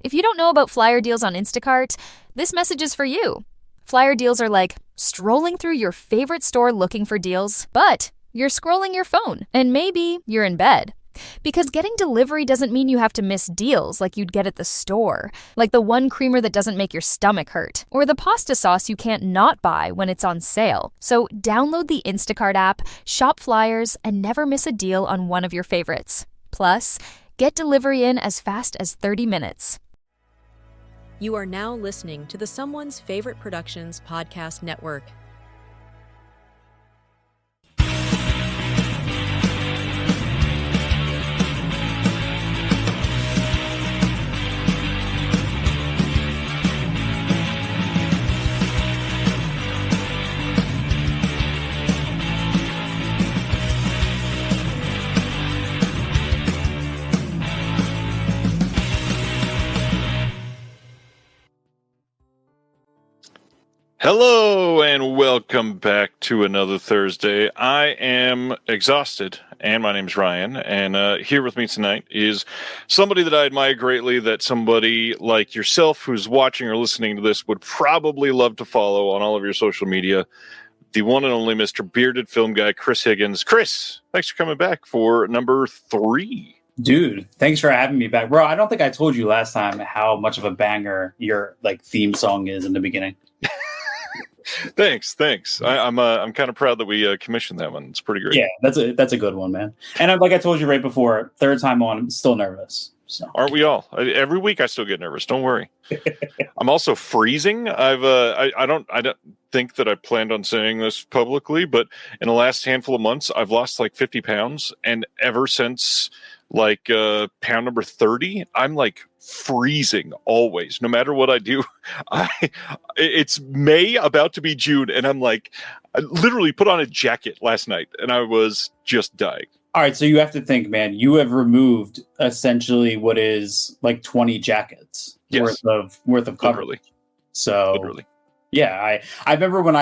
If you don't know about flyer deals on Instacart, this message is for you. Flyer deals are like strolling through your favorite store looking for deals, but you're scrolling your phone, and maybe you're in bed. Because getting delivery doesn't mean you have to miss deals like you'd get at the store, like the one creamer that doesn't make your stomach hurt, or the pasta sauce you can't not buy when it's on sale. So download the Instacart app, shop flyers, and never miss a deal on one of your favorites. Plus, get delivery in as fast as 30 minutes. You are now listening to the Someone's Favorite Productions podcast network. Hello and welcome back to another Thursday. I am exhausted, and my name is Ryan, and here with me tonight is somebody that I admire greatly, that somebody like yourself who's watching or listening to this would probably love to follow on all of your social media, the one and only Mr. Bearded Film Guy, Chris Higgins. Chris, thanks for coming back for number 3. Dude, thanks for having me back. Bro, I don't think I told you last time how much of a banger your theme song is in the beginning. Thanks. I'm kind of proud that we commissioned that one. It's pretty great. Yeah, that's a good one, man. And like I told you right before, third time on, I'm still nervous. So. Aren't we all? Every week I still get nervous. Don't worry. I'm also freezing. I don't think that I planned on saying this publicly, but in the last handful of months, I've lost like 50 pounds, and ever since pound number 30, I'm like freezing always, no matter what I do. It's May, about to be June, and I'm like, I literally put on a jacket last night, and I was just dying. All right, so you have to think, man, you have removed essentially what is like 20 jackets worth of coverage. Literally. So literally. Yeah, I remember when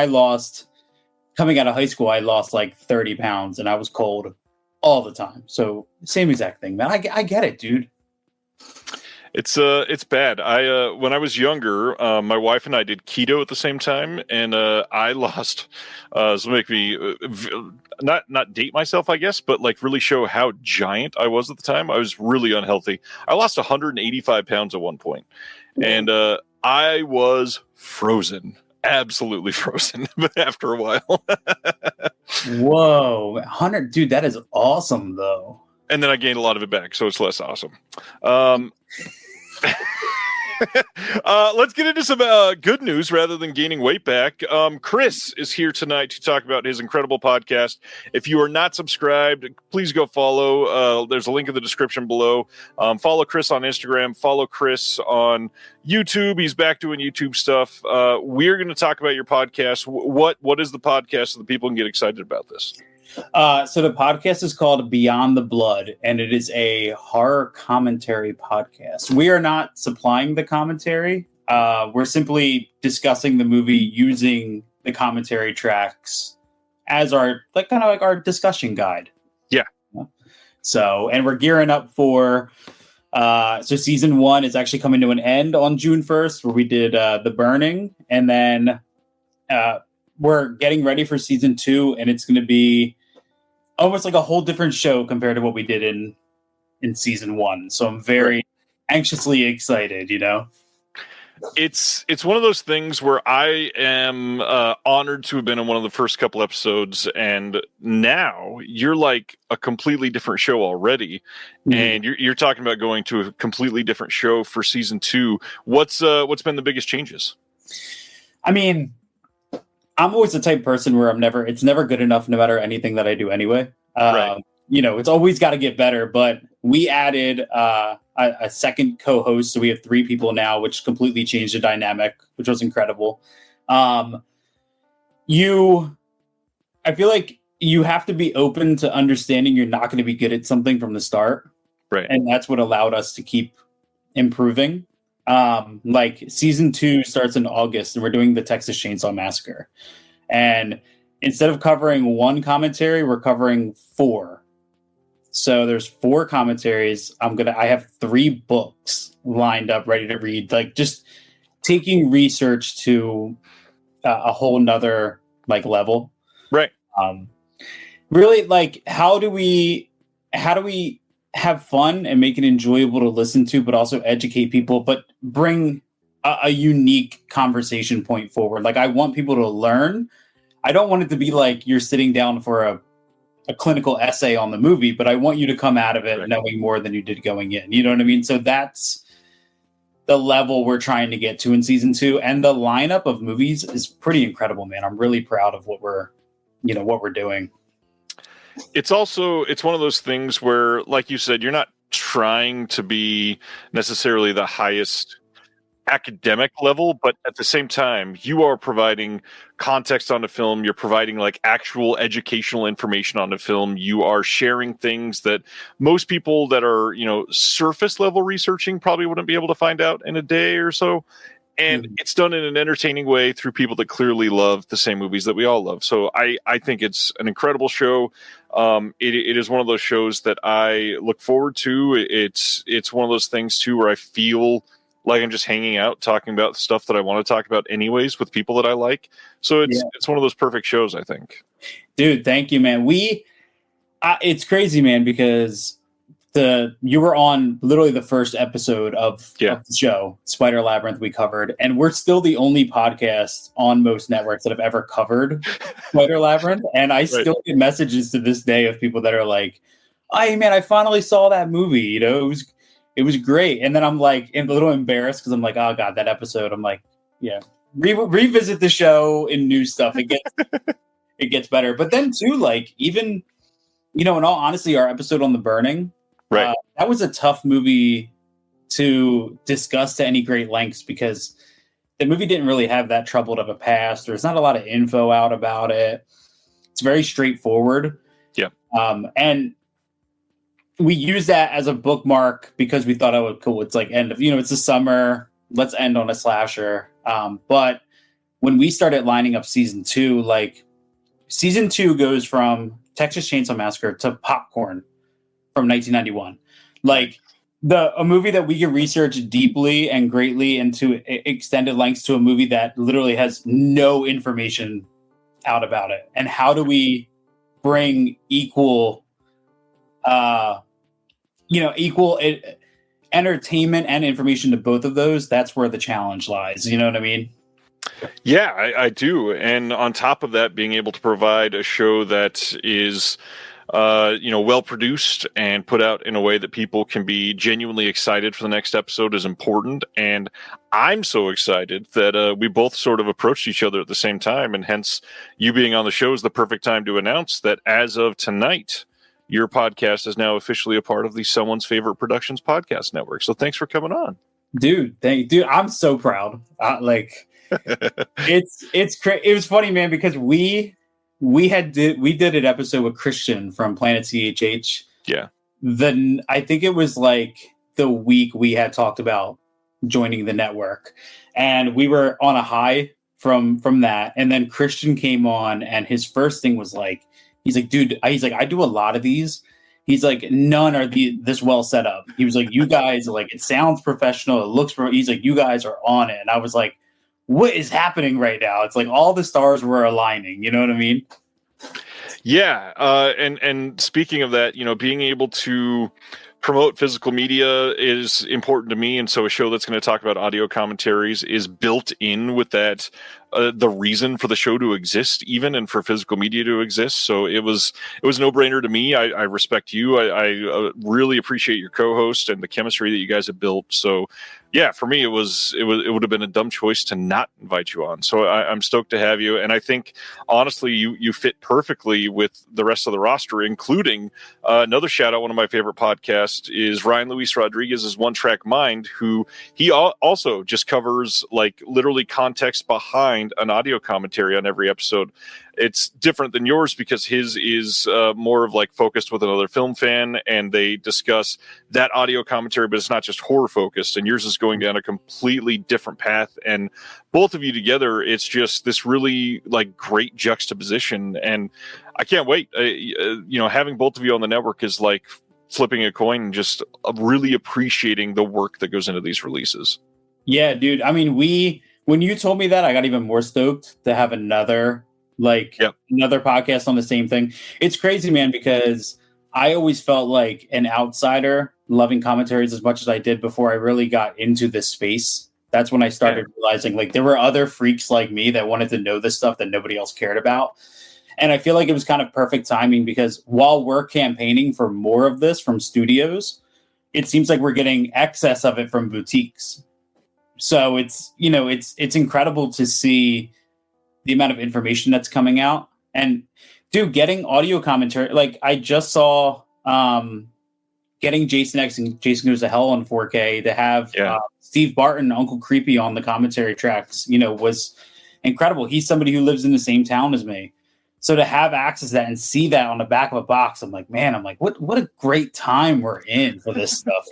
coming out of high school, I lost like 30 pounds, and I was cold all the time. So same exact thing, man. I get it, dude. It's bad. When I was younger, my wife and I did keto at the same time, and I lost. So make me not date myself, I guess, but like really show how giant I was at the time. I was really unhealthy. I lost 185 pounds at one point, and I was frozen, absolutely frozen. After a while. Whoa, 100, dude, that is awesome, though. And then I gained a lot of it back, so it's less awesome. Let's get into some good news rather than gaining weight back. Chris is here tonight to talk about his incredible podcast. If you are not subscribed, please go follow. There's a link in the description below. Follow Chris on Instagram. Follow Chris on YouTube. He's back doing YouTube stuff. We're going to talk about your podcast. What is the podcast so that people can get excited about this? So the podcast is called Beyond the Blood, and it is a horror commentary podcast. We are not supplying the commentary. We're simply discussing the movie using the commentary tracks as our our discussion guide. Yeah. So, and we're gearing up for so season 1 is actually coming to an end on June 1st, where we did The Burning, and then we're getting ready for season 2, and it's going to be almost like a whole different show compared to what we did in season 1. So I'm very anxiously excited, you know? It's one of those things where I am honored to have been in one of the first couple episodes, and now you're like a completely different show already, and you're talking about going to a completely different show for season 2. What's been the biggest changes? I mean, I'm always the type of person where it's never good enough no matter anything that I do anyway. Right. You know, it's always got to get better, but we added a second co-host. So we have 3 people now, which completely changed the dynamic, which was incredible. I feel like you have to be open to understanding you're not going to be good at something from the start. Right. And that's what allowed us to keep improving. Like season 2 starts in August, and we're doing the Texas Chainsaw Massacre. And instead of covering one commentary, we're covering 4. So there's 4 commentaries. I have 3 books lined up, ready to read. Like just taking research to a whole nother like level. Right. Really, like how do we have fun and make it enjoyable to listen to, but also educate people, but bring a unique conversation point forward. Like I want people to learn. I don't want it to be like you're sitting down for a clinical essay on the movie, but I want you to come out of it knowing more than you did going in. You know what I mean? So that's the level we're trying to get to in season 2. And the lineup of movies is pretty incredible, man. I'm really proud of what we're doing. It's one of those things where, like you said, you're not trying to be necessarily the highest academic level, but at the same time, you are providing context on the film. You're providing like actual educational information on the film. You are sharing things that most people that are, surface level researching probably wouldn't be able to find out in a day or so. And it's done in an entertaining way through people that clearly love the same movies that we all love. So I think it's an incredible show. It is one of those shows that I look forward to. It's one of those things too where I feel like I'm just hanging out talking about stuff that I want to talk about anyways with people that I like. So it's one of those perfect shows, I think. Dude, thank you, man. It's crazy, man, because you were on literally the first episode of the show, Spider Labyrinth, we covered, and we're still the only podcast on most networks that have ever covered Spider Labyrinth. And I still get messages to this day of people that are like, "Hey, man, I finally saw that movie. It was great." And then I'm like a little embarrassed because I'm like, "Oh God, that episode." I'm like, "Yeah, revisit the show in new stuff. It gets better." But then too, like even in all honesty, our episode on The Burning. Right. That was a tough movie to discuss to any great lengths because the movie didn't really have that troubled of a past. There's not a lot of info out about it. It's very straightforward. Yeah. And we use that as a bookmark because we thought, oh, cool. It's like it's the summer. Let's end on a slasher. But when we started lining up season 2, like season 2 goes from Texas Chainsaw Massacre to Popcorn. From 1991, like a movie that we can research deeply and greatly into extended lengths to a movie that literally has no information out about it. And how do we bring equal entertainment and information to both of those? That's where the challenge lies. You know what I mean? Yeah, I do. And on top of that, being able to provide a show that is well produced and put out in a way that people can be genuinely excited for the next episode is important. And I'm so excited that we both sort of approached each other at the same time, and hence you being on the show is the perfect time to announce that as of tonight, your podcast is now officially a part of the Someone's Favorite Productions podcast network. So thanks for coming on, dude. I'm so proud. It was funny, man, because we did an episode with Christian from Planet CHH. Yeah. Then I think it was like the week we had talked about joining the network, and we were on a high from that. And then Christian came on, and his first thing was like, he's like, dude, I do a lot of these. He's like, none are this well set up. He was like, you guys, like, it sounds professional. It looks, he's like, you guys are on it. And I was like, what is happening right now? It's like all the stars were aligning. You know what I mean? Yeah. And speaking of that, being able to promote physical media is important to me. And so a show that's going to talk about audio commentaries is built in with that, the reason for the show to exist, even, and for physical media to exist. So it was a no-brainer to me. I respect you. I really appreciate your co-host and the chemistry that you guys have built. So yeah, for me, it would have been a dumb choice to not invite you on. So I'm stoked to have you. And I think, honestly, you fit perfectly with the rest of the roster, including another shout out. One of my favorite podcasts is Ryan Luis Rodriguez's One Track Mind, who he also just covers like literally context behind an audio commentary on every episode. It's different than yours because his is more of like focused with another film fan, and they discuss that audio commentary, but it's not just horror focused, and yours is going down a completely different path. And both of you together, it's just this really like great juxtaposition, and I can't wait. Having both of you on the network is like flipping a coin and just really appreciating the work that goes into these releases. Yeah, dude. I mean, when you told me that, I got even more stoked to have another podcast on the same thing. It's crazy, man, because I always felt like an outsider loving commentaries as much as I did before I really got into this space. That's when I started realizing like there were other freaks like me that wanted to know this stuff that nobody else cared about. And I feel like it was kind of perfect timing because while we're campaigning for more of this from studios, it seems like we're getting excess of it from boutiques. So it's incredible to see the amount of information that's coming out. And dude, getting audio commentary, like I just saw getting Jason X and Jason Goes to Hell on 4K to have Steve Barton, Uncle Creepy on the commentary tracks, was incredible. He's somebody who lives in the same town as me. So to have access to that and see that on the back of a box, I'm like, what a great time we're in for this stuff,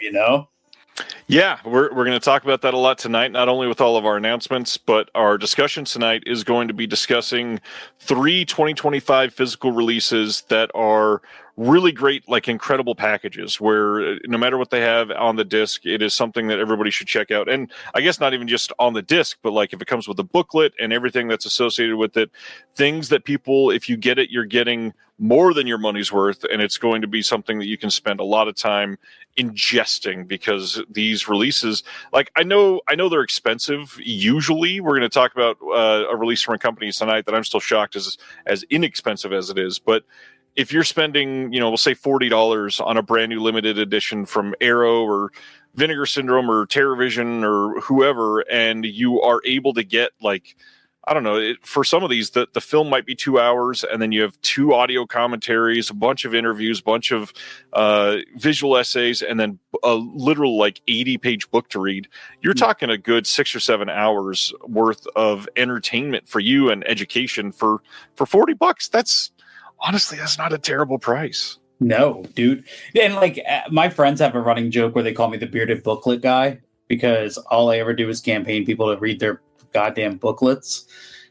Yeah, we're going to talk about that a lot tonight, not only with all of our announcements, but our discussion tonight is going to be discussing 3 2025 physical releases that are really great, like incredible packages where no matter what they have on the disc, it is something that everybody should check out. And I guess not even just on the disc, but like if it comes with a booklet and everything that's associated with it, things that people, if you get it, you're getting more than your money's worth. And it's going to be something that you can spend a lot of time ingesting because these releases, like I know they're expensive. Usually we're going to talk about a release from a company tonight that I'm still shocked as inexpensive as it is. But if you're spending, we'll say $40 on a brand new limited edition from Arrow or Vinegar Syndrome or TerraVision or whoever, and you are able to get like, I don't know, for some of these, the film might be 2 hours, and then you have 2 audio commentaries, a bunch of interviews, a bunch of visual essays, and then a literal like 80-page book to read. You're talking a good 6 or 7 hours worth of entertainment for you and education for $40. Honestly, that's not a terrible price. No, dude. And like my friends have a running joke where they call me the bearded booklet guy because all I ever do is campaign people to read their goddamn booklets.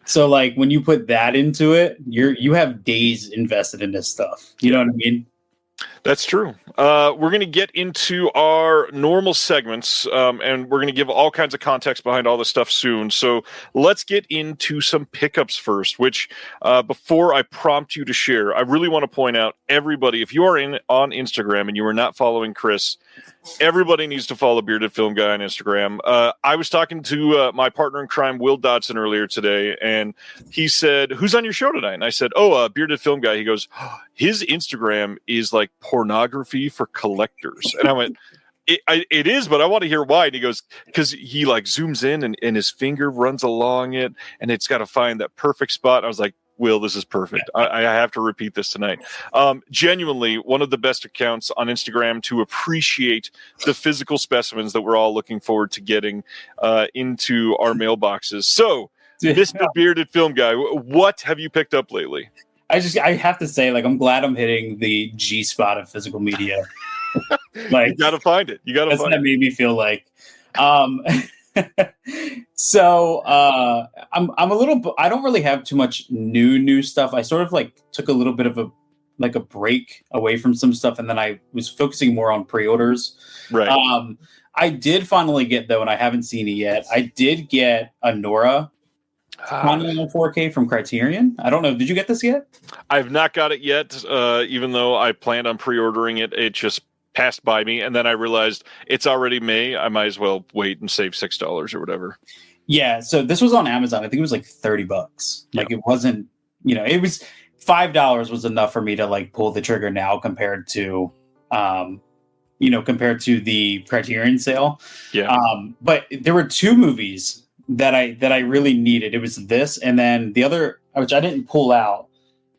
So like when you put that into it, you have days invested in this stuff. You know what I mean? That's true. We're going to get into our normal segments, and we're going to give all kinds of context behind all this stuff soon. So let's get into some pickups first, which before I prompt you to share, I really want to point out, everybody, if you are on Instagram and you are not following Chris, everybody needs to follow Bearded Film Guy on Instagram. I was talking to my partner in crime, Will Dodson, earlier today, and he said, "Who's on your show tonight?" And I said, Bearded Film Guy. He goes, "His Instagram is like pornography for collectors." And I went, it is, but I want to hear why. And he goes, because he like zooms in and his finger runs along it, and it's got to find that perfect spot. I was like, Will, this is perfect. I have to repeat this tonight. Genuinely, one of the best accounts on Instagram to appreciate the physical specimens that we're all looking forward to getting into our mailboxes. So, Mr. Bearded Film Guy, what have you picked up lately? I have to say, like, I'm glad I'm hitting the G spot of physical media. Like, you gotta find it. That's what that made me feel like. So I'm a little. I don't really have too much new stuff. I sort of like took a little bit of a break away from some stuff, and then I was focusing more on pre-orders. Right. I did finally get, though, and I haven't seen it yet. I did get a Nora on 4K from Criterion. I don't know. Did you get this yet? I've not got it yet. Even though I planned on pre-ordering it, it just passed by me, and then I realized it's already May. I might as well wait and save $6 or whatever. Yeah, so this was on Amazon. I think it was like $30. Like it wasn't, it was $5 was enough for me to like pull the trigger now compared to the Criterion sale. Yeah. But there were 2 movies that I really needed. It was this, and then the other, which I didn't pull out,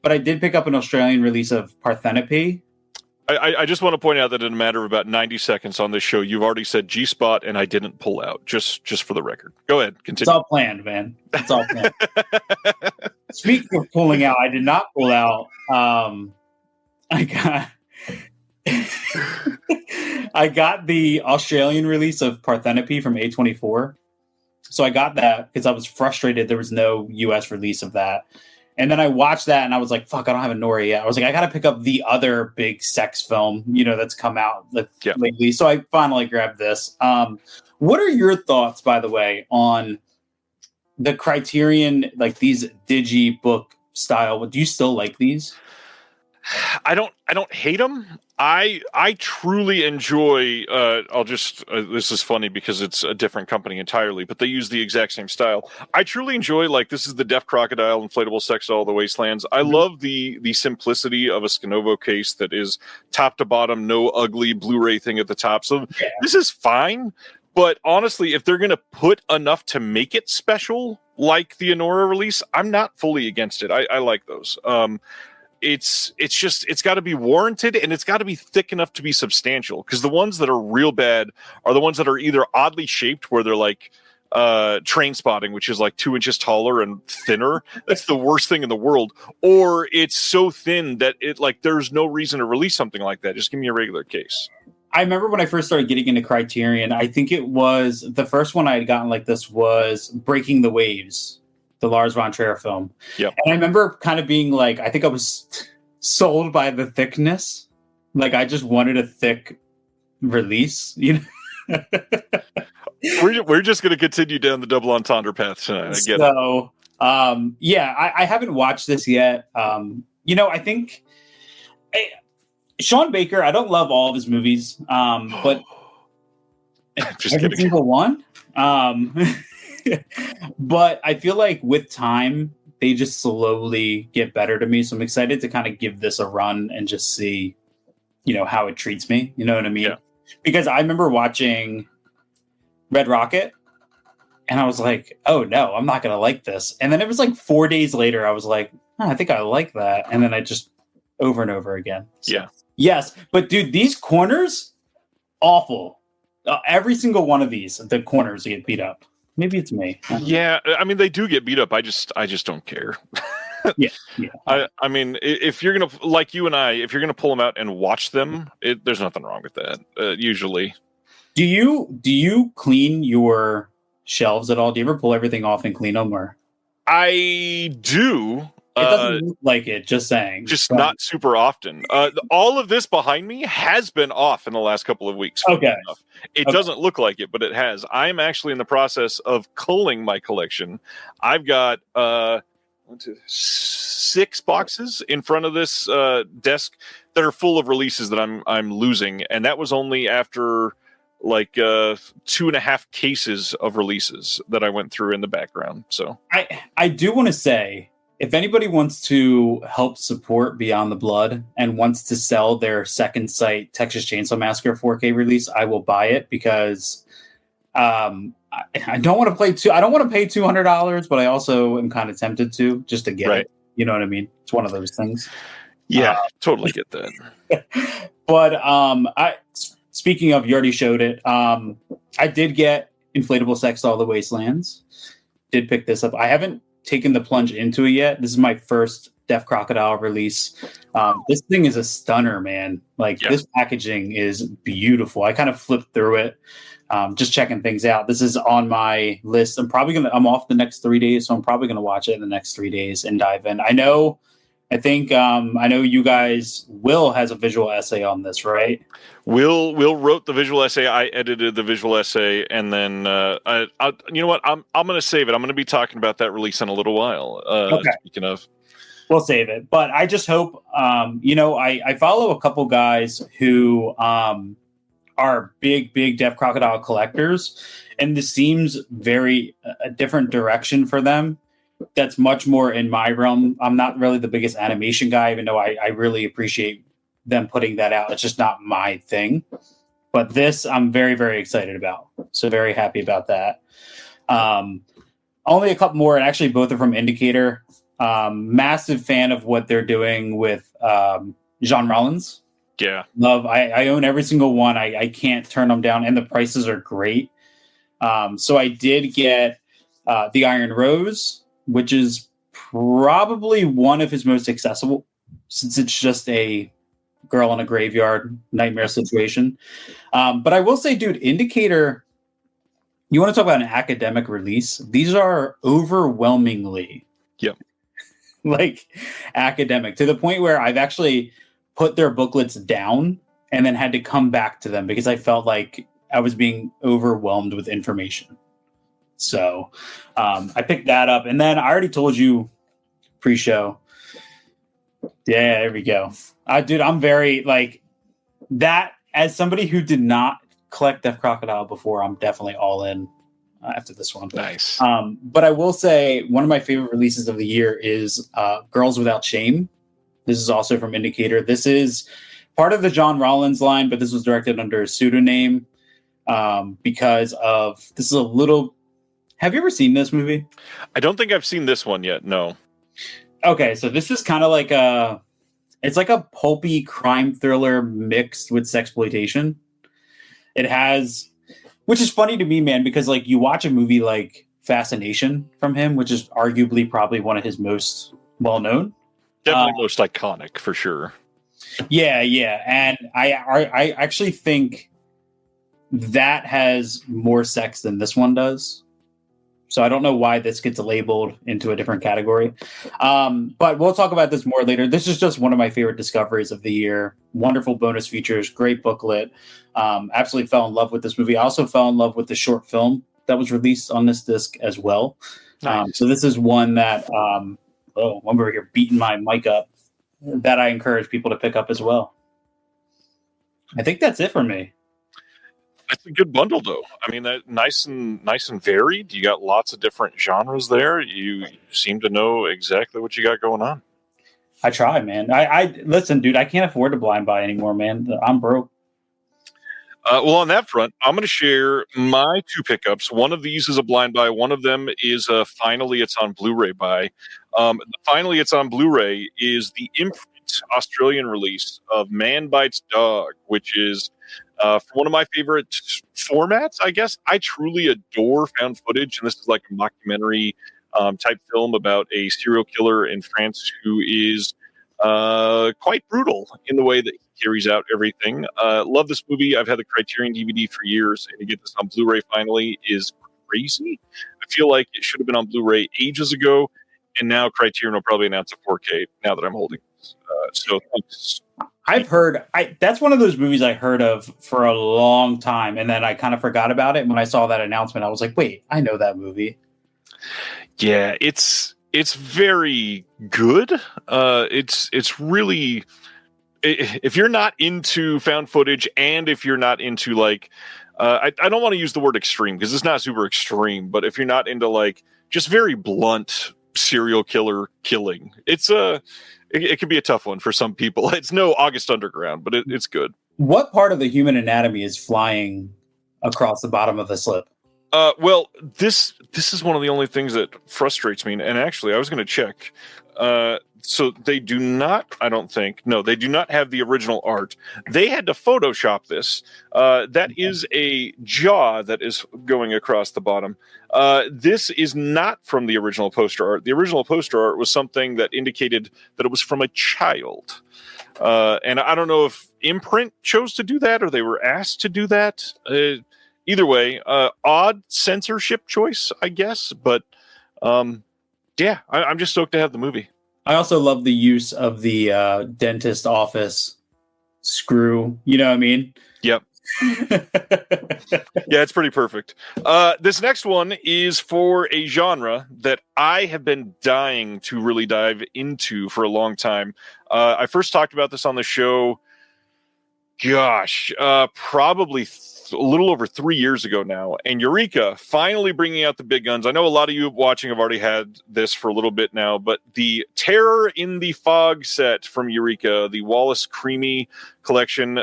but I did pick up an Australian release of Parthenope. I just want to point out that in a matter of about 90 seconds on this show, you've already said G-spot, and I didn't pull out, just for the record. Go ahead, continue. It's all planned, man. It's all planned. Speaking of pulling out, I did not pull out. I got the Australian release of Parthenope from A24. So I got that because I was frustrated there was no US release of that. And then I watched that and I was like, fuck, I don't have a Nora yet. I was like, I got to pick up the other big sex film, that's come out lately. So I finally grabbed this. What are your thoughts, by the way, on the Criterion, like these digibook style? Do you still like these? I don't hate them. I truly enjoy. I'll just. This is funny because it's a different company entirely, but they use the exact same style. I truly enjoy, like, this is the Deaf Crocodile inflatable sex doll, the Wastelands. I love the simplicity of a Skinovo case that is top to bottom, no ugly Blu-ray thing at the top. So this is fine. But honestly, if they're going to put enough to make it special, like the Anora release, I'm not fully against it. I like those. It's got to be warranted, and it's got to be thick enough to be substantial, because the ones that are real bad are the ones that are either oddly shaped, where they're like Train Spotting, which is like 2 inches taller and thinner. That's the worst thing in the world. Or it's so thin that it, like, there's no reason to release something like that. Just give me a regular case. I remember when I first started getting into Criterion, I think it was the first one I had gotten like this was Breaking the Waves, the Lars von Trier film. Yep. And I remember kind of being like, I think I was sold by the thickness. Like, I just wanted a thick release, We're just going to continue down the double entendre path tonight. I get it. I haven't watched this yet. I think Sean Baker, I don't love all of his movies, but just every kidding. single one. But I feel like with time, they just slowly get better to me. So I'm excited to kind of give this a run and just see, how it treats me. You know what I mean? Yeah. Because I remember watching Red Rocket and I was like, oh no, I'm not going to like this. And then it was like 4 days later, I was like, I think I like that. And then I just over and over again. So, yeah. Yes. But dude, these corners, awful. Every single one of these, the corners get beat up. Maybe it's me. Yeah, I mean, they do get beat up. I just don't care. Yeah. I mean, if you're gonna, like you and I, if you're gonna pull them out and watch them, there's nothing wrong with that. Usually. Do you clean your shelves at all? Do you ever pull everything off and clean them? Or I do. It doesn't look like it. Just saying. Just not super often. All of this behind me has been off in the last couple of weeks. Okay. It doesn't look like it, but it has. I'm actually in the process of culling my collection. I've got 6 boxes in front of this desk that are full of releases that I'm losing, and that was only after like 2.5 cases of releases that I went through in the background. So I do want to say, if anybody wants to help support Beyond the Blood and wants to sell their second sight Texas Chainsaw Massacre 4K release, I will buy it, because I don't want to I don't want to pay $200, but I also am kind of tempted to, just to get it. You know what I mean? It's one of those things. Yeah, totally get that. But speaking of, you already showed it. I did get Inflatable Sex Doll, The Wastelands. Did pick this up. I haven't taken the plunge into it yet. This is my first Deaf Crocodile release. This thing is a stunner, man. This packaging is beautiful. I kind of flipped through it, just checking things out. This is on my list. I'm off the next 3 days, so I'm probably gonna watch it in the next 3 days and dive in. I know you guys, Will has a visual essay on this, right? Will wrote the visual essay. I edited the visual essay, and then you know what? I'm going to save it. I'm going to be talking about that release in a little while. Okay. Speaking of, we'll save it. But I just hope, I follow a couple guys who are big Deaf Crocodile collectors, and this seems very a different direction for them. That's much more in my realm. I'm not really the biggest animation guy, even though I really appreciate them putting that out. It's just not my thing. But this I'm very, very excited about. So very happy about that. Only a couple more, and actually both are from Indicator. Massive fan of what they're doing with Jean Rollins. Yeah. Love. I own every single one. I can't turn them down, and the prices are great. So I did get the Iron Rose, which is probably one of his most accessible, since it's just a girl in a graveyard nightmare situation. But I will say, dude, Indicator, you want to talk about an academic release? These are overwhelmingly like academic, to the point where I've actually put their booklets down and then had to come back to them because I felt like I was being overwhelmed with information. So I picked that up. And then I already told you pre-show. Yeah, there we go. Dude, I'm very like that. As somebody who did not collect Death Crocodile before, I'm definitely all in after this one. Nice. But I will say one of my favorite releases of the year is Girls Without Shame. This is also from Indicator. This is part of the John Rollins line, but this was directed under a pseudonym because of this is a little. Have you ever seen this movie? I don't think I've seen this one yet. No. Okay, so this is kind of like it's like a pulpy crime thriller mixed with sexploitation. It has, which is funny to me, man, because like you watch a movie like Fascination from him, which is arguably probably one of his most well-known. Definitely most iconic for sure. Yeah, and I actually think that has more sex than this one does. So I don't know why this gets labeled into a different category. But we'll talk about this more later. This is just one of my favorite discoveries of the year. Wonderful bonus features, great booklet. Absolutely fell in love with this movie. I also fell in love with the short film that was released on this disc as well. Nice. So this is one that, I'm over here beating my mic up, that I encourage people to pick up as well. I think that's it for me. That's a good bundle, though. I mean, that nice and varied. You got lots of different genres there. You seem to know exactly what you got going on. I try, man. I listen, dude. I can't afford to blind buy anymore, man. I'm broke. Well, on that front, I'm going to share my two pickups. One of these is a blind buy. One of them is finally it's on Blu-ray buy. Finally it's on Blu-ray is the Imprint Australian release of Man Bites Dog, which is one of my favorite formats, I guess. I truly adore found footage, and this is like a mockumentary type film about a serial killer in France who is quite brutal in the way that he carries out everything. Love this movie. I've had the Criterion DVD for years, and to get this on Blu-ray finally is crazy. I feel like it should have been on Blu-ray ages ago, and now Criterion will probably announce a 4K now that I'm holding this. So thanks. I've heard that's one of those movies I heard of for a long time, and then I kind of forgot about it. And when I saw that announcement, I was like, "Wait, I know that movie." Yeah, it's very good. It's really, if you're not into found footage, and if you're not into like, I don't want to use the word extreme because it's not super extreme, but if you're not into like just very blunt serial killer killing, it can be a tough one for some people. It's no August Underground, but it's good. What part of the human anatomy is flying across the bottom of the slip? Well, this is one of the only things that frustrates me. And actually, I was going to check. So they do not, I don't think, no, they do not have the original art. They had to Photoshop this. That is a jaw that is going across the bottom. This is not from the original poster art. The original poster art was something that indicated that it was from a child. And I don't know if Imprint chose to do that or they were asked to do that. Either way, odd censorship choice, I guess. But yeah, I'm just stoked to have the movie. I also love the use of the dentist office screw. You know what I mean? Yep. Yeah, it's pretty perfect. This next one is for a genre that I have been dying to really dive into for a long time. I first talked about this on the show, probably a little over 3 years ago now, and Eureka finally bringing out the big guns. I know a lot of you watching have already had this for a little bit now, but the Terror in the Fog set from Eureka, the Wallace Creamy collection,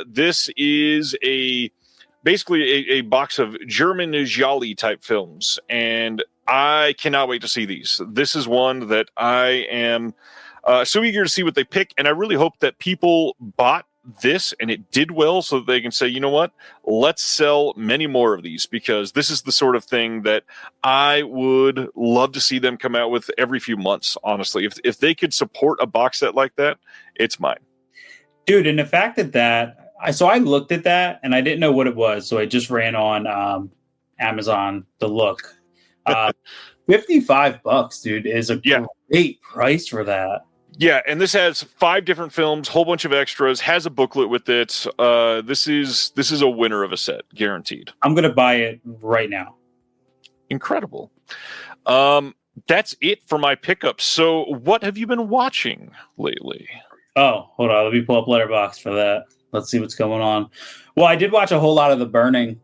this is basically a box of German gialli type films, and I cannot wait to see these. This is one that I am so eager to see what they pick, and I really hope that people bought this and it did well so that they can say, you know what, let's sell many more of these, because this is the sort of thing that I would love to see them come out with every few months. Honestly, if they could support a box set like that, it's mine, dude. And the fact that I looked at that and I didn't know what it was, so I just ran on Amazon to look. $55, dude, is a Yeah. great price for that. Yeah, and this has 5 different films, whole bunch of extras, has a booklet with it. This is a winner of a set, guaranteed. I'm gonna buy it right now. Incredible. That's it for my pickups. So, what have you been watching lately? Oh, hold on. Let me pull up Letterboxd for that. Let's see what's going on. Well, I did watch a whole lot of The Burning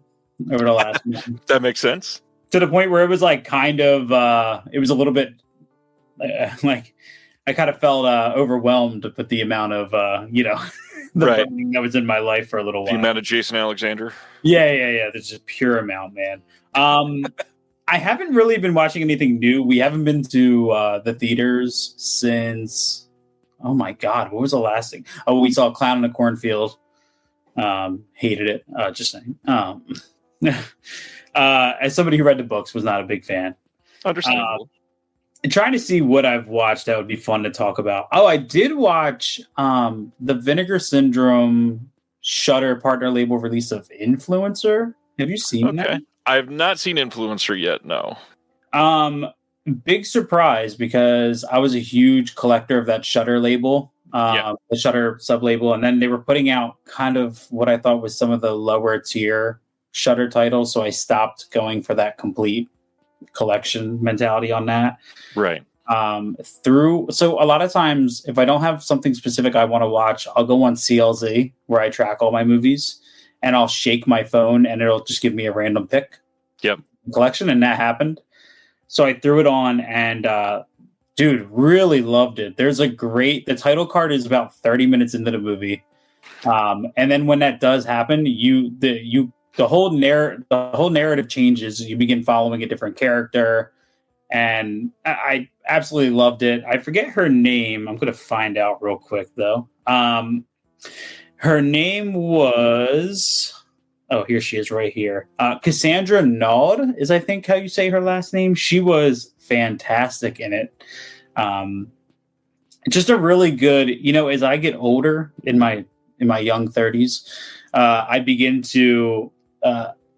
over the last month. That makes sense. To the point where it was like kind of, it was a little bit like I kind of felt overwhelmed with the amount of, the burning that was in my life for a little while. The amount of Jason Alexander. Yeah. There's just pure amount, man. I haven't really been watching anything new. We haven't been to the theaters since, oh my God, what was the last thing? Oh, we saw Clown in a Cornfield. Hated it. Just saying. As somebody who read the books, was not a big fan. Understandable. Trying to see what I've watched that would be fun to talk about. Oh, I did watch the Vinegar Syndrome Shudder partner label release of Influencer. Have you seen that? I have not seen Influencer yet, no. Big surprise, because I was a huge collector of that Shudder label, the Shudder sub-label, and then they were putting out kind of what I thought was some of the lower tier Shudder titles, so I stopped going for that complete collection mentality on that. Right. So a lot of times, if I don't have something specific I want to watch, I'll go on CLZ, where I track all my movies, and I'll shake my phone and it'll just give me a random pick. Yep. Collection, and that happened. So I threw it on, and dude, really loved it. The title card is about 30 minutes into the movie. And then when that does happen, the whole narrative changes. You begin following a different character, and I absolutely loved it. I forget her name. I'm going to find out real quick though. Her name was, here she is right here. Cassandra Naud is, I think, how you say her last name. She was fantastic in it. Just a really good, as I get older in my young 30s, I begin to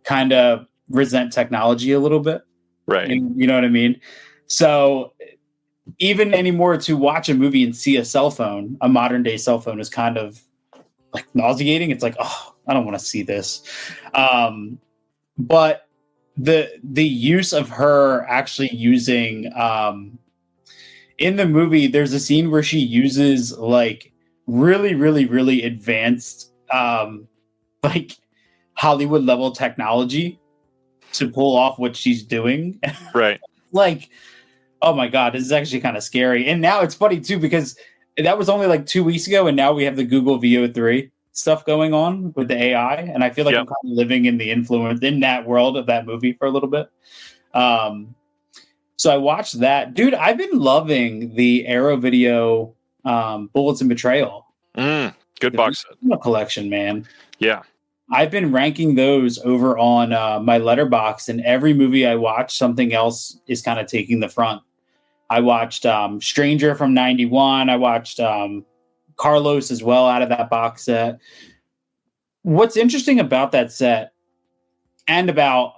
kind of resent technology a little bit. Right. You know what I mean? So even anymore, to watch a movie and see a cell phone, a modern day cell phone, is kind of like nauseating. It's like, oh, I don't want to see this. But the use of her actually using in the movie, there's a scene where she uses like really, really, really advanced like Hollywood level technology to pull off what she's doing. Right. Like, oh my God, this is actually kind of scary. And now it's funny too, because that was only like 2 weeks ago, and now we have the Google VO3 stuff going on with the AI, and I feel like I'm kind of living in the influence in that world of that movie for a little bit. So I watched that. Dude, I've been loving the Arrow Video Bullets and Betrayal. Good box set. Collection, man. Yeah. I've been ranking those over on my Letterboxd, and every movie I watch, something else is kind of taking the front. I watched Stranger from 91. I watched Carlos as well out of that box set. What's interesting about that set and about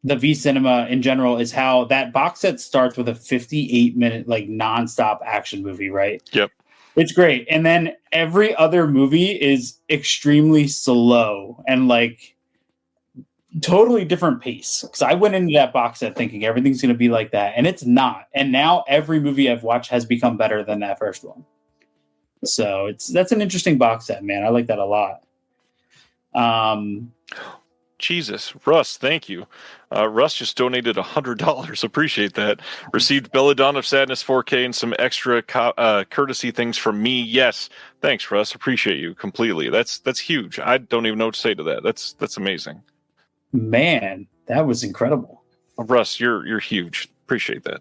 the V Cinema in general is how that box set starts with a 58-minute like nonstop action movie, right? Yep. It's great. And then every other movie is extremely slow and like totally different pace. Because I went into that box set thinking everything's going to be like that, and it's not. And now every movie I've watched has become better than that first one. So that's an interesting box set, man. I like that a lot. Jesus, Russ, thank you. Russ just donated $100. Appreciate that. Received Belladonna of Sadness 4K and some extra courtesy things from me. Yes, thanks, Russ. Appreciate you completely. That's huge. I don't even know what to say to that. That's amazing. Man, that was incredible. Russ, you're huge. Appreciate that.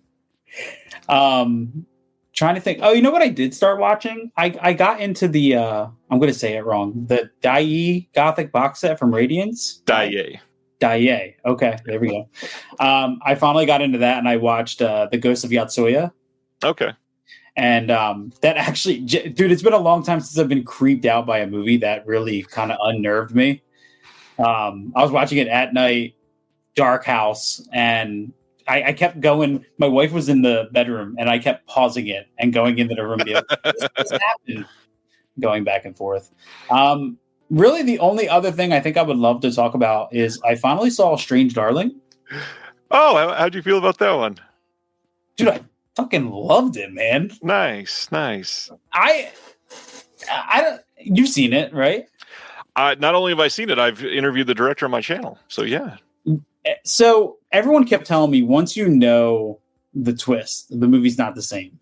Trying to think. Oh, you know what I did start watching? I got into the I'm going to say it wrong. The Dai Gothic box set from Radiance. Dai. Okay, there we go. I finally got into that, and I watched The Ghost of Yotsuya. Okay. And that actually, dude, it's been a long time since I've been creeped out by a movie that really kind of unnerved me. I was watching it at night, dark house, and I kept going. My wife was in the bedroom, and I kept pausing it and going into the room. And be like, this happened, going back and forth. Really, the only other thing I think I would love to talk about is I finally saw Strange Darling. Oh, how'd you feel about that one? Dude, I fucking loved it, man. Nice. I don't. You've seen it, right? Not only have I seen it, I've interviewed the director on my channel. So yeah. So everyone kept telling me once you know the twist, the movie's not the same.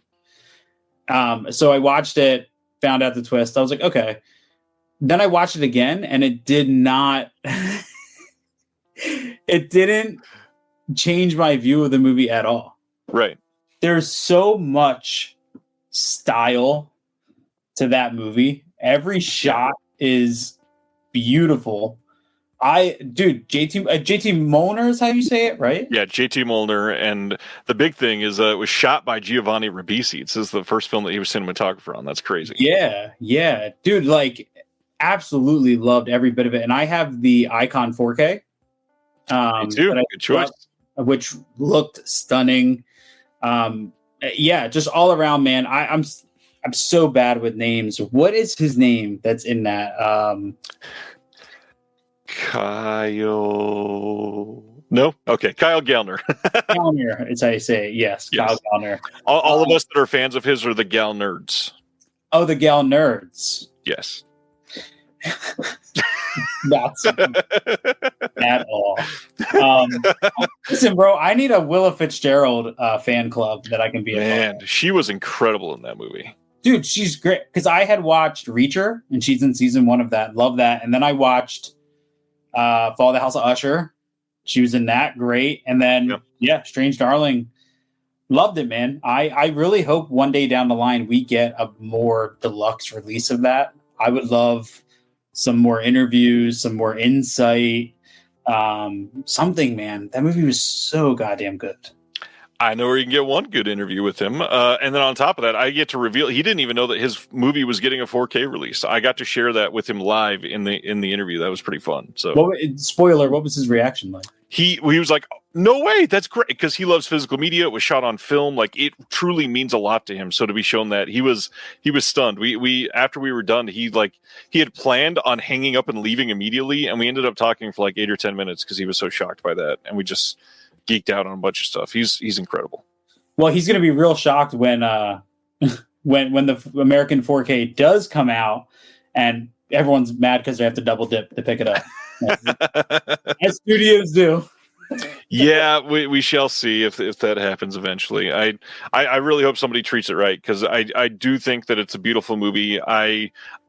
So I watched it, found out the twist. I was like, okay. Then I watched it again, and it did not. It didn't change my view of the movie at all. Right. There's so much style to that movie. Every shot is beautiful. JT Molnar is how you say it, right? Yeah, JT Molnar, and the big thing is it was shot by Giovanni Ribisi. This is the first film that he was cinematographer on. That's crazy. Yeah, dude, like absolutely loved every bit of it. And I have the Icon 4K. Me too. Good choice. Which looked stunning. Just all around, man. I'm so bad with names. What is his name that's in that? Kyle. No? Okay. Kyle Gallner. Gallner is how you say it. Yes. Kyle Gallner. All of us that are fans of his are the Gal nerds. Oh, the Gal nerds. Yes. Not at all. Listen, bro, I need a Willa Fitzgerald fan club that I can be a Man, she was incredible in that movie. Dude, she's great. Because I had watched Reacher, and she's in season 1 of that. Love that. And then I watched Fall of the House of Usher. She was in that. Great. And then, Strange Darling. Loved it, man. I really hope one day down the line we get a more deluxe release of that. I would love some more interviews, some more insight, something, man. That movie was so goddamn good. I know where you can get one good interview with him. And then on top of that, I get to reveal he didn't even know that his movie was getting a 4K release. I got to share that with him live in the interview. That was pretty fun. So spoiler, what was his reaction like? He was like, "No way, that's great," because he loves physical media. It was shot on film. Like, it truly means a lot to him. So to be shown that, he was stunned. We after we were done, he had planned on hanging up and leaving immediately, and we ended up talking for like 8 or 10 minutes because he was so shocked by that, and we just geeked out on a bunch of stuff. He's incredible. Well, he's going to be real shocked when when the American 4K does come out, and everyone's mad because they have to double dip to pick it up. As studios do. Yeah, we shall see if that happens eventually. I really hope somebody treats it right, because I do think that it's a beautiful movie.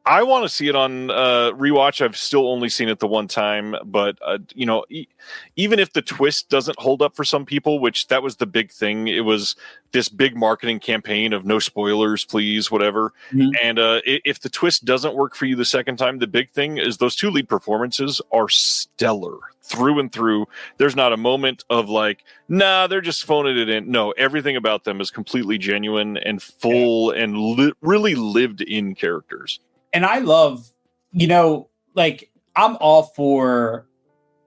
I want to see it on rewatch. I've still only seen it the one time, but even if the twist doesn't hold up for some people, which that was the big thing, it was this big marketing campaign of no spoilers, please, whatever. Mm-hmm. And if the twist doesn't work for you the second time, the big thing is those two lead performances are stellar through and through. There's not a moment of like, nah, they're just phoning it in. No, everything about them is completely genuine and full and really lived in characters. And I love, like, I'm all for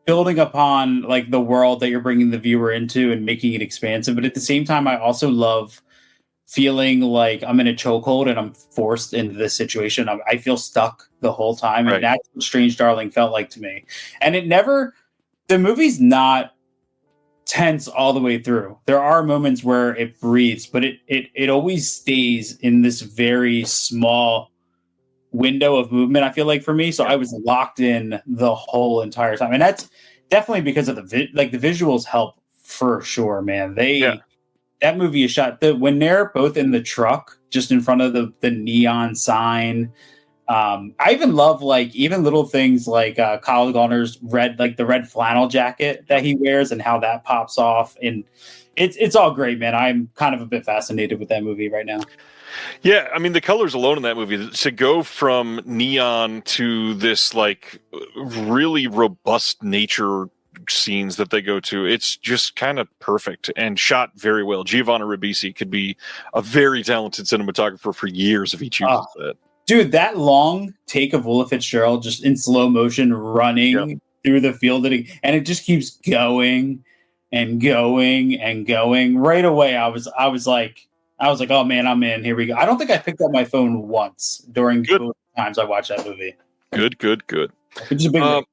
building upon like the world that you're bringing the viewer into and making it expansive. But at the same time, I also love feeling like I'm in a chokehold and I'm forced into this situation. I feel stuck the whole time. Right. And that's what Strange Darling felt like to me. And the movie's not tense all the way through. There are moments where it breathes, but it always stays in this very small window of movement, I feel like, for me. So I was locked in the whole entire time, and that's definitely because of the visuals help for sure, man. That movie is shot when they're both in the truck just in front of the neon sign. I even love even little things like Kyle Gallner's the red flannel jacket that he wears and how that pops off, and it's all great, man. I'm kind of a bit fascinated with that movie right now. Yeah, I mean, the colors alone in that movie, to go from neon to this like really robust nature scenes that they go to, it's just kind of perfect and shot very well. Giovanni Ribisi could be a very talented cinematographer for years if he chooses that. Dude, that long take of Willa Fitzgerald just in slow motion running through the field, and it just keeps going and going and going. Right away, I was like, oh man, I'm in. Here we go. I don't think I picked up my phone once during both times I watched that movie. Good. Which is a big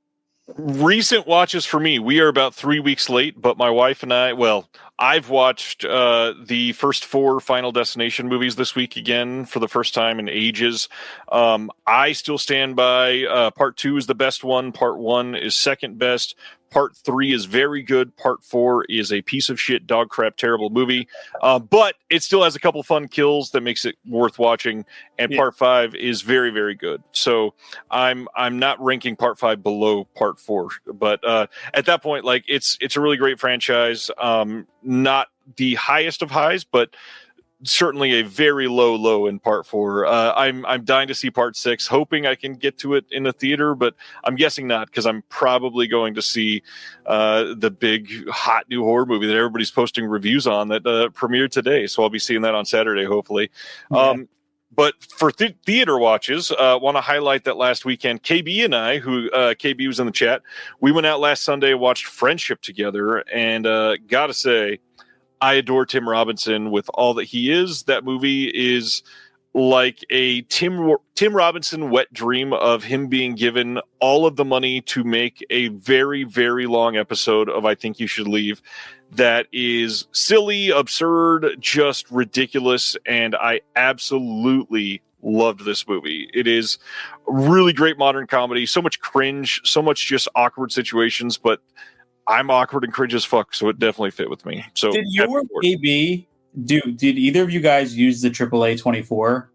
recent watches for me. We are about 3 weeks late, but my wife and I've watched the first 4 Final Destination movies this week again for the first time in ages. I still stand by part 2 is the best one. Part 1 is second best. Part 3 is very good. Part 4 is a piece of shit, dog crap, terrible movie. But it still has a couple fun kills that makes it worth watching. And Part 5 is very, very good. So I'm not ranking Part 5 below Part 4. But at that point, like it's a really great franchise. Not the highest of highs, but certainly a very low in Part 4. I'm dying to see Part 6, hoping I can get to it in the theater, but I'm guessing not, because I'm probably going to see the big hot new horror movie that everybody's posting reviews on that premiered today. So I'll be seeing that on Saturday, hopefully. Yeah. But for theater watches, want to highlight that last weekend, KB and I, who KB was in the chat, we went out last Sunday and watched Friendship together, and gotta say, I adore Tim Robinson with all that he is. That movie is like a Tim Robinson wet dream of him being given all of the money to make a very, very long episode of I Think You Should Leave that is silly, absurd, just ridiculous, and I absolutely loved this movie. It is really great modern comedy, so much cringe, so much just awkward situations, but I'm awkward and cringe as fuck, so it definitely fit with me. So did your AB did either of you guys use the AAA 24?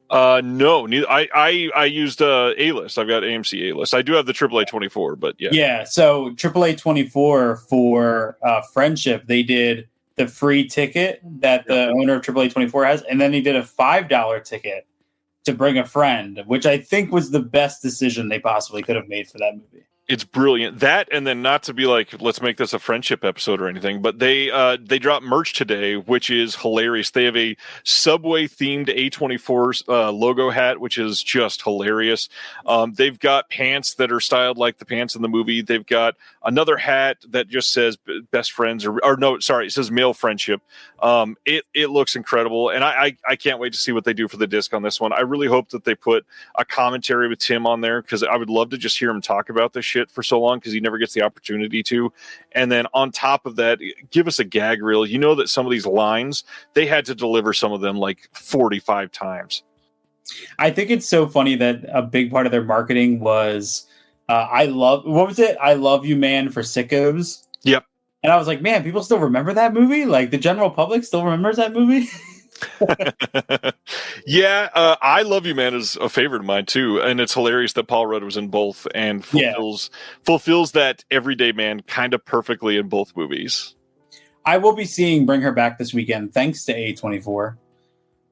No, neither. I used A-List. I've got AMC A-List. I do have the AAA 24, but yeah. Yeah, so AAA 24 for Friendship, they did the free ticket that the owner of AAA 24 has, and then he did a $5 ticket to bring a friend, which I think was the best decision they possibly could have made for that movie. It's brilliant. That, and then not to be like, let's make this a friendship episode or anything, but they dropped merch today, which is hilarious. They have a Subway themed A24 logo hat, which is just hilarious. They've got pants that are styled like the pants in the movie. They've got another hat that just says best friends or no, sorry, it says male friendship. It looks incredible. And I can't wait to see what they do for the disc on this one. I really hope that they put a commentary with Tim on there, because I would love to just hear him talk about this shit for so long, because he never gets the opportunity to. And then on top of that, give us a gag reel. You know that some of these lines, they had to deliver some of them like 45 times. I think it's so funny that a big part of their marketing was I love you, man, for sickos. Yep. And I was like, man, people still remember that movie? Like the general public still remembers that movie? Yeah, I Love You, Man is a favorite of mine too, and it's hilarious that Paul Rudd was in both and fulfills that everyday man kind of perfectly in both movies. I will be seeing Bring Her Back this weekend, thanks to A24.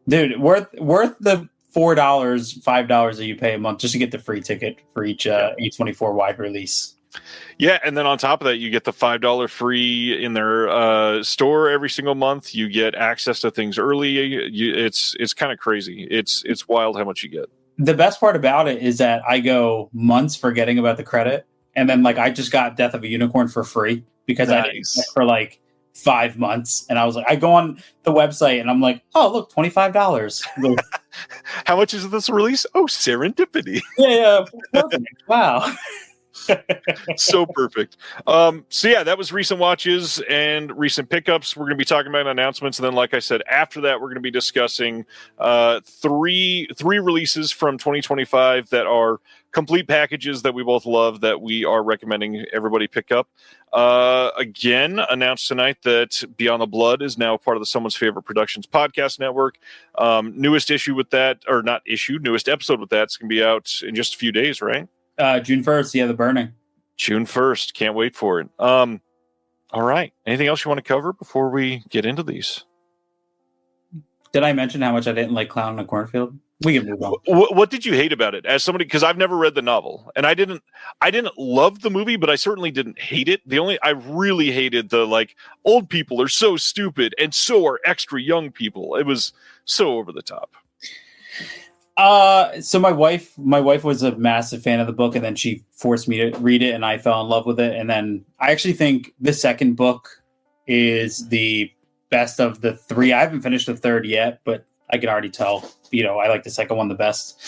Dude, worth the $4, $5 that you pay a month just to get the free ticket for each A24 wide release. Yeah, and then on top of that, you get the $5 free in their store every single month. You get access to things early. It's kind of crazy. It's wild how much you get. The best part about it is that I go months forgetting about the credit, and then like I just got Death of a Unicorn for free because I didn't get it for like 5 months, and I was like, I go on the website and I'm like, oh look, $25. How much is this release? Oh, serendipity. Yeah, perfect. Wow. So perfect. So yeah, that was recent watches and recent pickups. We're going to be talking about announcements, and then like I said, after that we're going to be discussing three releases from 2025 that are complete packages that we both love, that we are recommending everybody pick up. Again, announced tonight that Beyond the Blood is now part of the Someone's Favorite Productions podcast network. Newest episode with that is going to be out in just a few days, right? June 1st, The Burning. June 1st. Can't wait for it. All right. Anything else you want to cover before we get into these? Did I mention how much I didn't like Clown in a Cornfield? We can move on. What did you hate about it? As somebody, because I've never read the novel, and I didn't love the movie, but I certainly didn't hate it. I really hated the like old people are so stupid and so are extra young people. It was so over the top. So my wife was a massive fan of the book, and then she forced me to read it, and I fell in love with it. And then I actually think the second book is the best of the three. I haven't finished the third yet, but I can already tell, I like the second one the best.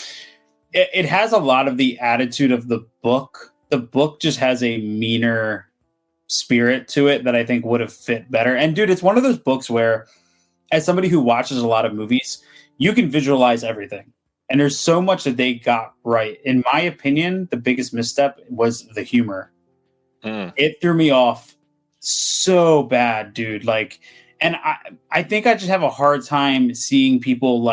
It has a lot of the attitude of the book. The book just has a meaner spirit to it that I think would have fit better. And dude, it's one of those books where, as somebody who watches a lot of movies, you can visualize everything. And there's so much that they got right. In my opinion, the biggest misstep was the humor. It threw me off so bad, dude. And I think I just have a hard time seeing people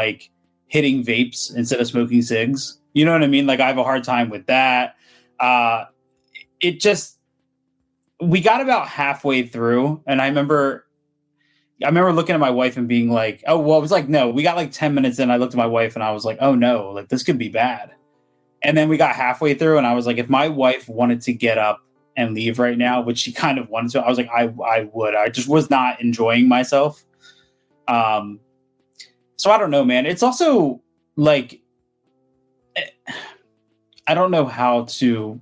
hitting vapes instead of smoking cigs. You know what I mean? I have a hard time with that. We got about halfway through, and I remember looking at my wife and being like, oh, well, it was no, we got 10 minutes in. I looked at my wife and I was like, oh no, this could be bad. And then we got halfway through and I was like, if my wife wanted to get up and leave right now, which she kind of wanted to, I was like, I would. I just was not enjoying myself. So I don't know, man. It's also I don't know how to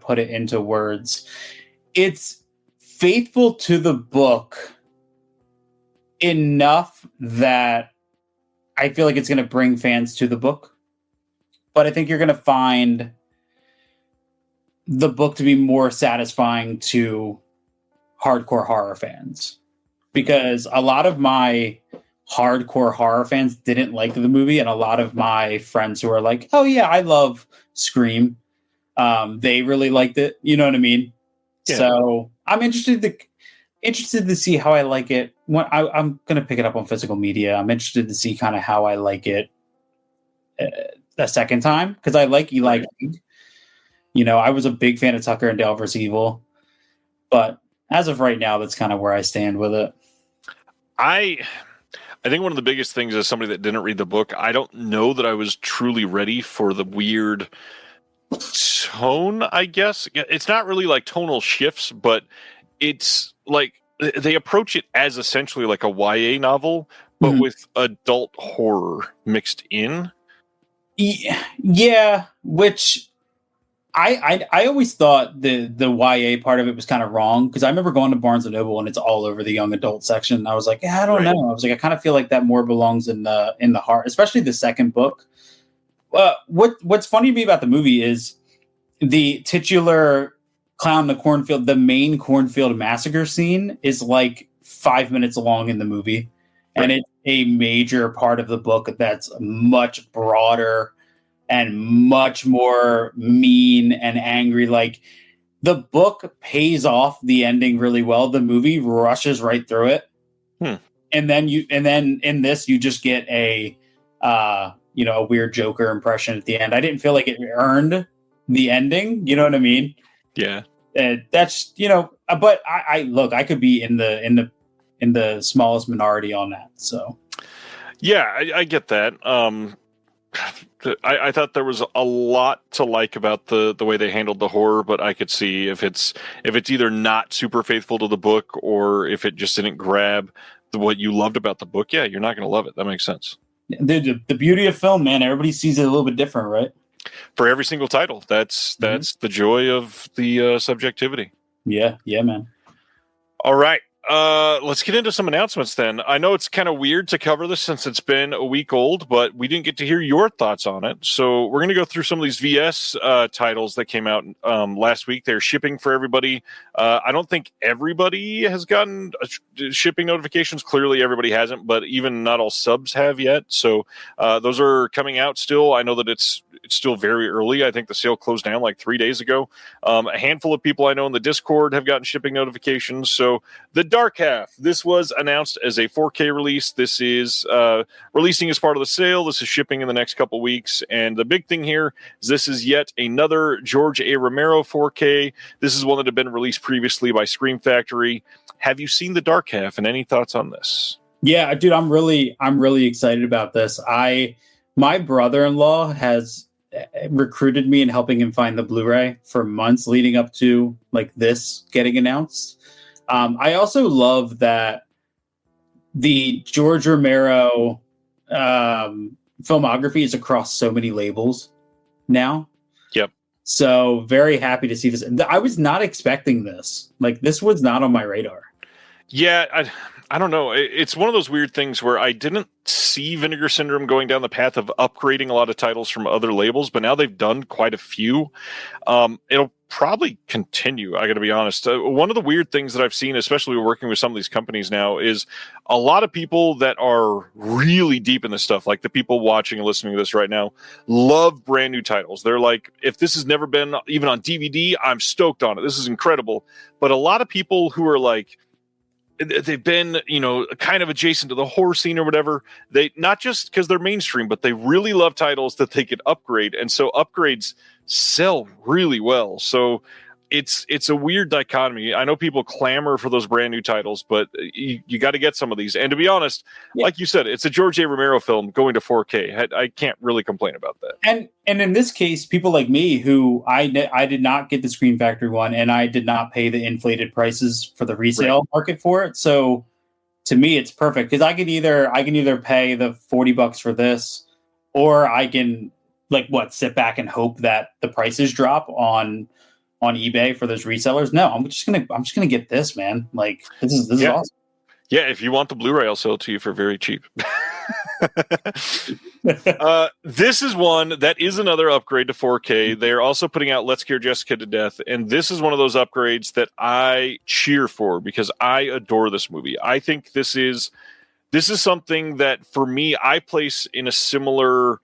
put it into words. It's faithful to the book enough that I feel like it's going to bring fans to the book. But I think you're going to find the book to be more satisfying to hardcore horror fans, because a lot of my hardcore horror fans didn't like the movie, and a lot of my friends who are like, oh yeah, I love Scream, they really liked it. You know what I mean? Yeah. So I'm interested to see how I like it. When I'm going to pick it up on physical media. I'm interested to see kind of how I like it a second time, because I like Eli King. I was a big fan of Tucker and Dale vs. Evil, but as of right now, that's kind of where I stand with it. I think one of the biggest things, as somebody that didn't read the book, I don't know that I was truly ready for the weird tone, I guess. It's not really tonal shifts, but it's they approach it as essentially a YA novel, but with adult horror mixed in. Yeah, which I always thought the YA part of it was kind of wrong, because I remember going to Barnes and Noble and it's all over the young adult section. And I was like, I don't know. I was like, I kind of feel like that more belongs in the heart, especially the second book. What's funny to me about the movie is the titular Clown in the Cornfield, the main cornfield massacre scene is 5 minutes long in the movie. Right. And it's a major part of the book that's much broader and much more mean and angry. The book pays off the ending really well. The movie rushes right through it. And then in this, you just get a weird Joker impression at the end. I didn't feel like it earned the ending. You know what I mean? Yeah. That's, but I could be in the smallest minority on that. So. Yeah, I get that. I thought there was a lot to like about the way they handled the horror, but I could see if it's either not super faithful to the book, or if it just didn't grab what you loved about the book. Yeah, you're not going to love it. That makes sense. The beauty of film, man, everybody sees it a little bit different, right? For every single title, that's the joy of the subjectivity. Yeah, man. All right. Let's get into some announcements then. I know it's kind of weird to cover this since it's been a week old, but we didn't get to hear your thoughts on it. So we're going to go through some of these VS titles that came out last week. They're shipping for everybody. I don't think everybody has gotten shipping notifications. Clearly everybody hasn't, but even not all subs have yet. So those are coming out still. I know that it's still very early. I think the sale closed down 3 days ago. A handful of people I know in the Discord have gotten shipping notifications. So the Dark Half, this was announced as a 4K release. This is releasing as part of the sale. This is shipping in the next couple weeks. And the big thing here is this is yet another George A. Romero 4K. This is one that had been released previously by Scream Factory. Have you seen the Dark Half, and any thoughts on this? Yeah, dude, I'm really excited about this. My brother-in-law has recruited me in helping him find the Blu-ray for months leading up to this getting announced. I also love that the George Romero filmography is across so many labels now. Yep. So very happy to see this. I was not expecting this. Like, this was not on my radar. Yeah, I don't know. It's one of those weird things where I didn't see Vinegar Syndrome going down the path of upgrading a lot of titles from other labels, but now they've done quite a few. It'll probably continue, I got to be honest. One of the weird things that I've seen, especially working with some of these companies now, is a lot of people that are really deep in this stuff, like the people watching and listening to this right now, love brand new titles. They're like, if this has never been even on DVD, I'm stoked on it. This is incredible. But a lot of people who are like, they've been, kind of adjacent to the horror scene or whatever. They, not just because they're mainstream, but they really love titles that they could upgrade. And so upgrades sell really well. So it's a weird dichotomy. I know people clamor for those brand new titles, but you got to get some of these. And to be honest, like you said, it's a George A. Romero film going to 4K. I can't really complain about that. And in this case, people like me, who I did not get the Scream Factory one, and I did not pay the inflated prices for the resale market for it. So to me, it's perfect, because I can either pay the $40 for this, or I can sit back and hope that the prices drop on eBay for those resellers. No, I'm just gonna get this, man. Like, this is awesome. Yeah, if you want the Blu-ray, I'll sell it to you for very cheap. This is one that is another upgrade to 4K. They're also putting out Let's Scare Jessica to Death, and this is one of those upgrades that I cheer for because I adore this movie. I think this is something that, for me, I place in a similar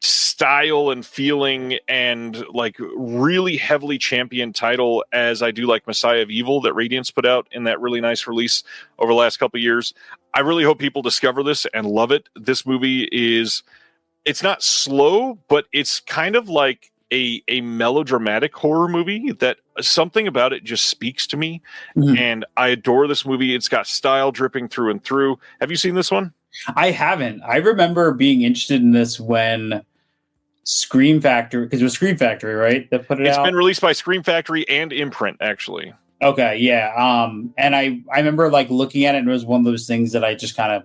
style and feeling and like really heavily championed title as I do like Messiah of Evil that Radiance put out in that really nice release over the last couple of years. I really hope people discover this and love it. This movie it's not slow, but it's kind of like a melodramatic horror movie that something about it just speaks to me. Mm-hmm. And I adore this movie. It's got style dripping through and through. Have you seen this one? I haven't. I remember being interested in this when Scream Factory, because it was Scream Factory, right, that put it out? It's been released by Scream Factory and Imprint, actually. Okay, yeah. And I remember looking at it, and it was one of those things that I just kind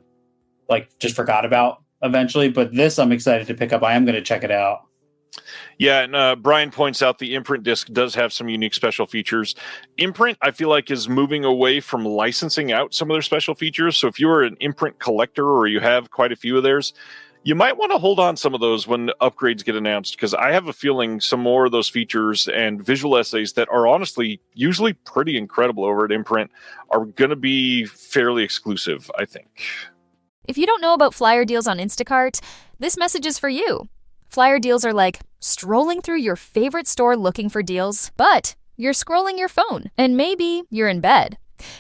of just forgot about eventually. But this, I'm excited to pick up. I am going to check it out. Yeah, and Brian points out the Imprint disc does have some unique special features. Imprint, I feel like, is moving away from licensing out some of their special features. So if you're an Imprint collector or you have quite a few of theirs, you might want to hold on some of those when upgrades get announced, because I have a feeling some more of those features and visual essays that are honestly usually pretty incredible over at Imprint are going to be fairly exclusive, I think. If you don't know about flyer deals on Instacart, this message is for you. Flyer deals are like strolling through your favorite store looking for deals, but you're scrolling your phone, and maybe you're in bed.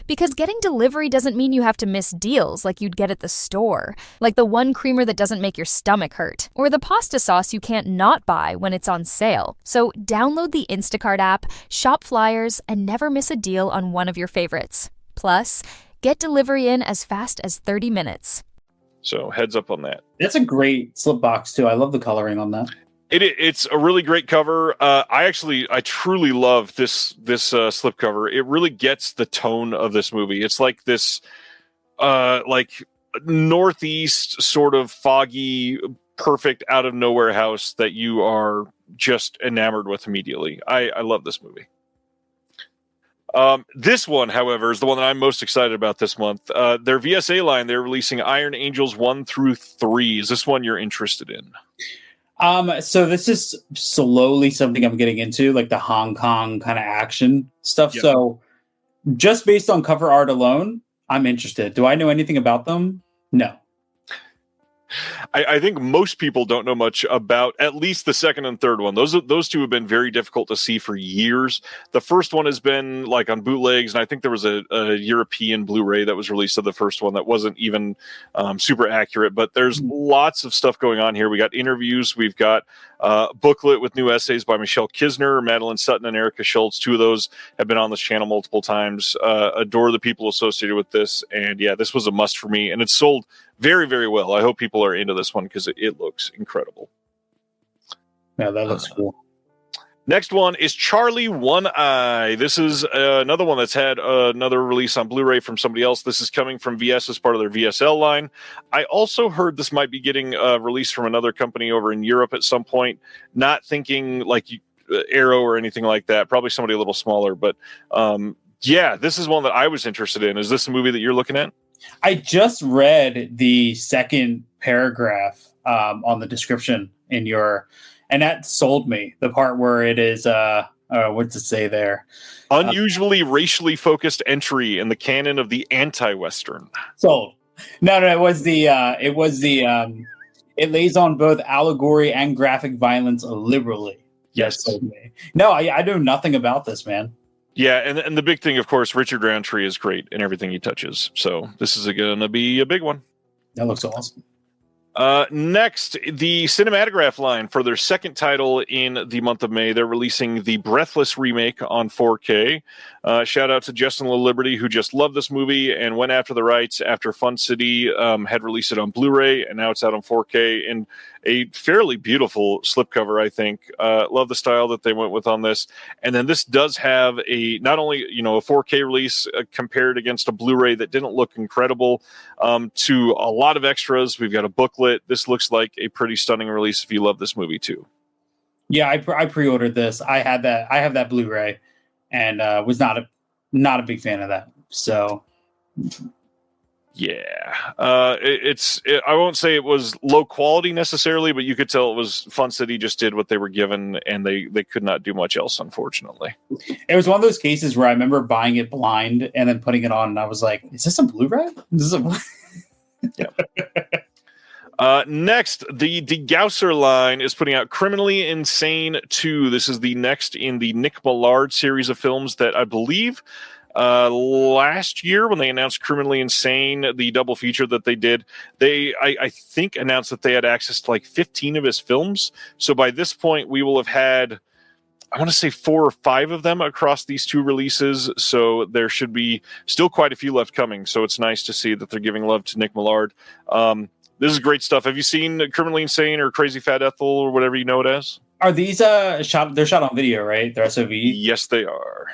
Because getting delivery doesn't mean you have to miss deals like you'd get at the store, like the one creamer that doesn't make your stomach hurt, or the pasta sauce you can't not buy when it's on sale. So download the Instacart app, shop flyers, and never miss a deal on one of your favorites. Plus, get delivery in as fast as 30 minutes. So heads up on that. That's a great slip box too. I love the coloring on that. It's a really great cover. I truly love this slip cover. It really gets the tone of this movie. It's like this northeast sort of foggy, perfect out of nowhere house that you are just enamored with immediately. I love this movie. This one, however, is the one that I'm most excited about this month. Their VSA line, they're releasing Iron Angels 1 through 3. Is this one you're interested in? So this is slowly something I'm getting into, like the Hong Kong kind of action stuff. Yep. So just based on cover art alone, I'm interested. Do I know anything about them? No. I think most people don't know much about at least the second and third one. Those two have been very difficult to see for years. The first one has been like on bootlegs, and I think there was a European Blu-ray that was released of the first one that wasn't even super accurate. But there's lots of stuff going on here. We got interviews. We've got a booklet with new essays by Michelle Kisner, Madeline Sutton, and Erica Schultz. Two of those have been on this channel multiple times. Adore the people associated with this. And yeah, this was a must for me. And it's sold very, very well. I hope people are into this one because it looks incredible. Yeah, that looks cool. Next one is Charlie One Eye. This is another one that's had another release on Blu-ray from somebody else. This is coming from VS as part of their VSL line. I also heard this might be getting released from another company over in Europe at some point. Not thinking like Arrow or anything like that. Probably somebody a little smaller. But yeah, this is one that I was interested in. Is this a movie that you're looking at? I just read the second paragraph on the description in your... And that sold me. The part where it is, what's it say there? Unusually racially focused entry in the canon of the anti-Western. Sold. No, it lays on both allegory and graphic violence liberally. Yes. That sold me. No, I know nothing about this, man. Yeah, and the big thing, of course, Richard Roundtree is great in everything he touches. So this is going to be a big one. That looks awesome. Next, the Cinematograph line for their second title in the month of May. They're releasing the Breathless remake on 4K. Shout out to Justin LaLiberty, who just loved this movie and went after the rights after Fun City had released it on Blu-ray, and now it's out on 4K in a fairly beautiful slipcover, I think. Love the style that they went with on this. And then this does have not only a 4K release compared against a Blu-ray that didn't look incredible, to a lot of extras. We've got a booklet. This looks like a pretty stunning release if you love this movie too. Yeah, I pre-ordered this. I have that Blu-ray, and was not a big fan of that. So yeah, I won't say it was low quality necessarily, but you could tell it was Fun City just did what they were given, and they could not do much else, unfortunately. It was one of those cases where I remember buying it blind and then putting it on, and I was like, "Is this a Blu-ray?" Yeah. Next, the DeGausser line is putting out Criminally Insane 2. This is the next in the Nick Millard series of films that I believe last year when they announced Criminally Insane, the double feature that they did, I think announced that they had access to like 15 of his films. So by this point, we will have had, I want to say 4 or 5 of them across these 2 releases. So there should be still quite a few left coming. So it's nice to see that they're giving love to Nick Millard. This is great stuff. Have you seen Criminally Insane or Crazy Fat Ethel or whatever you know it as? Are these shot? They're shot on video, right? They're SOV. Yes, they are.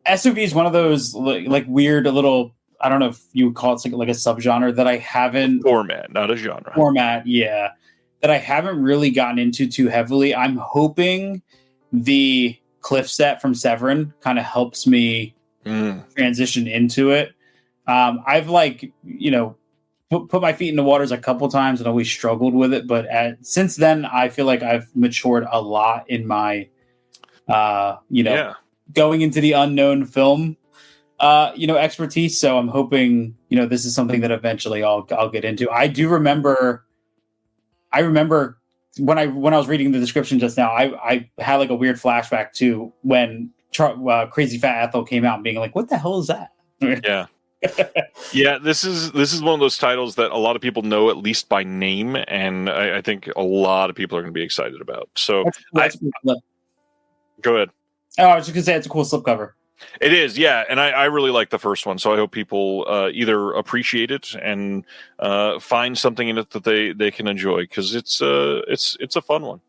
SOV is one of those like weird little, I don't know if you would call it like a subgenre that I haven't... Format, not a genre. Format, yeah. That I haven't really gotten into too heavily. I'm hoping the cliff set from Severin kind of helps me transition into it. I've put my feet in the waters a couple times and always struggled with it. But since then, I feel like I've matured a lot in my, going into the unknown film, expertise. So I'm hoping, this is something that eventually I'll get into. I remember when I was reading the description just now, I had like a weird flashback to when Crazy Fat Ethel came out and being like, what the hell is that? Yeah. Yeah, this is one of those titles that a lot of people know at least by name, and I think a lot of people are going to be excited about. So go ahead. Oh, I was just going to say it's a cool slipcover. It is, yeah, and I really like the first one, so I hope people either appreciate it and find something in it that they can enjoy, because it's a fun one.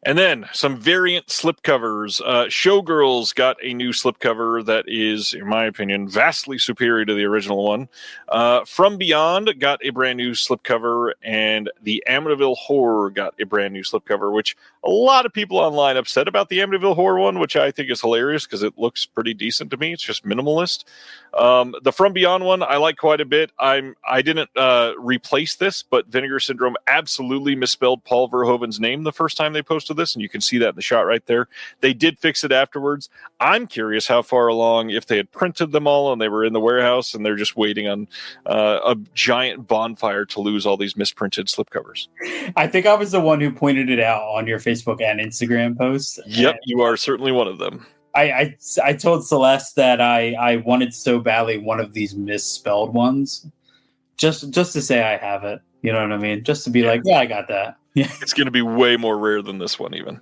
And then some variant slipcovers. Showgirls got a new slipcover that is, in my opinion, vastly superior to the original one. From Beyond got a brand new slipcover, and the Amityville Horror got a brand new slipcover, which a lot of people online upset about the Amityville Horror one, which I think is hilarious because it looks pretty decent to me. It's just minimalist. The From Beyond one I like quite a bit. I didn't replace this, but Vinegar Syndrome absolutely misspelled Paul Verhoeven's name the first time they posted this, and you can see that in the shot right there. They did fix it afterwards. I'm curious how far along, if they had printed them all and they were in the warehouse and they're just waiting on a giant bonfire to lose all these misprinted slipcovers. I think I was the one who pointed it out on your Facebook and Instagram posts. Yep, you are certainly one of them. I told Celeste that I wanted so badly one of these misspelled ones, just to say I have it. You know what I mean? Just to be like, yeah, I got that. Yeah, it's going to be way more rare than this one even.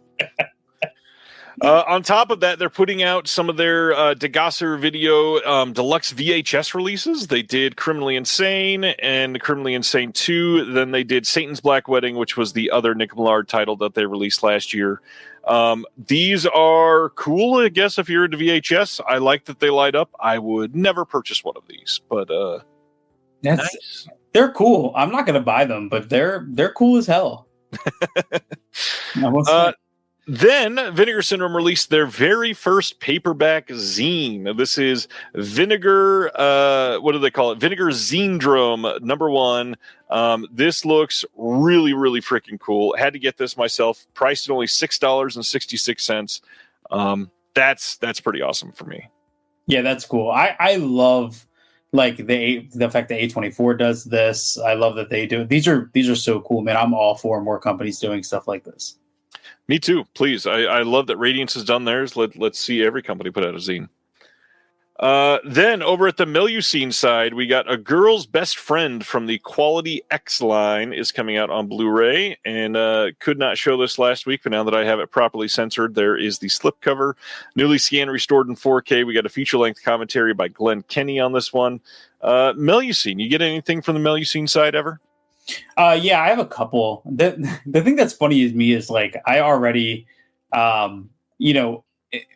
On top of that, they're putting out some of their DeGosser video deluxe VHS releases. They did Criminally Insane and Criminally Insane 2. Then they did Satan's Black Wedding, which was the other Nick Millard title that they released last year. These are cool, I guess, if you're into VHS. I like that they light up. I would never purchase one of these, but nice. They're cool. I'm not going to buy them, but they're cool as hell. Then Vinegar Syndrome released their very first paperback zine. This is Vinegar, what do they call it? Vinegar Zine-drome #1. This looks really, really freaking cool. Had to get this myself. Priced at only $6.66. That's pretty awesome for me. Yeah, that's cool. I love like the fact that A24 does this. I love that they do it. These are so cool, man. I'm all for more companies doing stuff like this. Me too. Please. I love that Radiance has done theirs. Let's see every company put out a zine. Then over at the Melusine side, we got A Girl's Best Friend from the Quality X line is coming out on Blu-ray, and could not show this last week, but now that I have it properly censored, there is the slipcover, newly scanned, restored in 4K. We got a feature-length commentary by Glenn Kenny on this one. Melusine, you get anything from the Melusine side ever? Yeah, I have a couple. The thing that's funny to me is like I already,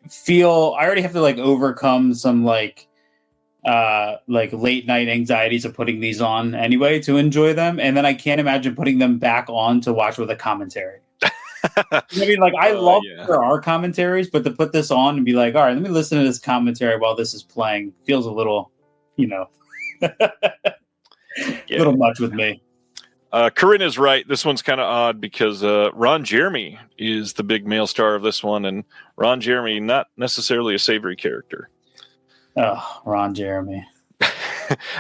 feel I already have to like overcome some like late night anxieties of putting these on anyway to enjoy them, and then I can't imagine putting them back on to watch with a commentary. I mean, like I love there are commentaries, but to put this on and be like, all right, let me listen to this commentary while this is playing feels a little, a little much with me. Corinne is right. This one's kind of odd because Ron Jeremy is the big male star of this one, and Ron Jeremy, not necessarily a savory character. Oh, Ron Jeremy.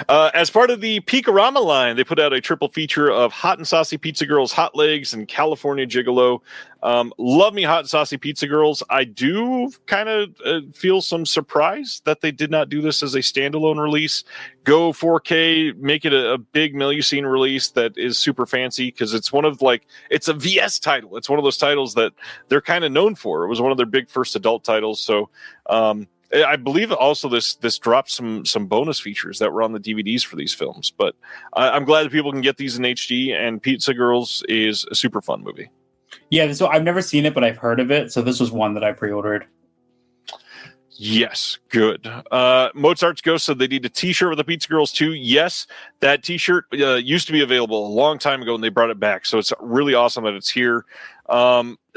As part of the Peakorama line, they put out a triple feature of Hot and Saucy Pizza Girls, Hot Legs, and California Gigolo. Love me Hot and Saucy Pizza Girls. I do kind of feel some surprise that they did not do this as a standalone release. Go 4K, make it a big Melusine release that is super fancy, because it's one of it's a VS title. It's one of those titles that they're kind of known for. It was one of their big first adult titles. So, I believe also this dropped some bonus features that were on the DVDs for these films, but I'm glad that people can get these in HD, and Pizza Girls is a super fun movie. Yeah, so I've never seen it, but I've heard of it, so this was one that I pre-ordered. Yes, good. Mozart's Ghost said they need a t-shirt with the Pizza Girls too. Yes, that t-shirt used to be available a long time ago, and they brought it back, so it's really awesome that it's here.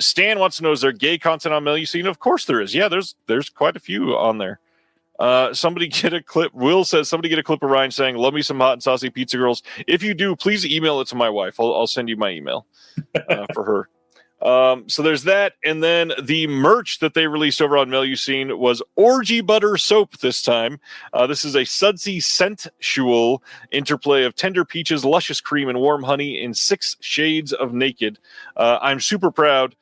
Stan wants to know, is there gay content on Melusine? Of course there is. Yeah, there's quite a few on there. Somebody get a clip. Will says, somebody get a clip of Ryan saying, love me some Hot and Saucy Pizza Girls. If you do, please email it to my wife. I'll send you my email for her. So there's that. And then the merch that they released over on Melusine was Orgy Butter Soap this time. This is a sudsy sensual interplay of tender peaches, luscious cream, and warm honey in 6 shades of naked. I'm super proud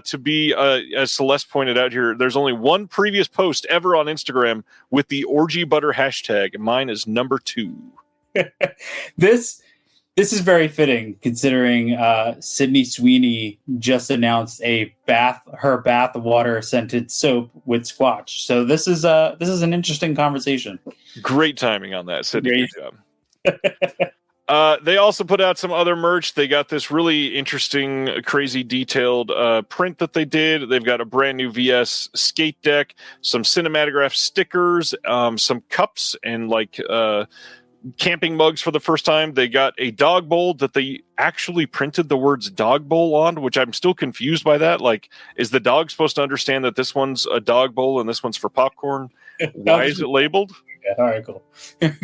to be, as Celeste pointed out here, there's only one previous post ever on Instagram with the Orgy Butter hashtag. Mine is number 2. This is very fitting, considering Sydney Sweeney just announced her bath water scented soap with Squatch. So this is an interesting conversation. Great timing on that, Sydney. Good job. They also put out some other merch. They got this really interesting, crazy detailed print that they did. They've got a brand new VS skate deck, some cinematograph stickers, some cups, and camping mugs for the first time. They got a dog bowl that they actually printed the words dog bowl on, which I'm still confused by that. Is the dog supposed to understand that this one's a dog bowl and this one's for popcorn? Why is it labeled? Yeah, all right, cool.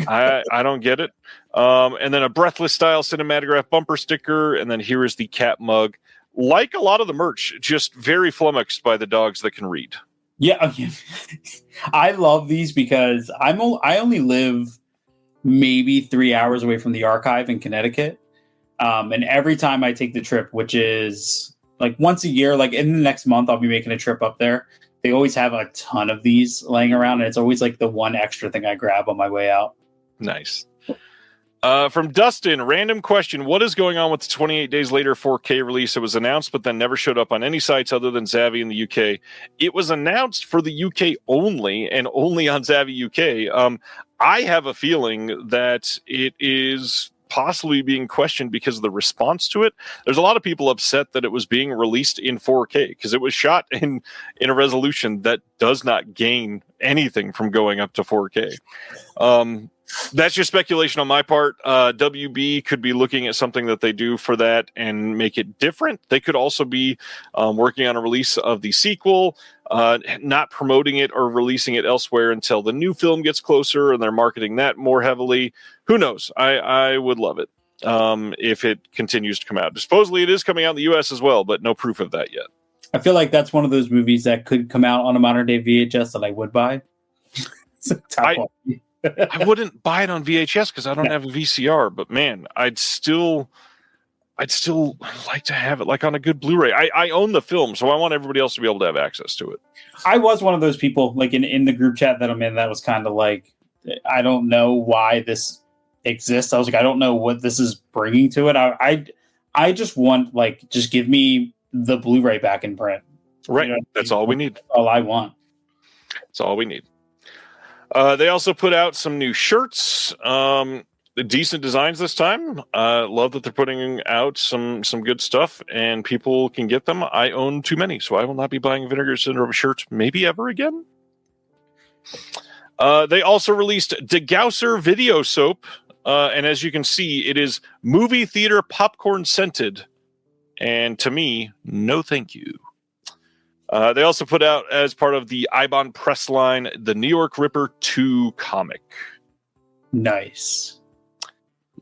I don't get it. And then a Breathless style cinematograph bumper sticker, and then here is the cat mug. Like a lot of the merch, just very flummoxed by the dogs that can read. Yeah, I love these because I only live maybe 3 hours away from the archive in Connecticut. And every time I take the trip, which is once a year, in the next month, I'll be making a trip up there. They always have a ton of these laying around, and it's always the one extra thing I grab on my way out. Nice. From Dustin, random question. What is going on with the 28 days later 4K release? It was announced, but then never showed up on any sites other than Zavvi in the UK. It was announced for the UK only and only on Zavvi UK. I have a feeling that it is possibly being questioned because of the response to it. There's a lot of people upset that it was being released in 4K because it was shot in a resolution that does not gain anything from going up to 4K. That's just speculation on my part. WB could be looking at something that they do for that and make it different. They could also be working on a release of the sequel, not promoting it or releasing it elsewhere until the new film gets closer and they're marketing that more heavily. Who knows? I would love it if it continues to come out. Supposedly it is coming out in the US as well, but no proof of that yet. I feel like that's one of those movies that could come out on a modern day VHS that I would buy. I wouldn't buy it on VHS because I don't have a VCR, but man, I'd still like to have it like on a good Blu-ray. I own the film, so I want everybody else to be able to have access to it. I was one of those people, like in the group chat that I'm in, that was kind of like, I don't know why this exists. I was like, I don't know what this is bringing to it. I just want, like, just give me the Blu-ray back in print. Right. You know, that's all we need. That's all I want. That's all we need. They also put out some new shirts. Decent designs this time. Love that they're putting out some good stuff and people can get them. I own too many, so I will not be buying Vinegar Syndrome shirts maybe ever again. They also released Degausser video soap. And as you can see, it is movie theater popcorn scented. And to me, no thank you. They also put out, as part of the Ibon press line, the New York Ripper 2 comic. Nice.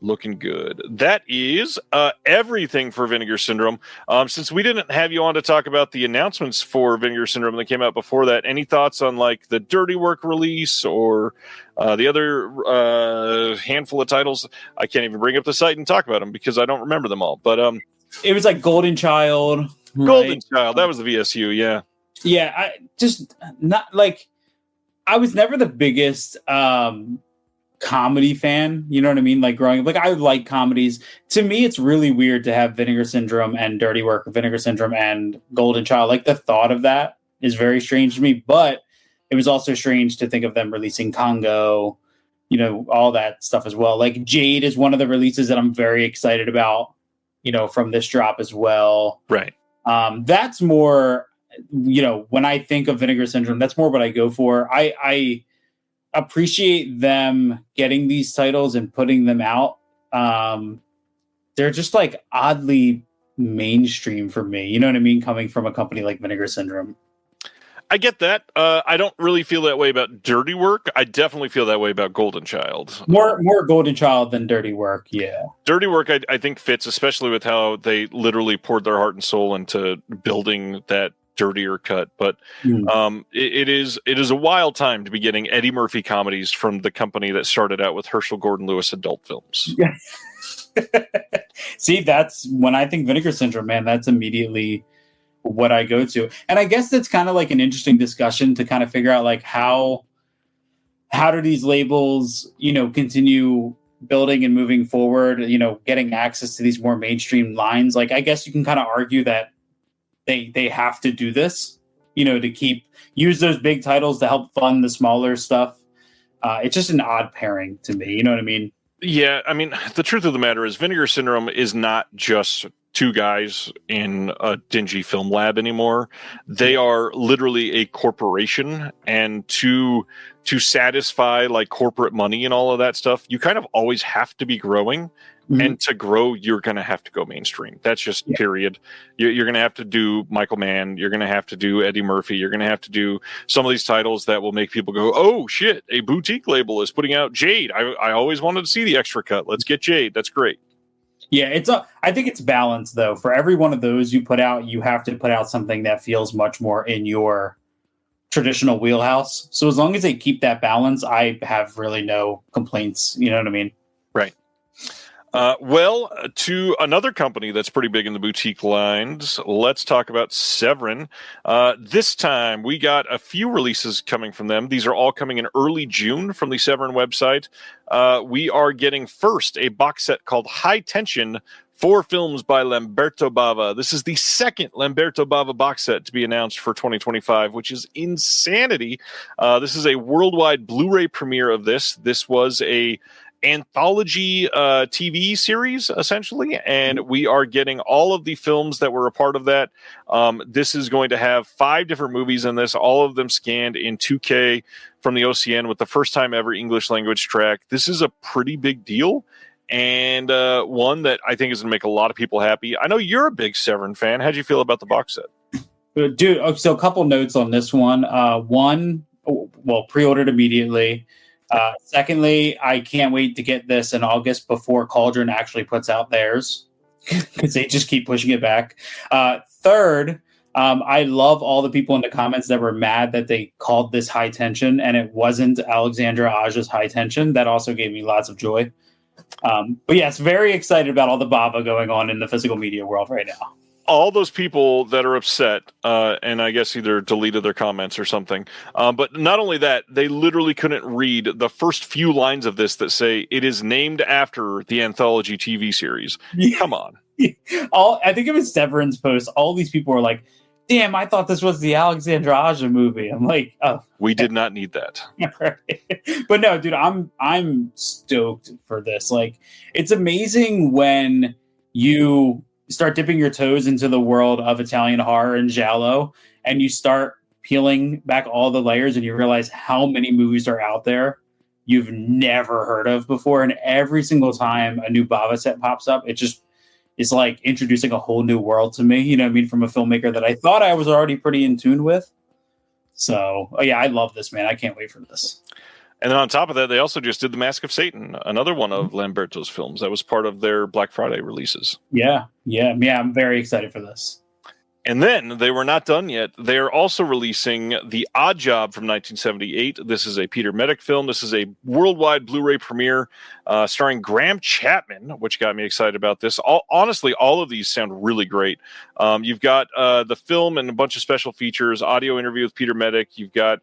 Looking good. That is everything for Vinegar Syndrome. Since we didn't have you on to talk about the announcements for Vinegar Syndrome that came out before that, any thoughts on like the Dirty Work release or the other handful of titles? I can't even bring up the site and talk about them because I don't remember them all. But it was like Golden Child. Golden Child, that was the VSU, yeah. Yeah, I just not like, I was never the biggest comedy fan, you know what I mean? Like growing up, like I like comedies. To me, it's really weird to have Vinegar Syndrome and Dirty Work, Vinegar Syndrome and Golden Child. Like the thought of that is very strange to me, but it was also strange to think of them releasing Congo, you know, all that stuff as well. Like Jade is one of the releases that I'm very excited about, you know, from this drop as well. Right. That's more, you know, when I think of Vinegar Syndrome, that's more what I go for. I appreciate them getting these titles and putting them out. They're just like oddly mainstream for me. You know what I mean? Coming from a company like Vinegar Syndrome. I get that. I don't really feel that way about Dirty Work. I definitely feel that way about Golden Child. More Golden Child than Dirty Work, yeah. Dirty Work, I think, fits, especially with how they literally poured their heart and soul into building that dirtier cut. But it is a wild time to be getting Eddie Murphy comedies from the company that started out with Herschel Gordon Lewis adult films. Yeah. See, that's when I think Vinegar Syndrome, man, that's immediately what I go to. And I guess that's kind of like an interesting discussion to kind of figure out like how do these labels, you know, continue building and moving forward, you know, getting access to these more mainstream lines. Like, I guess you can kind of argue that they have to do this, you know, to use those big titles to help fund the smaller stuff. It's just an odd pairing to me. You know what I mean? Yeah. I mean, the truth of the matter is Vinegar Syndrome is not just two guys in a dingy film lab anymore. They are literally a corporation, and to satisfy like corporate money and all of that stuff, you kind of always have to be growing. Mm-hmm. And to grow, you're going to have to go mainstream. That's just period. You're going to have to do Michael Mann. You're going to have to do Eddie Murphy. You're going to have to do some of these titles that will make people go, oh shit, a boutique label is putting out Jade. I always wanted to see the extra cut. Let's get Jade. That's great. Yeah, I think it's balanced though. For every one of those you put out, you have to put out something that feels much more in your traditional wheelhouse. So as long as they keep that balance, I have really no complaints. You know what I mean? Right. Well, to another company that's pretty big in the boutique lines, let's talk about Severin. This time, we got a few releases coming from them. These are all coming in early June from the Severin website. We are getting first a box set called High Tension, 4 films by Lamberto Bava. This is the second Lamberto Bava box set to be announced for 2025, which is insanity. This is a worldwide Blu-ray premiere of this. This was a anthology TV series, essentially, and we are getting all of the films that were a part of that. This is going to have 5 different movies in this, all of them scanned in 2K from the OCN with the first time ever English language track. This is a pretty big deal, and one that I think is going to make a lot of people happy. I know you're a big Severin fan. How'd you feel about the box set? Dude, so a couple notes on this one. Pre-ordered immediately. Secondly, I can't wait to get this in August before Cauldron actually puts out theirs, because they just keep pushing it back. Third, I love all the people in the comments that were mad that they called this High Tension and it wasn't Alexandra Aja's High Tension. That also gave me lots of joy. But yes, very excited about all the Bava going on in the physical media world right now. All those people that are upset, and I guess either deleted their comments or something, but not only that, they literally couldn't read the first few lines of this that say it is named after the anthology TV series. Yeah. Come on. I think it was Severin's post. All these people were like, damn, I thought this was the Alexandra Aja movie. I'm like, oh. We did not need that. But no, dude, I'm stoked for this. Like, it's amazing when you start dipping your toes into the world of Italian horror and giallo, and you start peeling back all the layers, and you realize how many movies are out there you've never heard of before. And every single time a new Bava set pops up, it just is like introducing a whole new world to me. You know what I mean? From a filmmaker that I thought I was already pretty in tune with. So, I love this, man. I can't wait for this. And then on top of that, they also just did The Mask of Satan, another one of Lamberto's films that was part of their Black Friday releases. Yeah. I'm very excited for this. And then they were not done yet. They are also releasing The Odd Job from 1978. This is a Peter Medic film. This is a worldwide Blu-ray premiere starring Graham Chapman, which got me excited about this. Honestly, all of these sound really great. You've got the film and a bunch of special features, audio interview with Peter Medic. You've got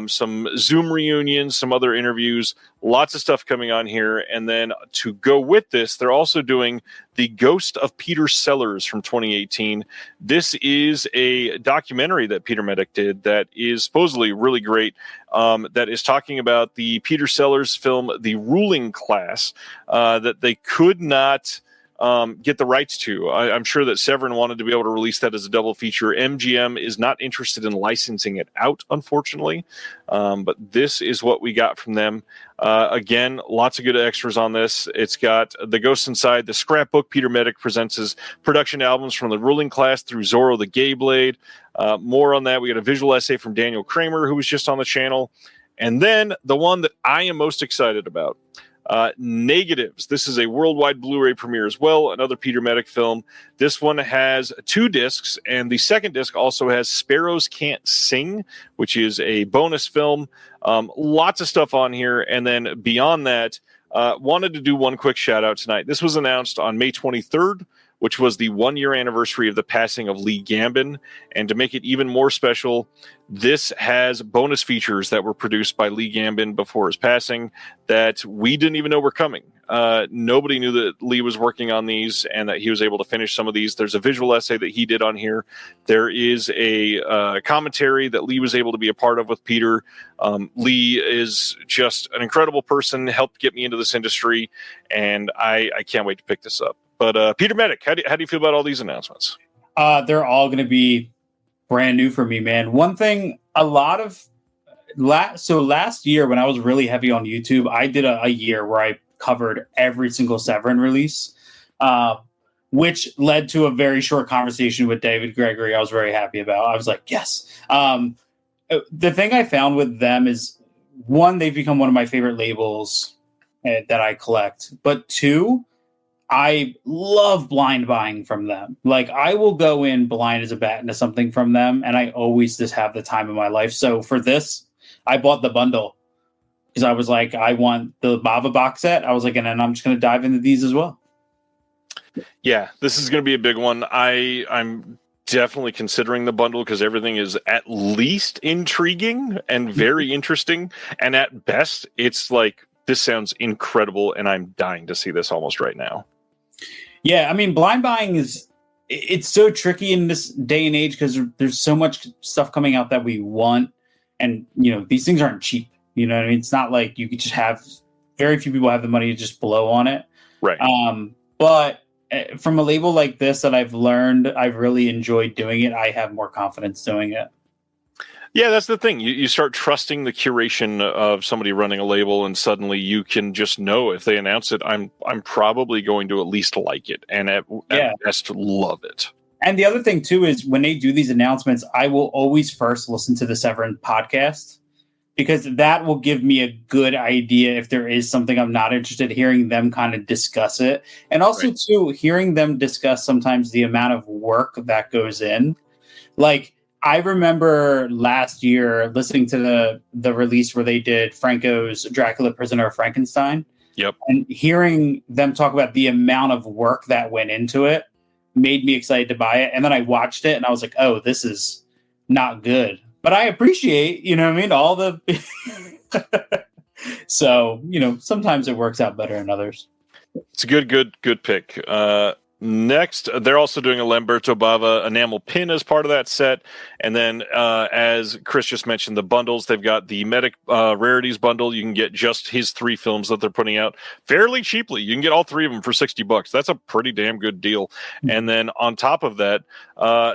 some Zoom reunions, some other interviews, lots of stuff coming on here. And then to go with this, they're also doing The Ghost of Peter Sellers from 2018. This is a documentary that Peter Medic did that is supposedly really great, that is talking about the Peter Sellers film, The Ruling Class, that they could not get the rights to. I'm sure that Severin wanted to be able to release that as a double feature. MGM is not interested in licensing it out, unfortunately. But this is what we got from them. Again, lots of good extras on this. It's got The Ghost Inside, the scrapbook. Peter Medic presents his production albums from The Ruling Class through Zorro the Gay Blade. More on that. We got a visual essay from Daniel Kramer, who was just on the channel. And then the one that I am most excited about, Negatives. This is a worldwide Blu-ray premiere as well, another Peter Medic film. This one has 2 discs, and the second disc also has Sparrows Can't Sing, which is a bonus film. Lots of stuff on here, and then beyond that, wanted to do one quick shout out tonight. This was announced on May 23rd, which was the 1-year anniversary of the passing of Lee Gambin. And to make it even more special, this has bonus features that were produced by Lee Gambin before his passing that we didn't even know were coming. Nobody knew that Lee was working on these and that he was able to finish some of these. There's a visual essay that he did on here. There is a commentary that Lee was able to be a part of with Peter. Lee is just an incredible person, helped get me into this industry, and I can't wait to pick this up. But Peter Medic, how do you feel about all these announcements? They're all going to be brand new for me, man. One thing, last year when I was really heavy on YouTube, I did a year where I covered every single Severin release, which led to a very short conversation with David Gregory. I was very happy about. I was like, yes. The thing I found with them is, one, they've become one of my favorite labels that I collect, but 2, I love blind buying from them. Like, I will go in blind as a bat into something from them, and I always just have the time of my life. So for this, I bought the bundle because I was like, I want the Bava box set. I was like, and then I'm just going to dive into these as well. Yeah, this is going to be a big one. I'm definitely considering the bundle because everything is at least intriguing and very interesting. And at best, it's like, this sounds incredible, and I'm dying to see this almost right now. Yeah, I mean, blind buying it's so tricky in this day and age because there's so much stuff coming out that we want. And, these things aren't cheap. You know what I mean? It's not like you could just have, very few people have the money to just blow on it. Right. But from a label like this that I've learned, I've really enjoyed doing it. I have more confidence doing it. Yeah, that's the thing. You start trusting the curation of somebody running a label, and suddenly you can just know if they announce it, I'm probably going to at least like it, and at best love it. And the other thing too is when they do these announcements, I will always first listen to the Severin podcast, because that will give me a good idea if there is something I'm not interested in, hearing them kind of discuss it. And also too, hearing them discuss sometimes the amount of work that goes in. Like, I remember last year listening to the release where they did Franco's Dracula Prisoner of Frankenstein. Yep. And hearing them talk about the amount of work that went into it made me excited to buy it. And then I watched it and I was like, oh, this is not good. But I appreciate, all the... So, sometimes it works out better than others. It's a good pick. Next, they're also doing a Lamberto Bava enamel pin as part of that set. And then, as Chris just mentioned, the bundles, they've got the Medic Rarities bundle. You can get just his 3 films that they're putting out fairly cheaply. You can get all 3 of them for $60. That's a pretty damn good deal. Mm-hmm. And then on top of that,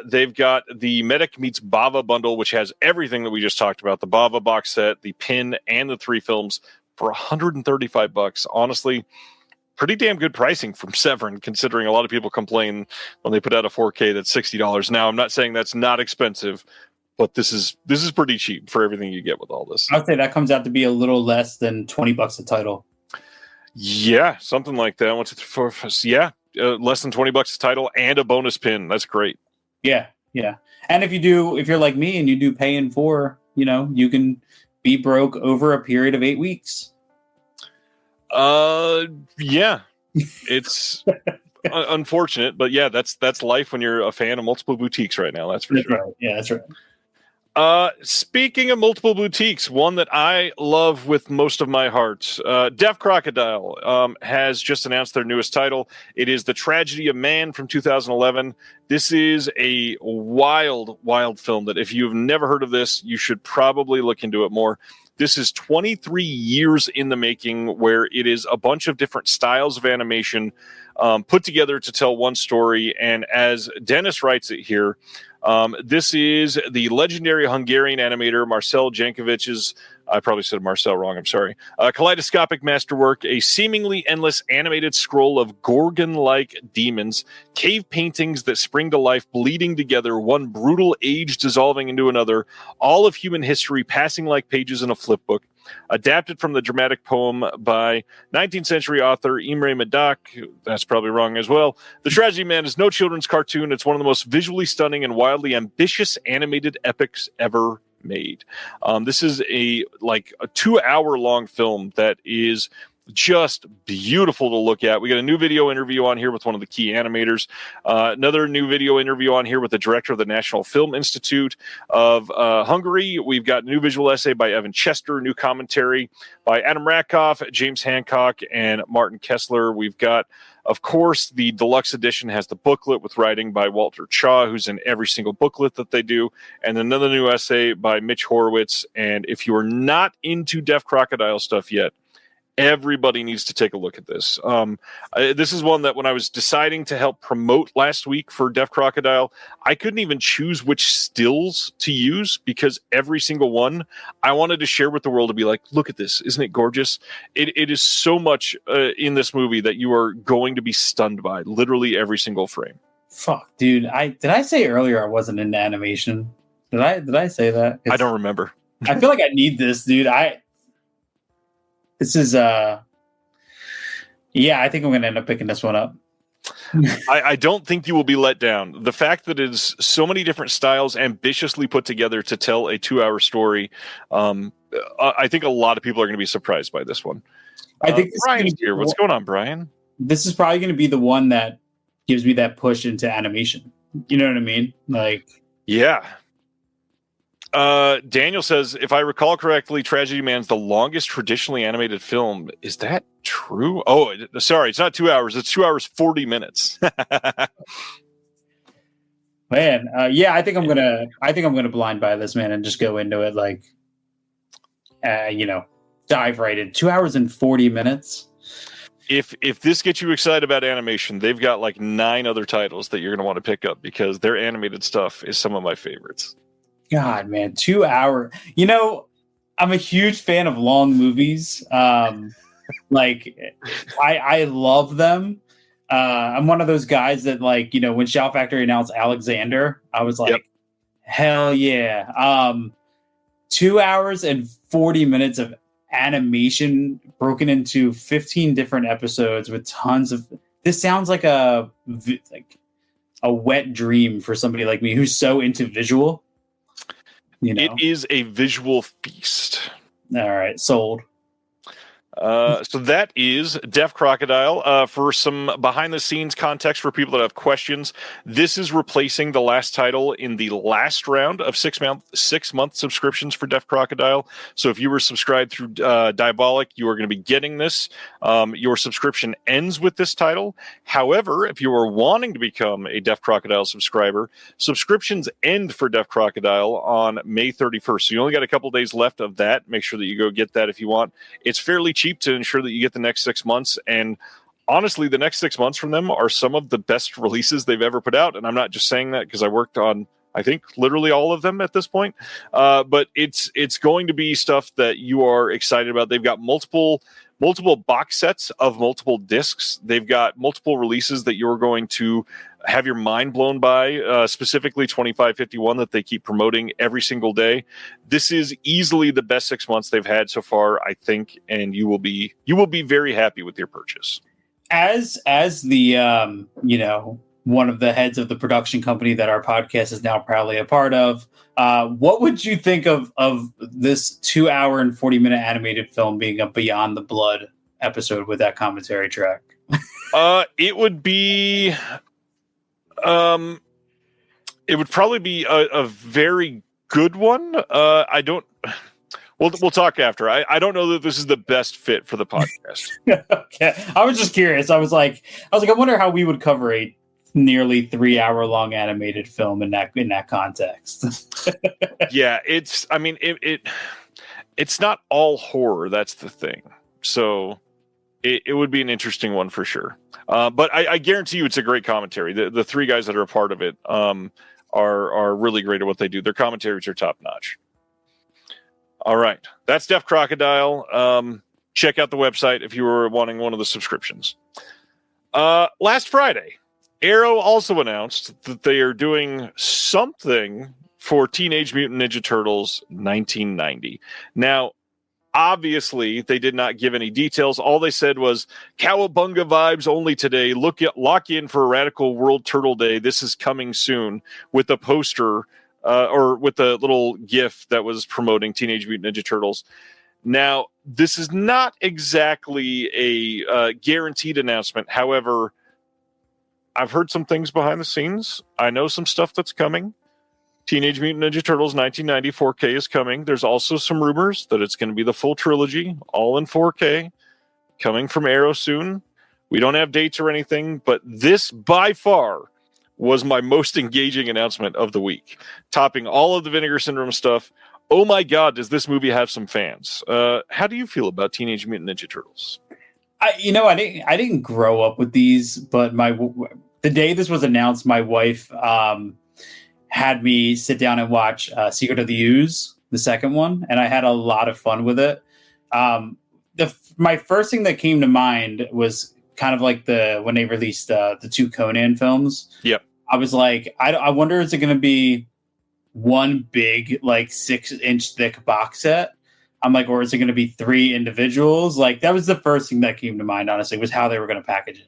they've got the Medic meets Bava bundle, which has everything that we just talked about, the Bava box set, the pin, and the 3 films for $135. Honestly, pretty damn good pricing from Severin, considering a lot of people complain when they put out a 4K that's $60. Now, I'm not saying that's not expensive, but this is pretty cheap for everything you get with all this. I'd say that comes out to be a little less than $20 a title. Yeah, something like that. Less than $20 a title and a bonus pin. That's great. Yeah. And if you're like me and you do pay in 4, you can be broke over a period of 8 weeks. Yeah, it's unfortunate, but yeah, that's life when you're a fan of multiple boutiques right now. That's for sure. Right. Yeah, that's right. Speaking of multiple boutiques, one that I love with most of my heart, Deaf Crocodile, has just announced their newest title. It is The Tragedy of Man from 2011. This is a wild, wild film that if you've never heard of this, you should probably look into it more. This is 23 years in the making, where it is a bunch of different styles of animation put together to tell one story. And as Dennis writes it here, this is the legendary Hungarian animator Marcel Jankovic's, I probably said Marcel wrong, I'm sorry, kaleidoscopic masterwork, a seemingly endless animated scroll of Gorgon-like demons, cave paintings that spring to life, bleeding together, one brutal age dissolving into another, all of human history passing like pages in a flip book. Adapted from the dramatic poem by 19th century author Imre Medak, that's probably wrong as well. The Tragedy Man is no children's cartoon. It's one of the most visually stunning and wildly ambitious animated epics ever made. This is a 2-hour long film that is just beautiful to look at. We got a new video interview on here with one of the key animators. Another new video interview on here with the director of the National Film Institute of Hungary. We've got a new visual essay by Evan Chester, new commentary by Adam Rakoff, James Hancock, and Martin Kessler. We've got, of course, the deluxe edition has the booklet with writing by Walter Chaw, who's in every single booklet that they do, and another new essay by Mitch Horowitz. And if you are not into Deaf Crocodile stuff yet, everybody needs to take a look at this. This is one that when I was deciding to help promote last week for Deaf Crocodile, I couldn't even choose which stills to use because every single one I wanted to share with the world to be like, look at this. Isn't it gorgeous? It is so much in this movie that you are going to be stunned by literally every single frame. Fuck, dude. Did I say earlier I wasn't into animation? Did I say that? I don't remember. I feel like I need this, dude. This is, I think I'm going to end up picking this one up. I don't think you will be let down. The fact that it's so many different styles ambitiously put together to tell a 2-hour story, I think a lot of people are going to be surprised by this one. I think Brian's here. What's going on, Brian? This is probably going to be the one that gives me that push into animation. You know what I mean? Like, yeah. Daniel says, if I recall correctly, Tragedy Man's the longest traditionally animated film. Is that true? Oh, sorry, it's not 2 hours. It's 2 hours 40 minutes. man, yeah, I think I'm gonna blind buy this, man, and just go into it like, dive right in. 2 hours and 40 minutes. If this gets you excited about animation, they've got like 9 other titles that you're gonna want to pick up because their animated stuff is some of my favorites. God, man, 2 hour. I'm a huge fan of long movies. Like, I love them. I'm one of those guys that, like, when Shout Factory announced Alexander, I was like, hell yeah. 2 hours and 40 minutes of animation broken into 15 different episodes with tons of. This sounds like a wet dream for somebody like me who's so into visual. It is a visual feast. All right, sold. So that is Deaf Crocodile. For some behind-the-scenes context for people that have questions, this is replacing the last title in the last round of 6-month subscriptions for Deaf Crocodile. So if you were subscribed through Diabolic, you are going to be getting this. Your subscription ends with this title. However, if you are wanting to become a Deaf Crocodile subscriber, subscriptions end for Deaf Crocodile on May 31st. So you only got a couple days left of that. Make sure that you go get that if you want. It's fairly cheap to ensure that you get the next 6 months, and honestly the next 6 months from them are some of the best releases they've ever put out, and I'm not just saying that because I worked on I think literally all of them at this point, but it's going to be stuff that you are excited about. They've got multiple box sets of multiple discs. They've got multiple releases that you're going to have your mind blown by, specifically 2551 that they keep promoting every single day. This is easily the best 6 months they've had so far, I think, and you will be very happy with your purchase. As the one of the heads of the production company that our podcast is now proudly a part of, what would you think of this 2 hour and 40-minute animated film being a Beyond the Blood episode with that commentary track? It would be, it would probably be a very good one. We'll talk after. I don't know that this is the best fit for the podcast. Okay, I was just curious. I was like, I wonder how we would cover a nearly 3 hour long animated film in that context. Yeah, it's not all horror. That's the thing. So it would be an interesting one for sure. But I guarantee you it's a great commentary. The three guys that are a part of it are really great at what they do. Their commentaries are top notch. All right. That's Deaf Crocodile. Check out the website if you were wanting one of the subscriptions. Last Friday, Arrow also announced that they are doing something for Teenage Mutant Ninja Turtles 1990. Now, obviously, they did not give any details. All they said was, Cowabunga vibes only today. Lock in for a Radical World Turtle Day. This is coming soon, with a poster or with a little GIF that was promoting Teenage Mutant Ninja Turtles. Now, this is not exactly a guaranteed announcement. However, I've heard some things behind the scenes. I know some stuff that's coming. Teenage Mutant Ninja Turtles 1990 4K is coming. There's also some rumors that it's going to be the full trilogy, all in 4K, coming from Arrow soon. We don't have dates or anything, but this by far was my most engaging announcement of the week, topping all of the Vinegar Syndrome stuff. Oh my God, does this movie have some fans? How do you feel about Teenage Mutant Ninja Turtles? I didn't grow up with these, but the day this was announced, my wife had me sit down and watch Secret of the Ooze, the second one, and I had a lot of fun with it. My first thing that came to mind was kind of like when they released the two Conan films. Yep. I was like, I wonder, is it going to be one big, like 6-inch thick box set? I'm like, or is it going to be 3 individuals? Like, that was the first thing that came to mind, honestly, was how they were going to package it.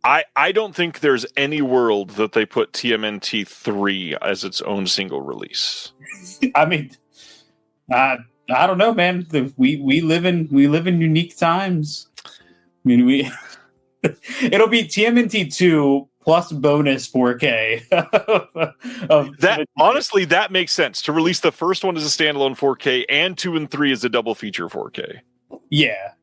I don't think there's any world that they put TMNT 3 as its own single release. I mean, I don't know, man. We live in unique times. I mean, it'll be TMNT 2 plus bonus 4K. Honestly, that makes sense to release the first one as a standalone 4K and 2 and 3 as a double feature 4K. Yeah.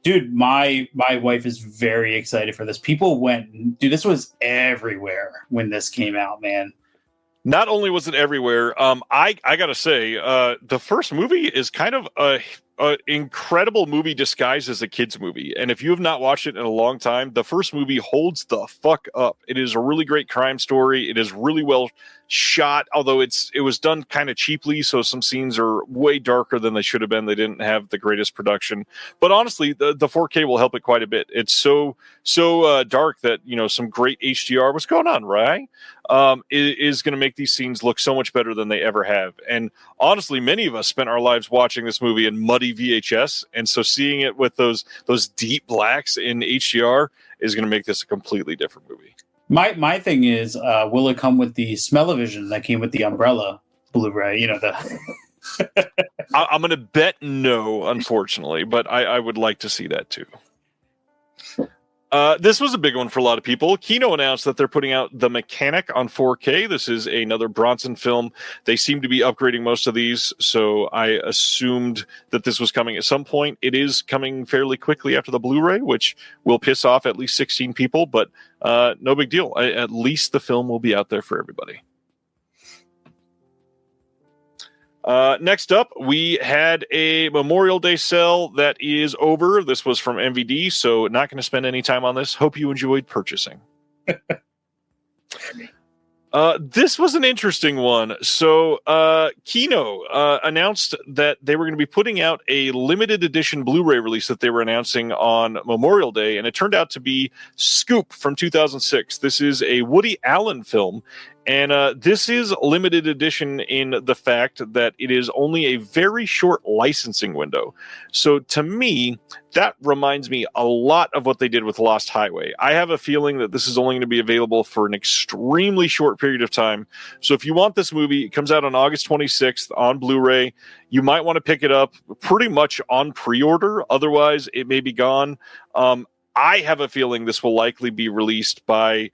Dude, my wife is very excited for this. People went, dude, this was everywhere when this came out, man. Not only was it everywhere, I gotta say, the first movie is kind of a incredible movie disguised as a kid's movie. And if you have not watched it in a long time, the first movie holds the fuck up. It is a really great crime story. It is really well shot, although it was done kind of cheaply, so some scenes are way darker than they should have been. They didn't have the greatest production, but honestly, the 4K will help it quite a bit. It's so dark that some great HDR. What's going on, right? Is going to make these scenes look so much better than they ever have. And honestly, many of us spent our lives watching this movie in muddy VHS, and so seeing it with those deep blacks in HDR is going to make this a completely different movie. My thing is, will it come with the smell-o-vision that came with the Umbrella Blu-ray? I'm going to bet no, unfortunately, but I would like to see that too. This was a big one for a lot of people. Kino announced that they're putting out The Mechanic on 4K. This is another Bronson film. They seem to be upgrading most of these, so I assumed that this was coming at some point. It is coming fairly quickly after the Blu-ray, which will piss off at least 16 people, but no big deal. At least the film will be out there for everybody. Next up, we had a Memorial Day sale that is over. This was from MVD, so not going to spend any time on this. Hope you enjoyed purchasing. This was an interesting one. So Kino announced that they were going to be putting out a limited edition Blu-ray release that they were announcing on Memorial Day, and it turned out to be Scoop from 2006. This is a Woody Allen film. And this is limited edition in the fact that it is only a very short licensing window. So to me, that reminds me a lot of what they did with Lost Highway. I have a feeling that this is only going to be available for an extremely short period of time. So if you want this movie, it comes out on August 26th on Blu-ray. You might want to pick it up pretty much on pre-order. Otherwise, it may be gone. I have a feeling this will likely be released by...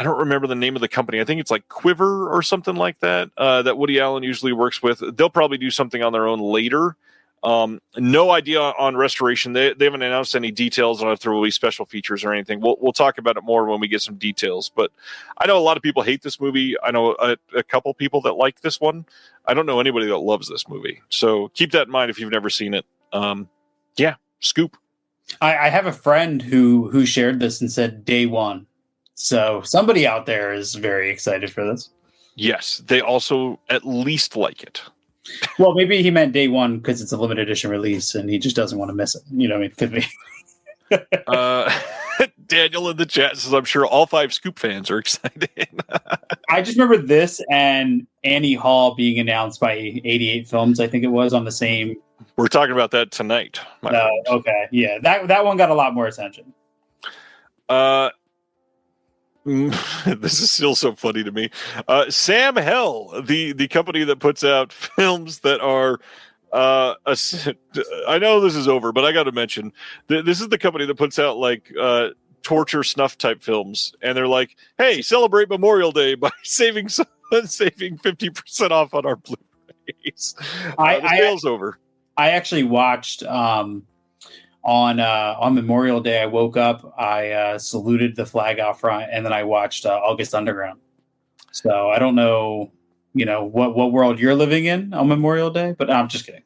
I don't remember the name of the company. I think it's like Quiver or something like that, that Woody Allen usually works with. They'll probably do something on their own later. No idea on restoration. They haven't announced any details on if there will be special features or anything. We'll talk about it more when we get some details. But I know a lot of people hate this movie. I know a couple people that like this one. I don't know anybody that loves this movie. So keep that in mind if you've never seen it. Yeah, Scoop. I have a friend who shared this and said day one. So somebody out there is very excited for this. Yes, they also at least like it. Well, maybe he meant day one because it's a limited edition release and he just doesn't want to miss it. You know what I mean? Could be. Daniel in the chat says, I'm sure all 5 Scoop fans are excited. I just remember this and Annie Hall being announced by 88 Films, I think it was, on the same... We're talking about that tonight. Okay. Yeah, that one got a lot more attention. This is still so funny to me. Sam Hell, the company that puts out films that are I know this is over, but I got to mention this is the company that puts out like torture snuff type films, and they're like, "Hey, celebrate Memorial Day by saving 50% off on our Blu-rays." The sale's over. I actually watched on Memorial Day. I woke up, I saluted the flag out front, and then I watched August Underground. So I don't know, what world you're living in on Memorial Day, but I'm just kidding.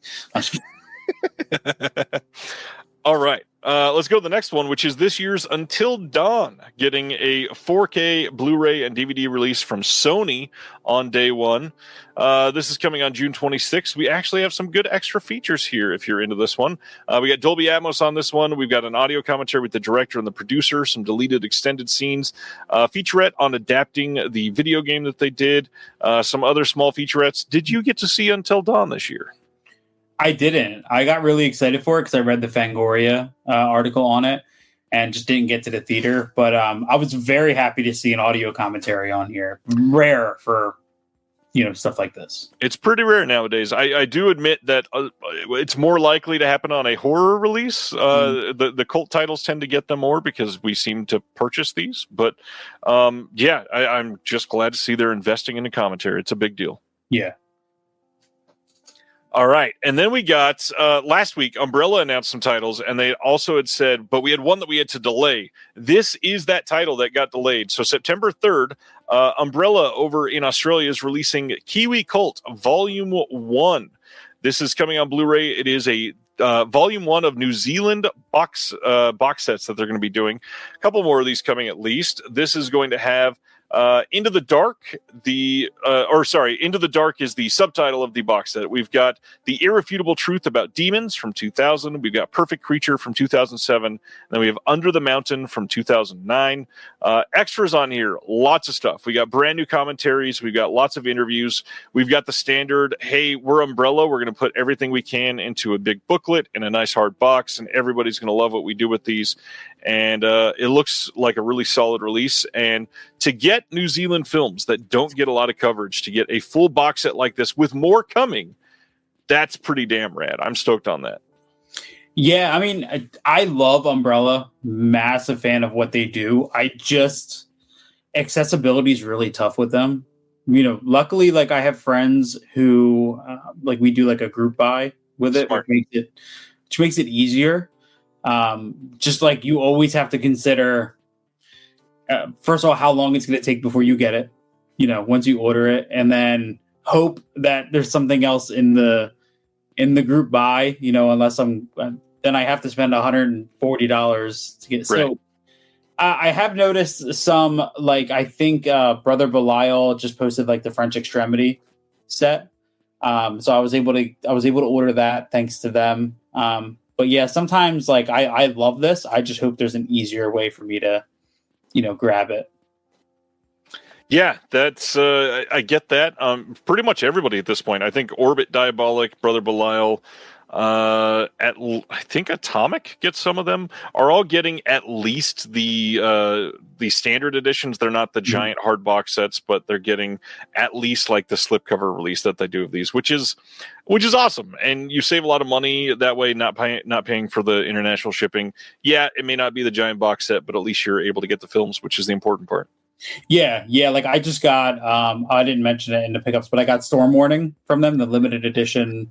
All right. Let's go to the next one, which is this year's Until Dawn, getting a 4K Blu-ray and DVD release from Sony on day one. This is coming on June 26th. We actually have some good extra features here if you're into this one. We got Dolby Atmos on this one. We've got an audio commentary with the director and the producer, some deleted extended scenes, featurette on adapting the video game that they did, some other small featurettes. Did you get to see Until Dawn this year? I didn't. I got really excited for it because I read the Fangoria article on it and just didn't get to the theater. But I was very happy to see an audio commentary on here. Rare for stuff like this. It's pretty rare nowadays. I do admit that it's more likely to happen on a horror release. The cult titles tend to get them more because we seem to purchase these. But I'm just glad to see they're investing in the commentary. It's a big deal. Yeah. All right. And then we got last week, Umbrella announced some titles, and they also had said, but we had one that we had to delay. This is that title that got delayed. So September 3rd, Umbrella over in Australia is releasing Kiwi Cult Volume 1. This is coming on Blu-ray. It is a Volume 1 of New Zealand box sets that they're going to be doing. A couple more of these coming at least. This is going to have Into the Dark, Into the Dark is the subtitle of the box set. We've got The Irrefutable Truth About Demons from 2000. We've got Perfect Creature from 2007. And then we have Under the Mountain from 2009. Extras on here, lots of stuff. We got brand new commentaries. We've got lots of interviews. We've got the standard, hey, we're Umbrella. We're going to put everything we can into a big booklet in a nice hard box, and everybody's going to love what we do with these. And it looks like a really solid release. And to get New Zealand films that don't get a lot of coverage, to get a full box set like this with more coming, that's pretty damn rad. I'm stoked on that. Yeah, I mean, I love Umbrella. Massive fan of what they do. Accessibility is really tough with them. Luckily, I have friends who, we do a group buy with it, which makes it easier. Just you always have to consider, first of all, how long it's going to take before you get it, once you order it, and then hope that there's something else in the group buy, unless then I have to spend $140 to get it. Right. So I have noticed some, I think Brother Belial just posted the French Extremity set. So I was able to order that thanks to them. But yeah, sometimes I love this. I just hope there's an easier way for me to, grab it. Yeah, that's I get that. Pretty much everybody at this point. I think Orbit, Diabolic, Brother Belial, I think Atomic gets some of them, are all getting at least the standard editions. They're not the giant hard box sets, but they're getting at least the slipcover release that they do of these, which is awesome. And you save a lot of money that way, not paying for the international shipping. Yeah, it may not be the giant box set, but at least you're able to get the films, which is the important part. Yeah. I just got, I didn't mention it in the pickups, but I got Storm Warning from them, the limited edition.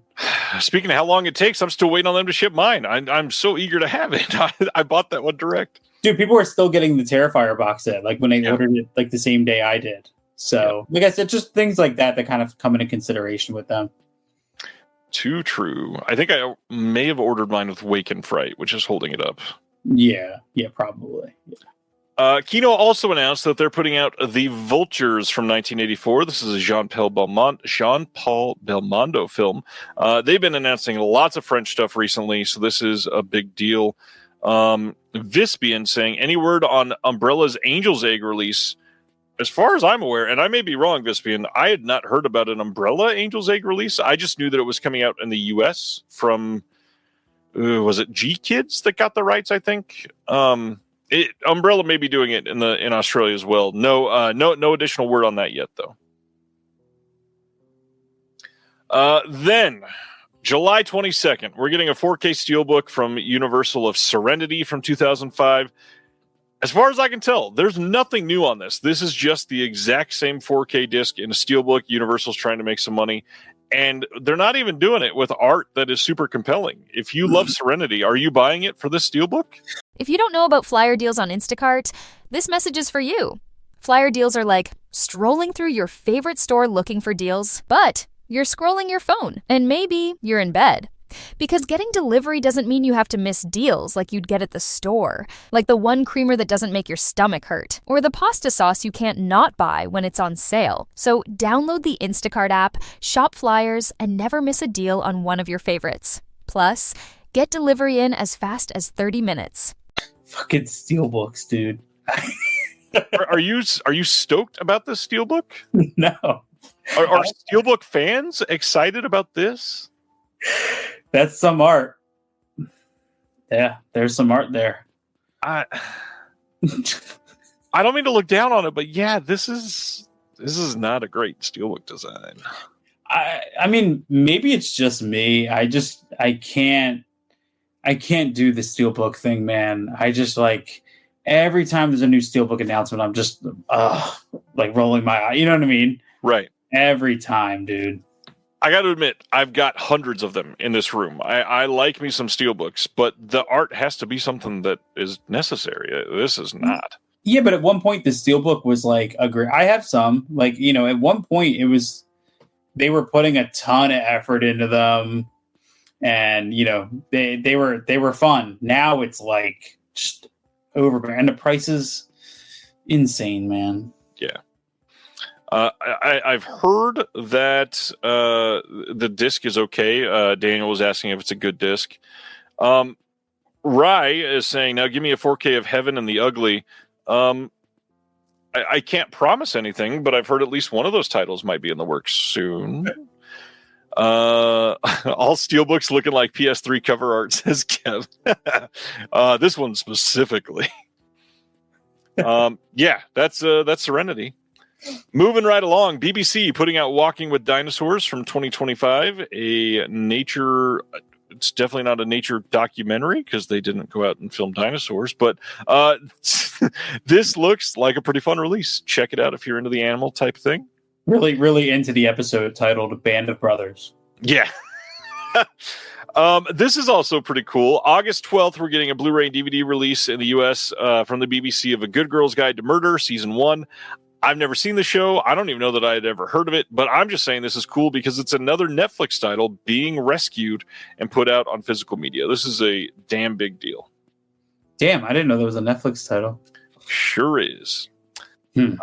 Speaking of how long it takes, I'm still waiting on them to ship mine. I'm so eager to have it. I bought that one direct. Dude, people are still getting the Terrifier box set, when they ordered it, the same day I did. So, like I said, just things like that kind of come into consideration with them. Too true. I think I may have ordered mine with Wake and Fright, which is holding it up. Yeah, probably. Yeah. Kino also announced that they're putting out The Vultures from 1984. This is a Jean-Paul Belmondo film. They've been announcing lots of French stuff recently, so this is a big deal. Vispian saying, any word on Umbrella's Angel's Egg release? As far as I'm aware, and I may be wrong, Vispian, I had not heard about an Umbrella Angel's Egg release. I just knew that it was coming out in the U.S. from, was it G-Kids that got the rights, I think? Umbrella may be doing it in Australia as well. No additional word on that yet, though. Then, July 22nd, we're getting a 4K steelbook from Universal of Serenity from 2005. As far as I can tell, there's nothing new on this. This is just the exact same 4K disc in a steelbook. Universal's trying to make some money. And they're not even doing it with art that is super compelling. If you love Serenity, are you buying it for this steelbook? If you don't know about flyer deals on Instacart, this message is for you. Flyer deals are like strolling through your favorite store looking for deals, but you're scrolling your phone, and maybe you're in bed. Because getting delivery doesn't mean you have to miss deals like you'd get at the store, like the one creamer that doesn't make your stomach hurt, or the pasta sauce you can't not buy when it's on sale. So download the Instacart app, shop flyers, and never miss a deal on one of your favorites. Plus, get delivery in as fast as 30 minutes. Fucking steelbooks, dude. Are you stoked about this steelbook? No. Are steelbook fans excited about this? That's some art. Yeah, there's some art there. I don't mean to look down on it, but yeah, this is This is not a great steelbook design. I mean, maybe it's just me. I can't do the steelbook thing, man. I just like every time there's a new steelbook announcement, I'm just like rolling my eye. You know what I mean? Right. Every time, dude. I got to admit, I've got hundreds of them in this room. I like me some steelbooks, but the art has to be something that is necessary. This is not. Yeah, but at one point the steelbook was like a great. I have some, like, you know, at one point it was, they were putting a ton of effort into them, and you know they were fun. Now it's like just over, and the price is insane, man. Yeah. I've heard that the disc is okay. Daniel was asking if it's a good disc. Rye is saying, now give me a 4K of Heaven and the Ugly. I can't promise anything, but I've heard at least one of those titles might be in the works soon. All steelbooks looking like PS3 cover art, says Kev. This one specifically. Yeah, that's Serenity. Moving right along, BBC putting out Walking with Dinosaurs from 2025, a nature. It's definitely not a nature documentary because they didn't go out and film dinosaurs, but this looks like a pretty fun release. Check it out if you're into the animal type thing. Really, really into the episode titled Band of Brothers. Yeah. This is also pretty cool. August 12th, we're getting a Blu-ray and DVD release in the U.S. From the BBC of A Good Girl's Guide to Murder, Season 1. I've never seen the show. I don't even know that I had ever heard of it, but I'm just saying this is cool because it's another Netflix title being rescued and put out on physical media. This is a damn big deal. Damn, I didn't know there was a Netflix title. Sure is. Then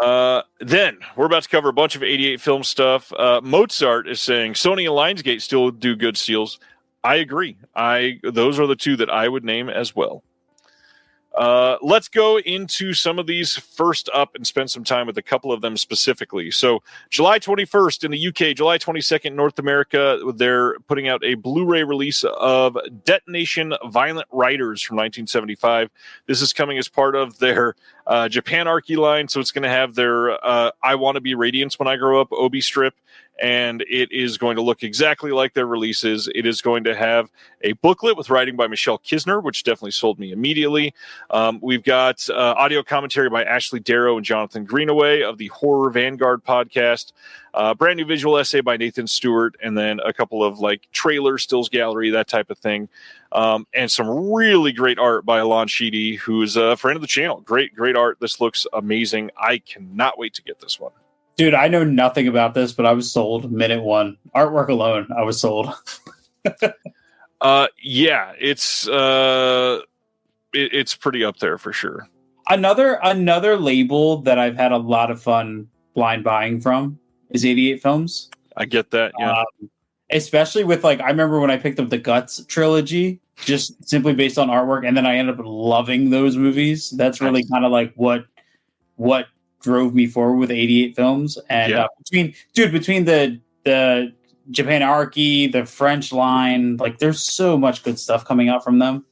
we're about to cover a bunch of 88 film stuff. Mozart is saying Sony and Lionsgate still do good steals. I agree. Those are the two that I would name as well. Let's go into some of these first up and spend some time with a couple of them specifically. So July 21st in the UK, July 22nd in North America, they're putting out a Blu-ray release of Detonation Violent Riders from 1975. This is coming as part of their Japanarchy line, so it's going to have their I Want to Be Radiance When I Grow Up Obi strip, and it is going to look exactly like their releases. It is going to have a booklet with writing by Michelle Kisner, which definitely sold me immediately. We've got audio commentary by Ashley Darrow and Jonathan Greenaway of the Horror Vanguard podcast, brand new visual essay by Nathan Stewart, and then a couple of like trailer stills gallery, that type of thing. And some really great art by Alon Sheedy, who's a friend of the channel. Great art. This looks amazing. I cannot wait to get this one. Dude, I know nothing about this, but I was sold minute one. Artwork alone, I was sold. Yeah, it's pretty up there for sure. Another label that I've had a lot of fun blind buying from is 88 Films. I get that, yeah. Especially with, like, I remember when I picked up the Guts trilogy, just simply based on artwork, and then I ended up loving those movies. That's really kind of like what drove me forward with 88 Films. And between the Japanarchy, the French line, like, there's so much good stuff coming out from them.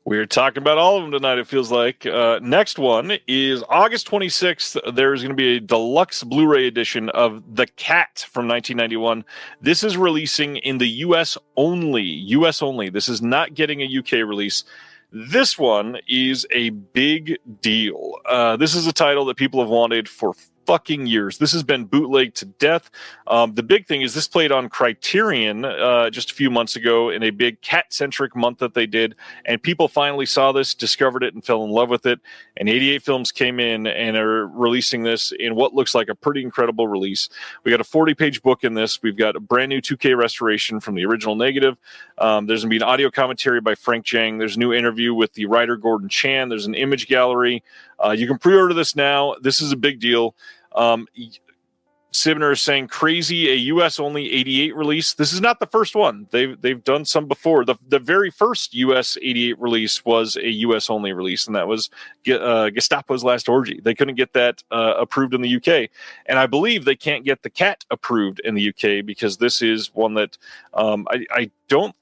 We're talking about all of them tonight, it feels like. Next one is August 26th. There's going to be a deluxe Blu-ray edition of The Cat from 1991. This is releasing in the US only. US only. This is not getting a UK release. This one is a big deal. This is a title that people have wanted for fucking years. This has been bootlegged to death. The big thing is this played on Criterion just a few months ago in a big cat-centric month that they did, and people finally saw this, discovered it, and fell in love with it. And 88 Films came in and are releasing this in what looks like a pretty incredible release. We got a 40-page book in this. We've got a brand new 2K restoration from the original negative. There's going to be an audio commentary by Frank Jang. There's a new interview with the writer Gordon Chan. There's an image gallery. You can pre-order this now. This is a big deal. Sibner is saying crazy, a US only 88 release. This is not the first one. They've done some before. The very first US 88 release was a US only release, and that was Gestapo's Last Orgy. They couldn't get that approved in the UK, and I believe they can't get The Cat approved in the UK because this is one that I don't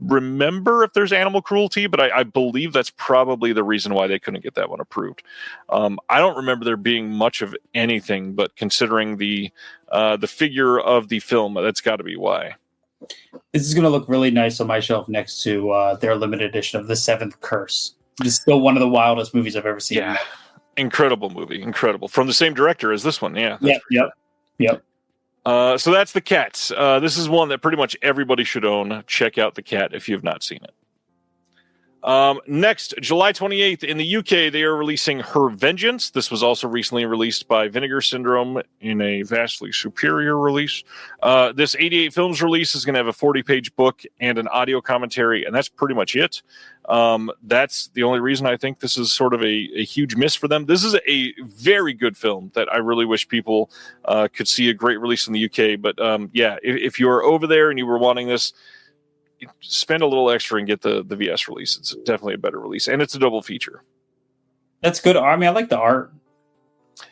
remember if there's animal cruelty, but I believe that's probably the reason why they couldn't get that one approved. I don't remember there being much of anything, but considering the figure of the film, that's got to be why. This is going to look really nice on my shelf next to their limited edition of The Seventh Curse. It's still one of the wildest movies I've ever seen. Yeah, incredible movie, incredible. From the same director as this one, yeah. Yep. So that's The Cat. This is one that pretty much everybody should own. Check out The Cat if you have not seen it. Next, July 28th, in the UK, they are releasing Her Vengeance. This was also recently released by Vinegar Syndrome in a vastly superior release. This 88 films release is going to have a 40-page book and an audio commentary, and that's pretty much it. That's the only reason I think this is sort of a huge miss for them. This is a very good film that I really wish people could see a great release in the UK. But if you're over there and you were wanting this, spend a little extra and get the VS release. It's definitely a better release, and it's a double feature. That's good. I mean, I like the art.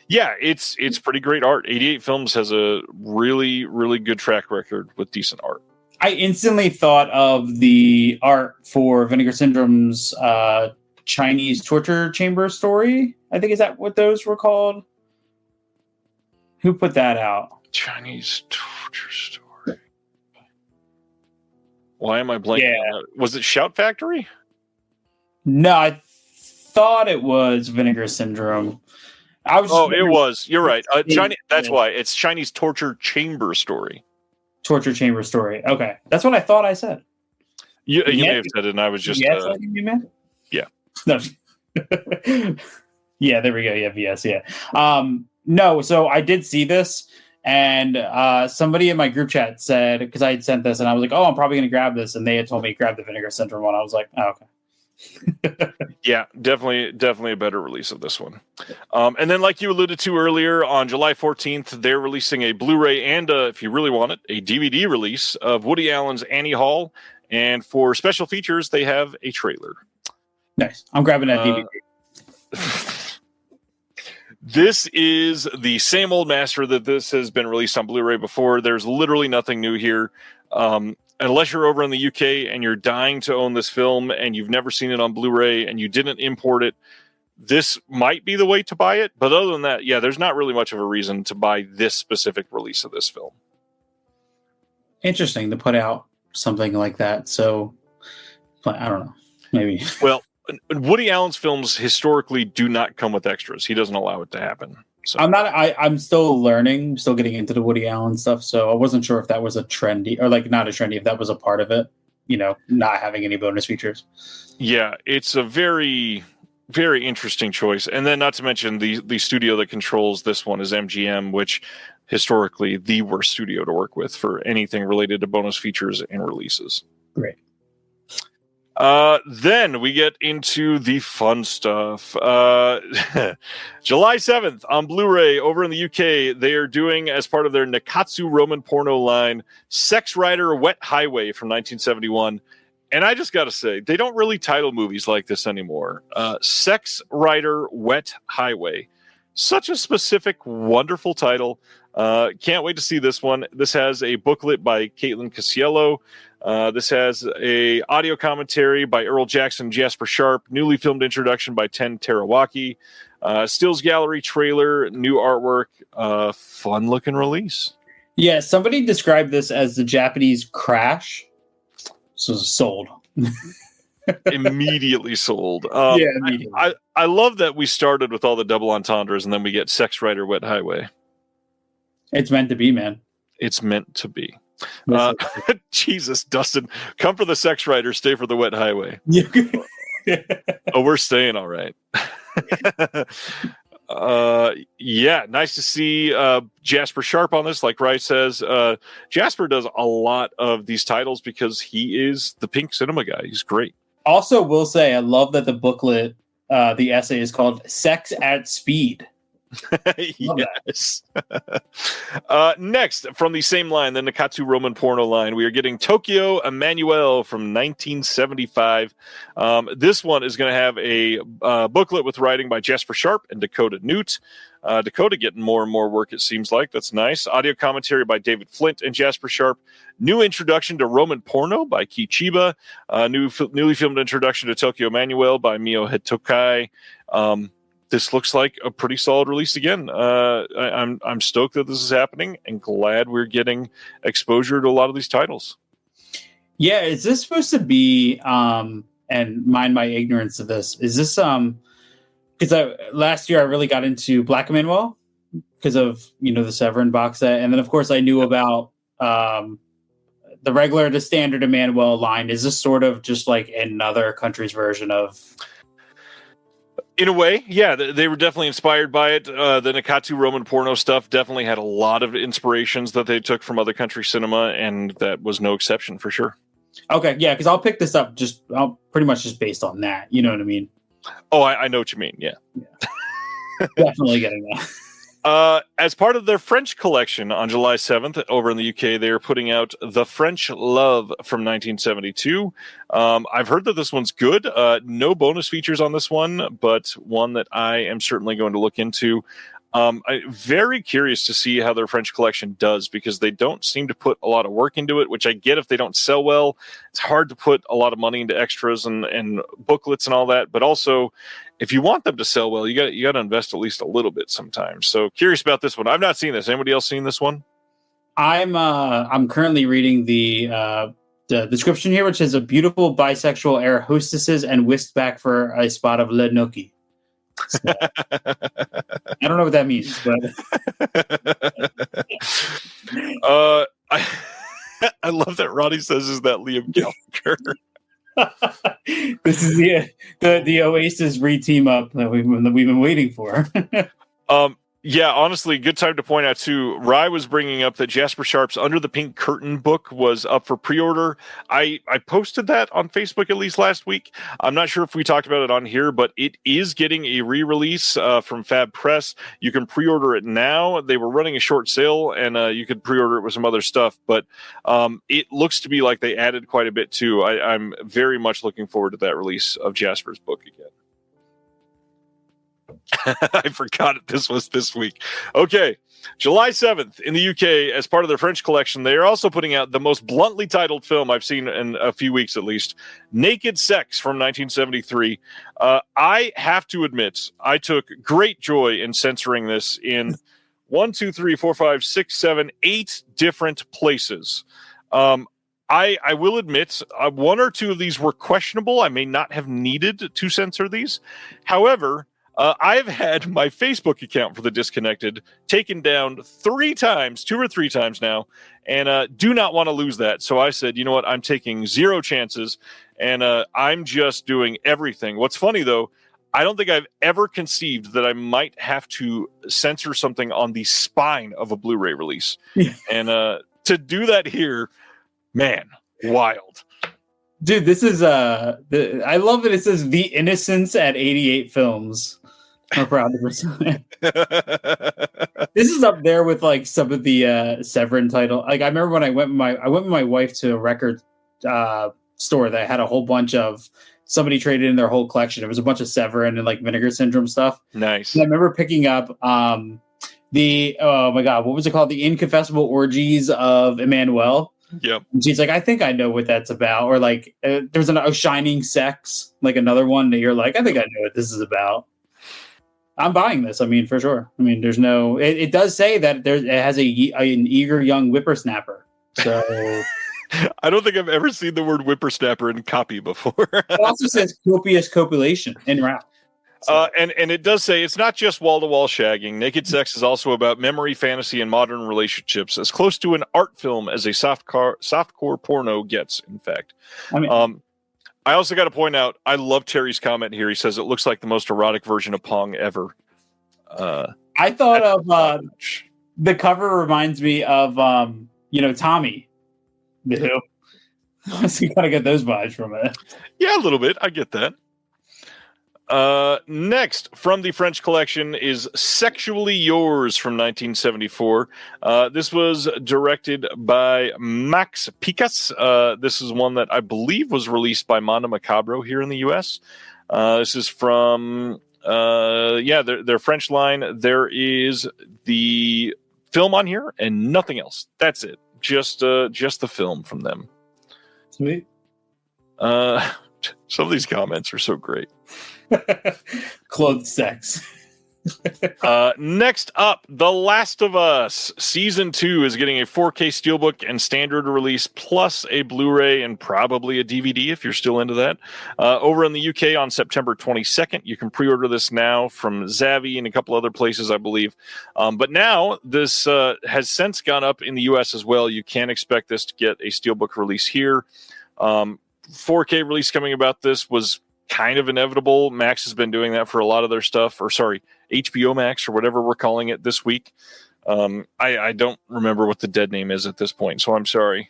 Yeah, it's pretty great art. 88 Films has a really, really good track record with decent art. I instantly thought of the art for Vinegar Syndrome's Chinese torture chamber story. I think, is that what those were called? Who put that out? Chinese torture story. Why am I blanking on that? Was it Shout Factory? No, I thought it was Vinegar Syndrome. It was. You're right. That's why. It's Chinese Torture Chamber Story. Torture Chamber Story. Okay. That's what I thought I said. You may have said it, and I was just... Yes, I think you meant? Yeah. No. Yeah, there we go. Yeah, yes, yeah. No, so I did see this, and somebody in my group chat said, because I had sent this, and I was like, oh, I'm probably going to grab this, and they had told me grab the Vinegar Syndrome one. I was like, oh, okay. Yeah, definitely a better release of this one. And then, like you alluded to earlier, on July 14th, they're releasing a Blu-ray and, if you really want it, a DVD release of Woody Allen's Annie Hall. And for special features, they have a trailer. Nice. I'm grabbing that DVD. This is the same old master that this has been released on Blu-ray before. There's literally nothing new here. Unless you're over in the UK and you're dying to own this film and you've never seen it on Blu-ray and you didn't import it, this might be the way to buy it. But other than that, yeah, there's not really much of a reason to buy this specific release of this film. Interesting to put out something like that. So, I don't know. Maybe. Well, Woody Allen's films historically do not come with extras. He doesn't allow it to happen. So. I'm still learning, still getting into the Woody Allen stuff. So I wasn't sure if that was a trendy or like not a trendy, if that was a part of it, you know, not having any bonus features. Yeah, it's a very, very interesting choice. And then not to mention the studio that controls this one is MGM, which historically the worst studio to work with for anything related to bonus features and releases. Great. Then we get into the fun stuff. July 7th on Blu-ray over in the UK, they are doing, as part of their Nikatsu Roman porno line, Sex Rider Wet Highway from 1971. And I just got to say, they don't really title movies like this anymore. Sex Rider Wet Highway. Such a specific, wonderful title. Can't wait to see this one. This has a booklet by Caitlin Casiello. This has a audio commentary by Earl Jackson and Jasper Sharp, newly filmed introduction by Ten Terawaki, Stills Gallery trailer, new artwork, fun looking release. Yeah, somebody described this as the Japanese Crash. So sold. Immediately sold. Immediately. I love that we started with all the double entendres and then we get Sex Rider Wet Highway. It's meant to be, man. It's meant to be. Jesus, Dustin, come for the Sex Rider, stay for the Wet Highway. Oh, we're staying all right. Yeah, nice to see Jasper Sharp on this. Like Rice says, Jasper does a lot of these titles because he is the pink cinema guy. He's great. Also, will say I love that the booklet, the essay is called "Sex at Speed." Yes. Next, from the same line, the Nakatsu Roman porno line, we are getting Tokyo Emmanuel from 1975. This one is going to have a booklet with writing by Jasper Sharp and Dakota Newt. Dakota getting more and more work, it seems like. That's nice. Audio commentary by David Flint and Jasper Sharp. New introduction to Roman porno by Ki Chiba. Newly filmed introduction to Tokyo Emmanuel by Mio Hitokai. This looks like a pretty solid release again. I'm stoked that this is happening and glad we're getting exposure to a lot of these titles. Yeah, is this supposed to be, and mind my ignorance of this, is this, because last year I really got into Black Emmanuel because of, the Severin box set. And then, of course, I knew about the standard Emmanuel line. Is this sort of just like another country's version of... In a way, yeah, they were definitely inspired by it. The Nakatsu Roman porno stuff definitely had a lot of inspirations that they took from other country cinema, and that was no exception for sure. Okay, yeah, because I'll pick this up pretty much just based on that. You know what I mean? Oh, I know what you mean, yeah. Definitely getting that. As part of their French collection on July 7th over in the UK, they are putting out The French Love from 1972. I've heard that this one's good. No bonus features on this one, but one that I am certainly going to look into. I'm very curious to see how their French collection does, because they don't seem to put a lot of work into it, which I get if they don't sell well. It's hard to put a lot of money into extras and booklets and all that, but also if you want them to sell well, you got to invest at least a little bit sometimes. So curious about this one. I've not seen this. Anybody else seen this one? I'm currently reading the description here, which says a beautiful bisexual air hostesses and whisked back for a spot of Le Gnocchi. So, I don't know what that means, but I love that Ronnie says, "Is that Liam Gallagher?" This is the Oasis re-team up that we've been waiting for. Yeah, honestly, good time to point out too. Rye was bringing up that Jasper Sharp's Under the Pink Curtain book was up for pre-order. I posted that on Facebook at least last week. I'm not sure if we talked about it on here, but it is getting a re-release from Fab Press. You can pre-order it now. They were running a short sale, and you could pre-order it with some other stuff. But it looks to be like they added quite a bit too. I'm very much looking forward to that release of Jasper's book again. I forgot this was this week. Okay, July 7th in the UK, as part of their French collection, they are also putting out the most bluntly titled film I've seen in a few weeks at least, Naked Sex from 1973. I have to admit, I took great joy in censoring this in 8 different places. I will admit, one or two of these were questionable. I may not have needed to censor these. However, I've had my Facebook account for The Disconnected taken down 2 or 3 times now, and do not want to lose that. So I said, you know what? I'm taking 0 chances, and I'm just doing everything. What's funny, though, I don't think I've ever conceived that I might have to censor something on the spine of a Blu-ray release. Yeah. And to do that here, man, wild. Dude, this is I love that it says The Innocents at 88 Films. I'm proud to present. This is up there with like some of the Severin title. Like I remember when I went with my wife to a record store that had a whole bunch of, somebody traded in their whole collection. It was a bunch of Severin and like Vinegar Syndrome stuff. Nice. And I remember picking up the oh my god, what was it called? The Inconfessable Orgies of Emmanuel. Yep. And she's like, I think I know what that's about. Or like, there's a Shining Sex, like another one that you're like, I think I know what this is about. I'm buying this. I mean, for sure. I mean, there's no. It does say that it has an eager young whippersnapper. So I don't think I've ever seen the word whippersnapper in copy before. It also says copious copulation en route. So. And it does say it's not just wall-to-wall shagging. Naked Sex is also about memory, fantasy, and modern relationships, as close to an art film as a softcore porno gets, in fact. I mean, I also got to point out, I love Terry's comment here. He says it looks like the most erotic version of Pong ever. I thought of the cover reminds me of Tommy, the Who. So you gotta get those vibes from it. Yeah, a little bit. I get that. Next, from the French collection, is Sexually Yours from 1974. This was directed by Max Picas. This is one that I believe was released by Mondo Macabro here in the U.S. This is from, their French line. There is the film on here and nothing else. That's it. Just the film from them. Sweet. Some of these comments are so great. Clothed sex. Next up, The Last of Us Season 2 is getting a 4K Steelbook and standard release, plus a Blu-ray and probably a DVD if you're still into that. Over in the UK on September 22nd. You can pre-order this now from Zavvi and a couple other places, I believe. But now this has since gone up in the US as well. You can expect this to get a Steelbook release here. 4K release coming about this was kind of inevitable. Max has been doing that for a lot of their stuff, HBO Max or whatever we're calling it this week. I don't remember what the dead name is at this point, so I'm sorry.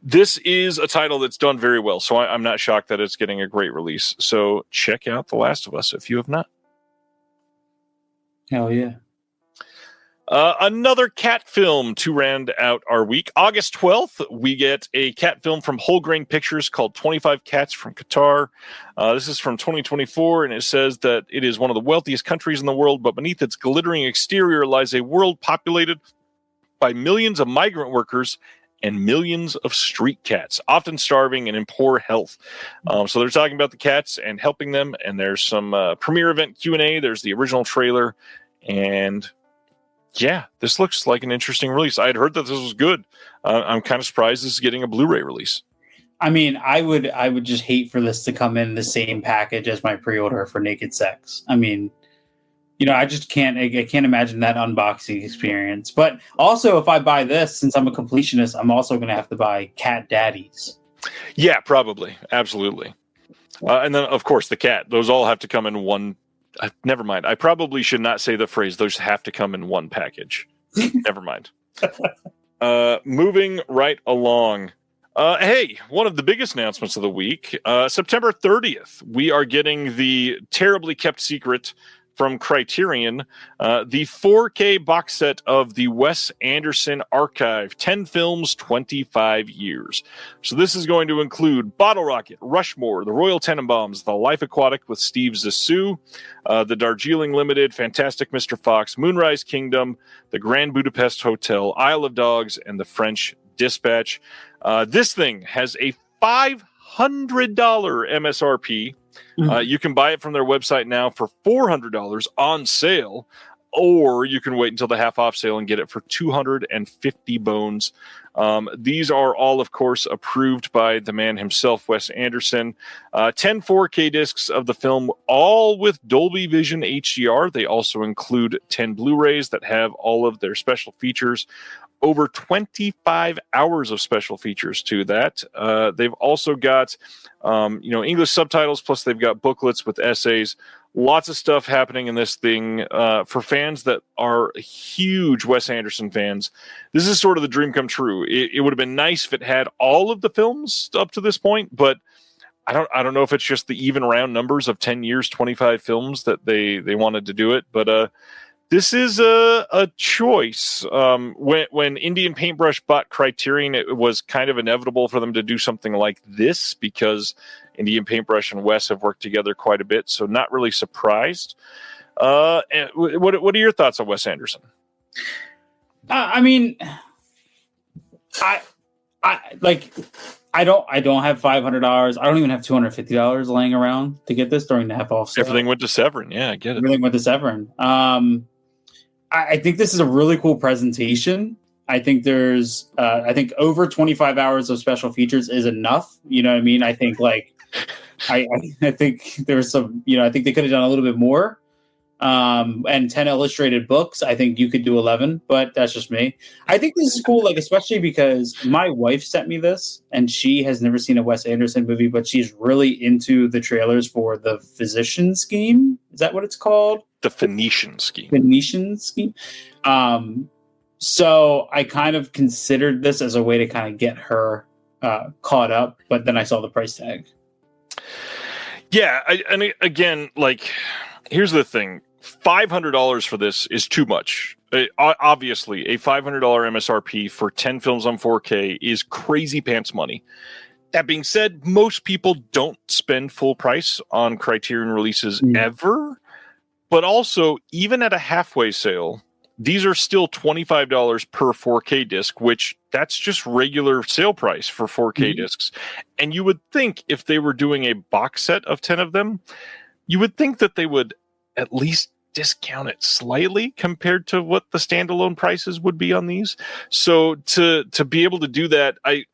This is a title that's done very well, so I'm not shocked that it's getting a great release. So check out The Last of Us if you have not. Hell yeah. Another cat film to round out our week. August 12th, we get a cat film from Whole Grain Pictures called 25 Cats from Qatar. This is from 2024, and it says that it is one of the wealthiest countries in the world, but beneath its glittering exterior lies a world populated by millions of migrant workers and millions of street cats, often starving and in poor health. So they're talking about the cats and helping them, and there's some premiere event Q&A. There's the original trailer, and yeah, this looks like an interesting release. I had heard that this was good. I'm kind of surprised this is getting a Blu-ray release. I mean, I would just hate for this to come in the same package as my pre-order for Naked Sex. I mean, I just can't imagine that unboxing experience. But also, if I buy this, since I'm a completionist, I'm also going to have to buy Cat Daddies. Yeah, probably. Absolutely. And then, of course, the cat. Those all have to come in one. Never mind. I probably should not say the phrase, those have to come in one package. Never mind. Moving right along. Hey, one of the biggest announcements of the week, September 30th, we are getting the terribly kept secret from Criterion, the 4K box set of the Wes Anderson Archive, 10 films, 25 years. So this is going to include Bottle Rocket, Rushmore, The Royal Tenenbaums, The Life Aquatic with Steve Zissou, The Darjeeling Limited, Fantastic Mr. Fox, Moonrise Kingdom, The Grand Budapest Hotel, Isle of Dogs, and The French Dispatch. This thing has a $500 MSRP. You can buy it from their website now for $400 on sale, or you can wait until the half off sale and get it for 250 bones. These are all, of course, approved by the man himself, Wes Anderson. 10 4K discs of the film, all with Dolby Vision HDR. They also include 10 Blu-rays that have all of their special features. Over 25 hours of special features to that. They've also got, English subtitles, plus they've got booklets with essays. Lots of stuff happening in this thing. For fans that are huge Wes Anderson fans, this is sort of the dream come true. It would have been nice if it had all of the films up to this point, but I don't know if it's just the even round numbers of 10 years, 25 films that they wanted to do it, but this is a choice. When Indian Paintbrush bought Criterion, it was kind of inevitable for them to do something like this because Indian Paintbrush and Wes have worked together quite a bit, so not really surprised. What are your thoughts on Wes Anderson? I mean, I don't have $500. I don't even have $250 laying around to get this during the half off sale. Everything went to Severin. Yeah, I get it. Everything went to Severin. I think this is a really cool presentation. I think there's, over 25 hours of special features is enough. You know what I mean? I think I think there's some, I think they could have done a little bit more. And 10 illustrated books. I think you could do 11, but that's just me. I think this is cool, especially because my wife sent me this and she has never seen a Wes Anderson movie, but she's really into the trailers for The Physician Scheme. Is that what it's called? The Phoenician Scheme. Phoenician Scheme. So I kind of considered this as a way to kind of get her caught up, but then I saw the price tag. Yeah, again, like, here's the thing: $500 for this is too much. Obviously, a $500 MSRP for 10 films on 4K is crazy pants money. That being said, most people don't spend full price on Criterion releases ever. But also, even at a halfway sale, these are still $25 per 4K disc, which that's just regular sale price for 4K discs. And you would think if they were doing a box set of 10 of them, you would think that they would at least discount it slightly compared to what the standalone prices would be on these. So to be able to do that, I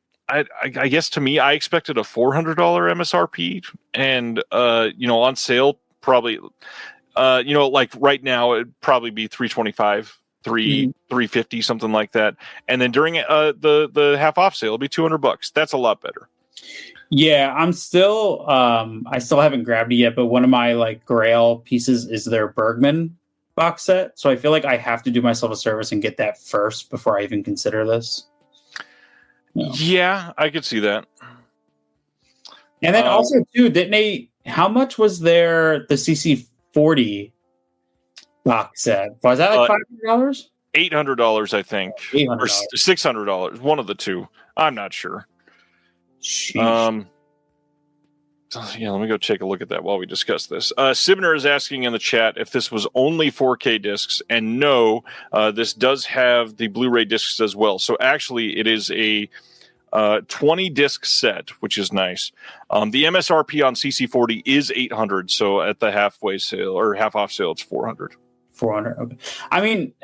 guess to me, I expected a $400 MSRP, and on sale probably. Like right now, it'd probably be $325, $350, something like that. And then during the half off sale, it'll be $200. That's a lot better. Yeah, I still haven't grabbed it yet, but one of my like Grail pieces is their Bergman box set. So I feel like I have to do myself a service and get that first before I even consider this. Yeah, I could see that. And then also too, how much was the CC40 box set? Was that like $500? $800, I think. $800. Or $600. One of the two. I'm not sure. Sheesh. Yeah, let me go take a look at that while we discuss this. Sibner is asking in the chat if this was only 4K discs, and no, this does have the Blu-ray discs as well. So actually, it is a 20 disc set, which is nice. The MSRP on CC40 is $800, so at the halfway sale or half off sale, it's $400. $400. Okay. I mean,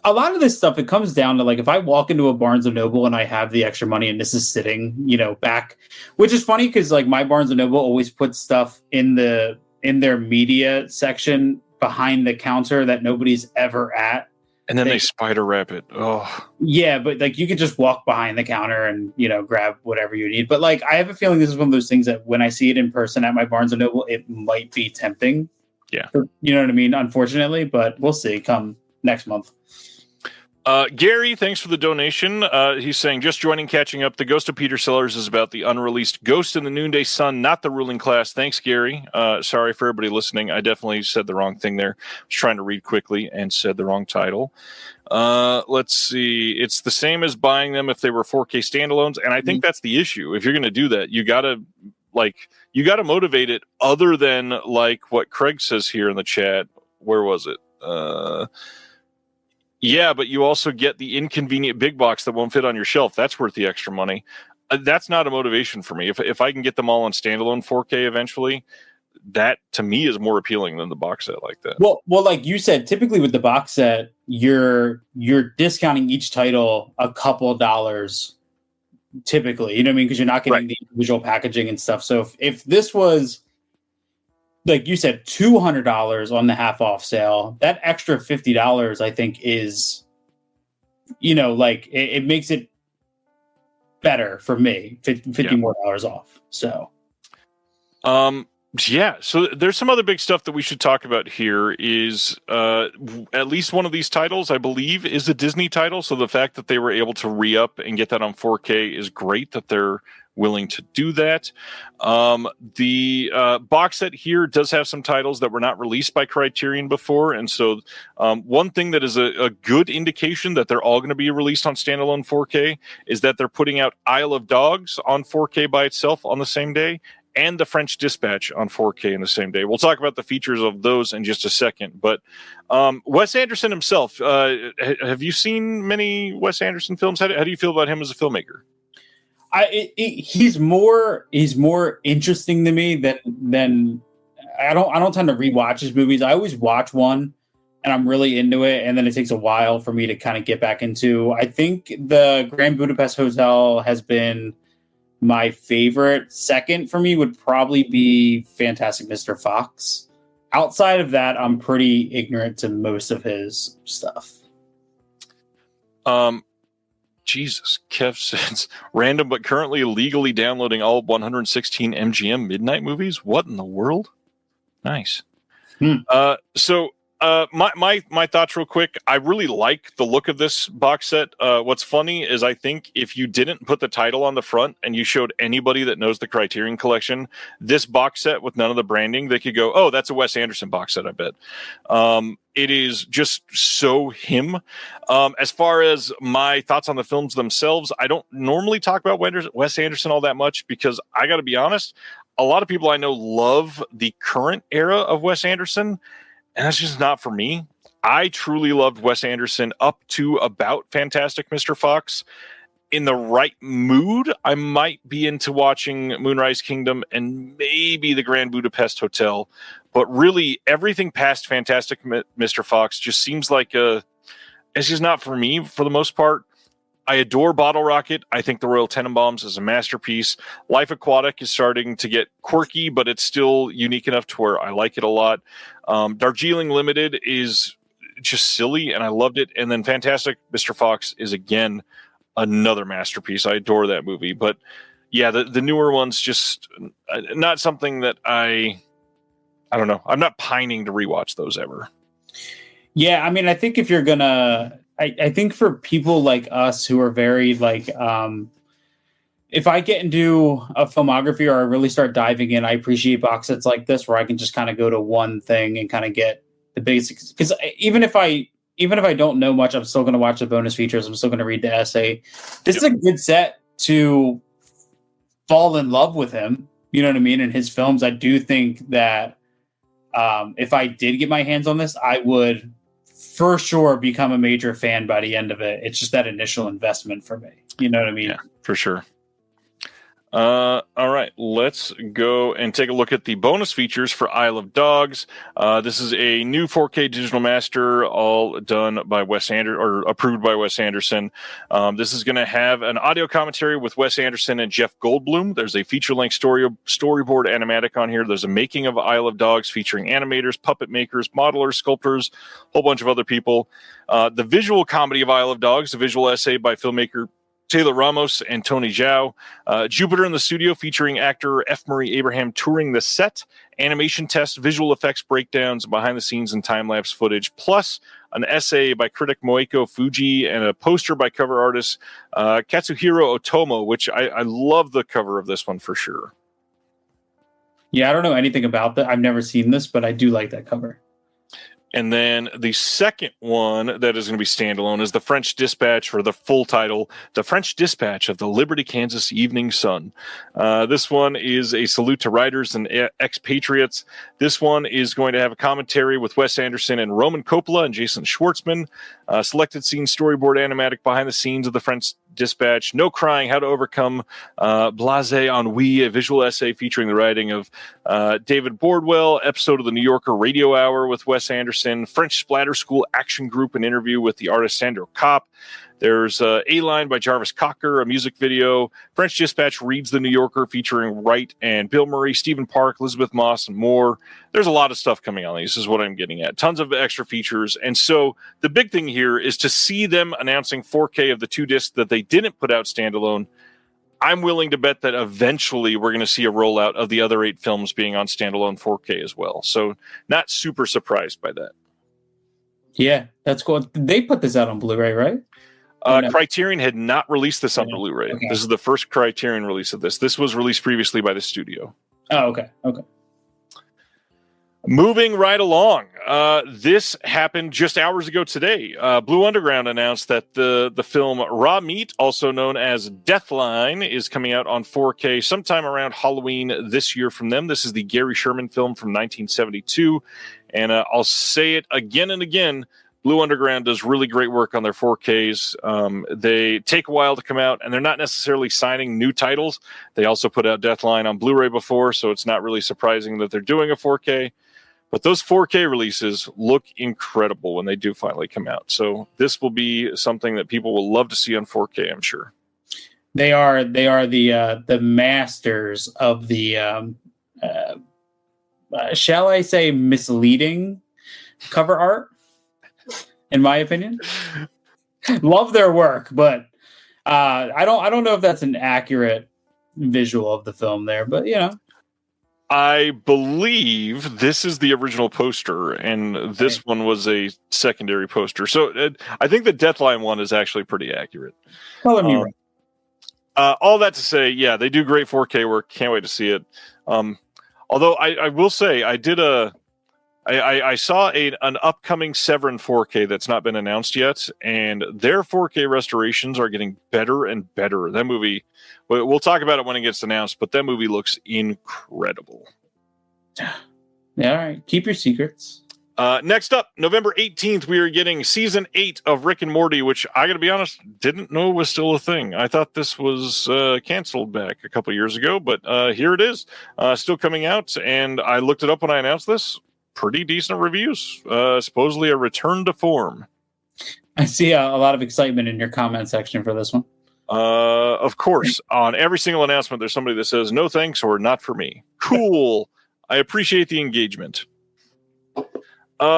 a lot of this stuff, it comes down to like if I walk into a Barnes and Noble and I have the extra money and this is sitting, back, which is funny because like my Barnes and Noble always puts stuff in their media section behind the counter that nobody's ever at. And then they spider wrap it. Oh, yeah, but like you could just walk behind the counter and grab whatever you need. But like I have a feeling this is one of those things that when I see it in person at my Barnes and Noble, it might be tempting. Yeah, you know what I mean. Unfortunately, but we'll see. Come next month. Gary, thanks for the donation. He's saying, just joining, catching up. The Ghost of Peter Sellers is about the unreleased Ghost in the Noonday Sun, not the ruling class. Thanks, Gary. Sorry for everybody listening. I definitely said the wrong thing there. I was trying to read quickly and said the wrong title. Let's see. It's the same as buying them if they were 4K standalones, and I think that's the issue. If you're going to do that, you got to motivate it other than like what Craig says here in the chat. Where was it? Yeah, but you also get the inconvenient big box that won't fit on your shelf. That's worth the extra money. That's not a motivation for me. If I can get them all on standalone 4K eventually, that to me is more appealing than the box set like that. Well, like you said, typically with the box set, you're discounting each title a couple dollars. Typically, you know what I mean? Because you're not getting the individual packaging and stuff. So if this was, like you said, $200 on the half off sale, that extra $50, I think, is, like it makes it better for me. $50 more off. So, yeah. So there's some other big stuff that we should talk about here. Is at least one of these titles, I believe, is a Disney title. So the fact that they were able to re-up and get that on 4K is great. That they're willing to do that. The box set here does have some titles that were not released by Criterion before, and so one thing that is a good indication that they're all going to be released on standalone 4K is that they're putting out Isle of Dogs on 4K by itself on the same day, and The French Dispatch on 4K in the same day. We'll talk about the features of those in just a second, but Wes Anderson himself, have you seen many Wes Anderson films? How do you feel about him as a filmmaker? He's more interesting to me than I don't tend to rewatch his movies. I always watch one and I'm really into it, and then it takes a while for me to kind of get back into. I think the Grand Budapest Hotel has been my favorite. Second for me would probably be Fantastic Mr. Fox. Outside of that, I'm pretty ignorant to most of his stuff. Jesus, Kev says, random but currently legally downloading all 116 MGM Midnight movies. What in the world? Nice. So My thoughts real quick. I really like the look of this box set. What's funny is I think if you didn't put the title on the front and you showed anybody that knows the Criterion Collection this box set with none of the branding, they could go, "Oh, that's a Wes Anderson box set." I bet. It is just so him. As far as my thoughts on the films themselves, I don't normally talk about Wes Anderson all that much because I got to be honest. A lot of people I know love the current era of Wes Anderson, and that's just not for me. I truly loved Wes Anderson up to about Fantastic Mr. Fox. In the right mood, I might be into watching Moonrise Kingdom and maybe the Grand Budapest Hotel. But really, everything past Fantastic Mr. Fox just seems like it's just not for me for the most part. I adore Bottle Rocket. I think The Royal Tenenbaums is a masterpiece. Life Aquatic is starting to get quirky, but it's still unique enough to where I like it a lot. Darjeeling Limited is just silly, and I loved it. And then Fantastic Mr. Fox is, again, another masterpiece. I adore that movie. But, yeah, the newer ones just not something that I don't know. I'm not pining to rewatch those ever. Yeah, I mean, I think if you're going to... I think for people like us who are very like, if I get into a filmography or I really start diving in, I appreciate box sets like this where I can just kind of go to one thing and kind of get the basics. Because even if I don't know much, I'm still going to watch the bonus features. I'm still going to read the essay. This is a good set to fall in love with him. You know what I mean? In his films, I do think that if I did get my hands on this, I would for sure become a major fan by the end of it. It's just that initial investment for me. You know what I mean? Yeah, for sure. All right, let's go and take a look at the bonus features for Isle of Dogs. This is a new 4K digital master, all done by Wes Anderson or approved by Wes Anderson. This is going to have an audio commentary with Wes Anderson and Jeff Goldblum. There's a feature-length storyboard animatic on here. There's a making of Isle of Dogs featuring animators, puppet makers, modelers, sculptors, a whole bunch of other people. The visual comedy of Isle of Dogs, a visual essay by filmmaker Taylor Ramos and Tony Zhao. Jupiter in the Studio featuring actor F. Murray Abraham touring the set, animation test, visual effects breakdowns, behind the scenes and time-lapse footage, plus an essay by critic Moeko Fuji and a poster by cover artist Katsuhiro Otomo, which I love the cover of this one for sure. Yeah, I don't know anything about that. I've never seen this, but I do like that cover. And then the second one that is going to be standalone is The French Dispatch, or the full title, The French Dispatch of the Liberty, Kansas Evening Sun. This one is a salute to writers and expatriates. This one is going to have a commentary with Wes Anderson and Roman Coppola and Jason Schwartzman. Selected scene storyboard animatic behind the scenes of The French Dispatch, No Crying, How to Overcome Blasé Ennui, a visual essay featuring the writing of David Bordwell, episode of the New Yorker Radio Hour with Wes Anderson, French Splatter School Action Group, an interview with the artist Sandro Kopp. There's A-Line by Jarvis Cocker, a music video. French Dispatch reads The New Yorker featuring Wright and Bill Murray, Stephen Park, Elizabeth Moss, and more. There's a lot of stuff coming on these, is what I'm getting at. Tons of extra features. And so the big thing here is to see them announcing 4K of the 2 discs that they didn't put out standalone. I'm willing to bet that eventually we're going to see a rollout of the other 8 films being on standalone 4K as well. So not super surprised by that. Yeah, that's cool. They put this out on Blu-ray, right? No. Criterion had not released this on Blu-ray. Okay. This is the first Criterion release of this. This was released previously by the studio. Oh, okay. Moving right along. This happened just hours ago today. Blue Underground announced that the film Raw Meat, also known as Deathline, is coming out on 4K sometime around Halloween this year from them. This is the Gary Sherman film from 1972. And I'll say it again and again. Blue Underground does really great work on their 4Ks. They take a while to come out, and they're not necessarily signing new titles. They also put out Deathline on Blu-ray before, so it's not really surprising that they're doing a 4K. But those 4K releases look incredible when they do finally come out. So this will be something that people will love to see on 4K, I'm sure. They are the masters of the, shall I say, misleading cover art. In my opinion, love their work, but I don't know if that's an accurate visual of the film there. But you know, I believe this is the original poster, and this one was a secondary poster. So I think the Deathline one is actually pretty accurate. Color me right. All that to say, yeah, they do great 4K work. Can't wait to see it. Although I will say, I saw an upcoming Severin 4K that's not been announced yet, and their 4K restorations are getting better and better. That movie, we'll talk about it when it gets announced, but that movie looks incredible. Yeah, all right. Keep your secrets. Next up, November 18th, we are getting season 8 of Rick and Morty, which I got to be honest, didn't know was still a thing. I thought this was canceled back a couple years ago, but here it is, still coming out. And I looked it up when I announced this. Pretty decent reviews. Supposedly a return to form. I see a lot of excitement in your comment section for this one. Of course, on every single announcement, there's somebody that says, no thanks or not for me. Cool. I appreciate the engagement.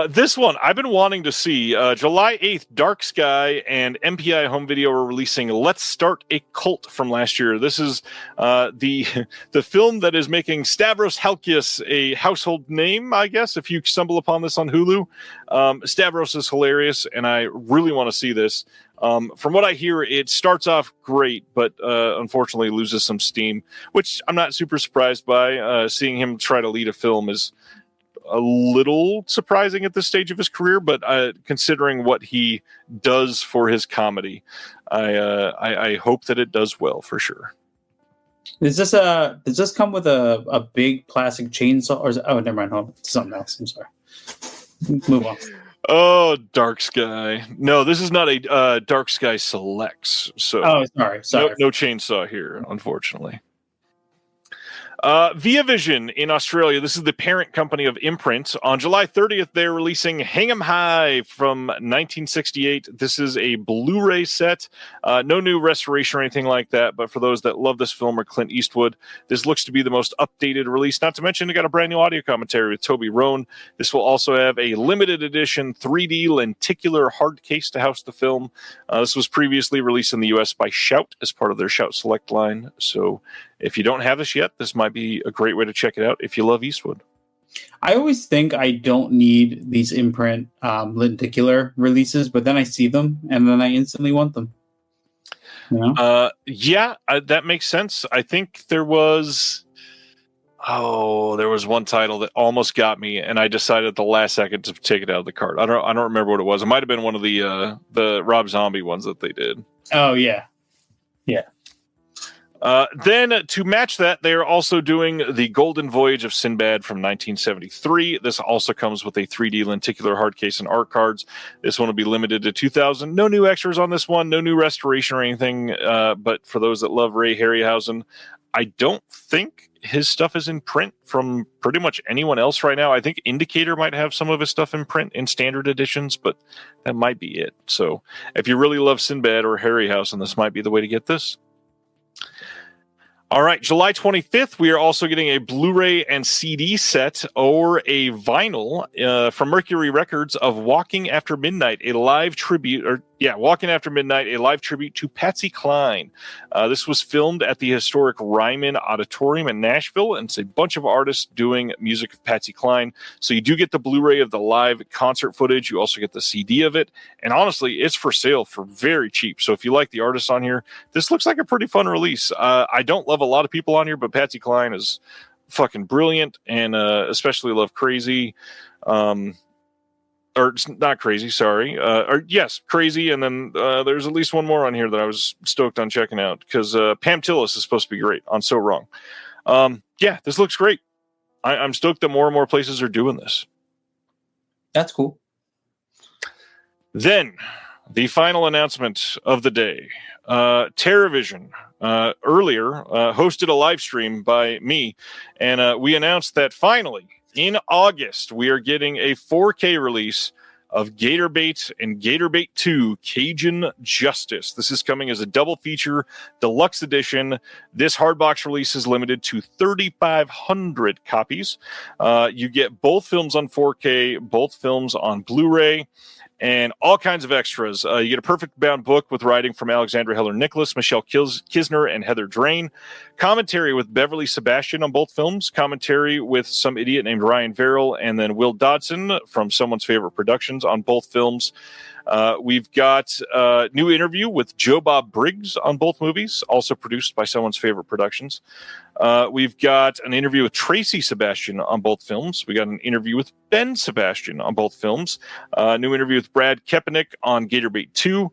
This one, I've been wanting to see. July 8th, Dark Sky and MPI Home Video are releasing Let's Start a Cult from last year. This is the film that is making Stavros Halkias a household name, I guess, if you stumble upon this on Hulu. Stavros is hilarious, and I really want to see this. From what I hear, it starts off great, but unfortunately loses some steam, which I'm not super surprised by. Seeing him try to lead a film is a little surprising at this stage of his career, but considering what he does for his comedy, I hope that it does well for sure. Does this come with a big plastic chainsaw? Or oh, never mind. Hold on. Something else. I'm sorry. Move on. Oh, Dark Sky. No, this is not a Dark Sky Selects. So, sorry. No chainsaw here, unfortunately. Via Vision in Australia, this is the parent company of Imprint. On July 30th, they're releasing Hang 'em High from 1968. This is a Blu-ray set. No new restoration or anything like that, but for those that love this film or Clint Eastwood, this looks to be the most updated release. Not to mention, it got a brand new audio commentary with Toby Rohn. This will also have a limited edition 3D lenticular hard case to house the film. This was previously released in the U.S. by Shout as part of their Shout Select line. So if you don't have this yet, this might be a great way to check it out if you love Eastwood. I always think I don't need these Imprint lenticular releases, but then I see them and then I instantly want them. You know? That makes sense. I think there was one title that almost got me, and I decided at the last second to take it out of the cart. I don't remember what it was. It might have been one of the Rob Zombie ones that they did. Oh yeah. Yeah. Then, to match that, they are also doing The Golden Voyage of Sinbad from 1973. This also comes with a 3D lenticular hard case and art cards. This one will be limited to 2,000. No new extras on this one, no new restoration or anything. But for those that love Ray Harryhausen, I don't think his stuff is in print from pretty much anyone else right now. I think Indicator might have some of his stuff in print in standard editions, but that might be it. So if you really love Sinbad or Harryhausen, this might be the way to get this. All right, July 25th, we are also getting a Blu-ray and CD set or a vinyl from Mercury Records of Walking After Midnight, a live tribute, Walking After Midnight, a live tribute to Patsy Cline. This was filmed at the historic Ryman Auditorium in Nashville, and it's a bunch of artists doing music of Patsy Cline. So you do get the Blu-ray of the live concert footage. You also get the CD of it. And honestly, it's for sale for very cheap. So if you like the artists on here, this looks like a pretty fun release. I don't love a lot of people on here, but Patsy Cline is fucking brilliant, and especially love Crazy. Or not Crazy, sorry. Crazy, and then there's at least one more on here that I was stoked on checking out, because Pam Tillis is supposed to be great on So Wrong. This looks great. I'm stoked that more and more places are doing this. That's cool. Then, the final announcement of the day. TerraVision earlier hosted a live stream by me, and we announced that finally, in August, we are getting a 4K release of Gatorbait and Gatorbait 2 Cajun Justice. This is coming as a double feature deluxe edition. This hardbox release is limited to 3,500 copies. You get both films on 4K, both films on Blu-ray, and all kinds of extras. You get a perfect bound book with writing from Alexandra Heller-Nicholas, Michelle Kisner, and Heather Drain. Commentary with Beverly Sebastian on both films. Commentary with some idiot named Ryan Verrill, and then Will Dodson from Someone's Favorite Productions on both films. We've got a new interview with Joe Bob Briggs on both movies, also produced by Someone's Favorite Productions. We've got an interview with Tracy Sebastian on both films. We got an interview with Ben Sebastian on both films. New interview with Brad Kepenick on Gatorbait 2.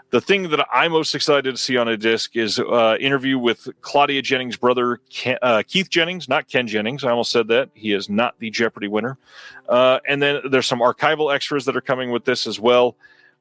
The thing that I'm most excited to see on a disc is interview with Claudia Jennings' brother, Keith Jennings, not Ken Jennings. I almost said that. He is not the Jeopardy winner. And then there's some archival extras that are coming with this as well.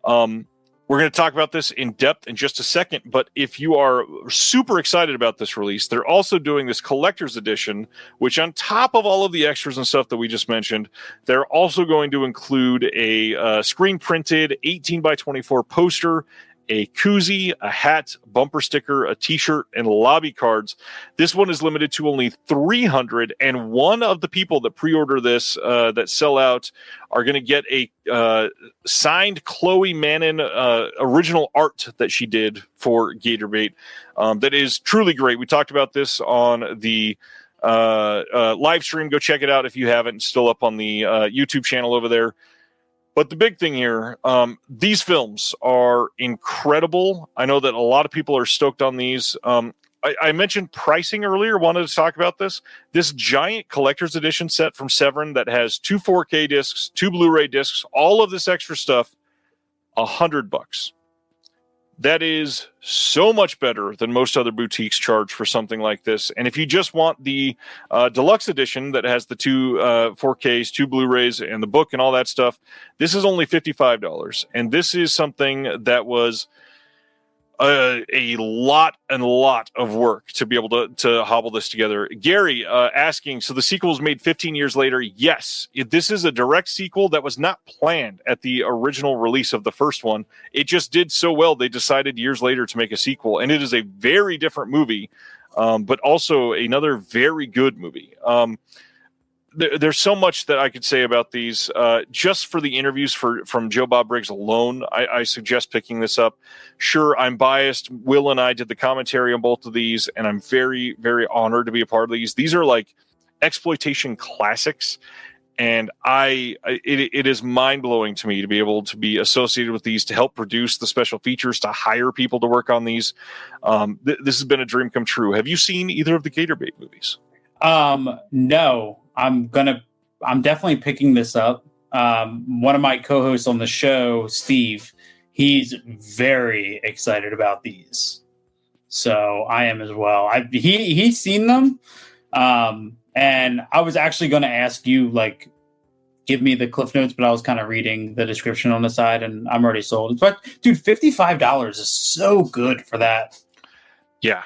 We're going to talk about this in depth in just a second, but if you are super excited about this release, they're also doing this collector's edition, which on top of all of the extras and stuff that we just mentioned, they're also going to include a screen printed 18 by 24 poster, a koozie, a hat, bumper sticker, a t-shirt, and lobby cards. This one is limited to only 300, and one of the people that pre-order this that sell out are going to get a signed Chloe Mannon original art that she did for Gatorbait. That is truly great. We talked about this on the live stream. Go check it out if you haven't. It's still up on the YouTube channel over there. But the big thing here, these films are incredible. I know that a lot of people are stoked on these. I mentioned pricing earlier, wanted to talk about this. This giant collector's edition set from Severin that has 2 4K discs, 2 Blu-ray discs, all of this extra stuff, $100. That is so much better than most other boutiques charge for something like this. And if you just want the deluxe edition that has the 2 4Ks, 2 Blu-rays, and the book and all that stuff, this is only $55. And this is something that was a lot of work to be able to hobble this together. Gary asking, so the sequel was made 15 years later. Yes, this is a direct sequel that was not planned at the original release of the first one. It just did so well, they decided years later to make a sequel. And it is a very different movie, but also another very good movie. There's so much that I could say about these. Just for the interviews from Joe Bob Briggs alone, I suggest picking this up. Sure, I'm biased. Will and I did the commentary on both of these, and I'm very, very honored to be a part of these. These are like exploitation classics, and it is mind-blowing to me to be able to be associated with these, to help produce the special features, to hire people to work on these. This has been a dream come true. Have you seen either of the Gatorbait movies? No. I'm definitely picking this up. One of my co-hosts on the show, Steve, he's very excited about these. So I am as well. He's seen them. And I was actually going to ask you, like, give me the Cliff Notes, but I was kind of reading the description on the side and I'm already sold. But dude, $55 is so good for that. Yeah.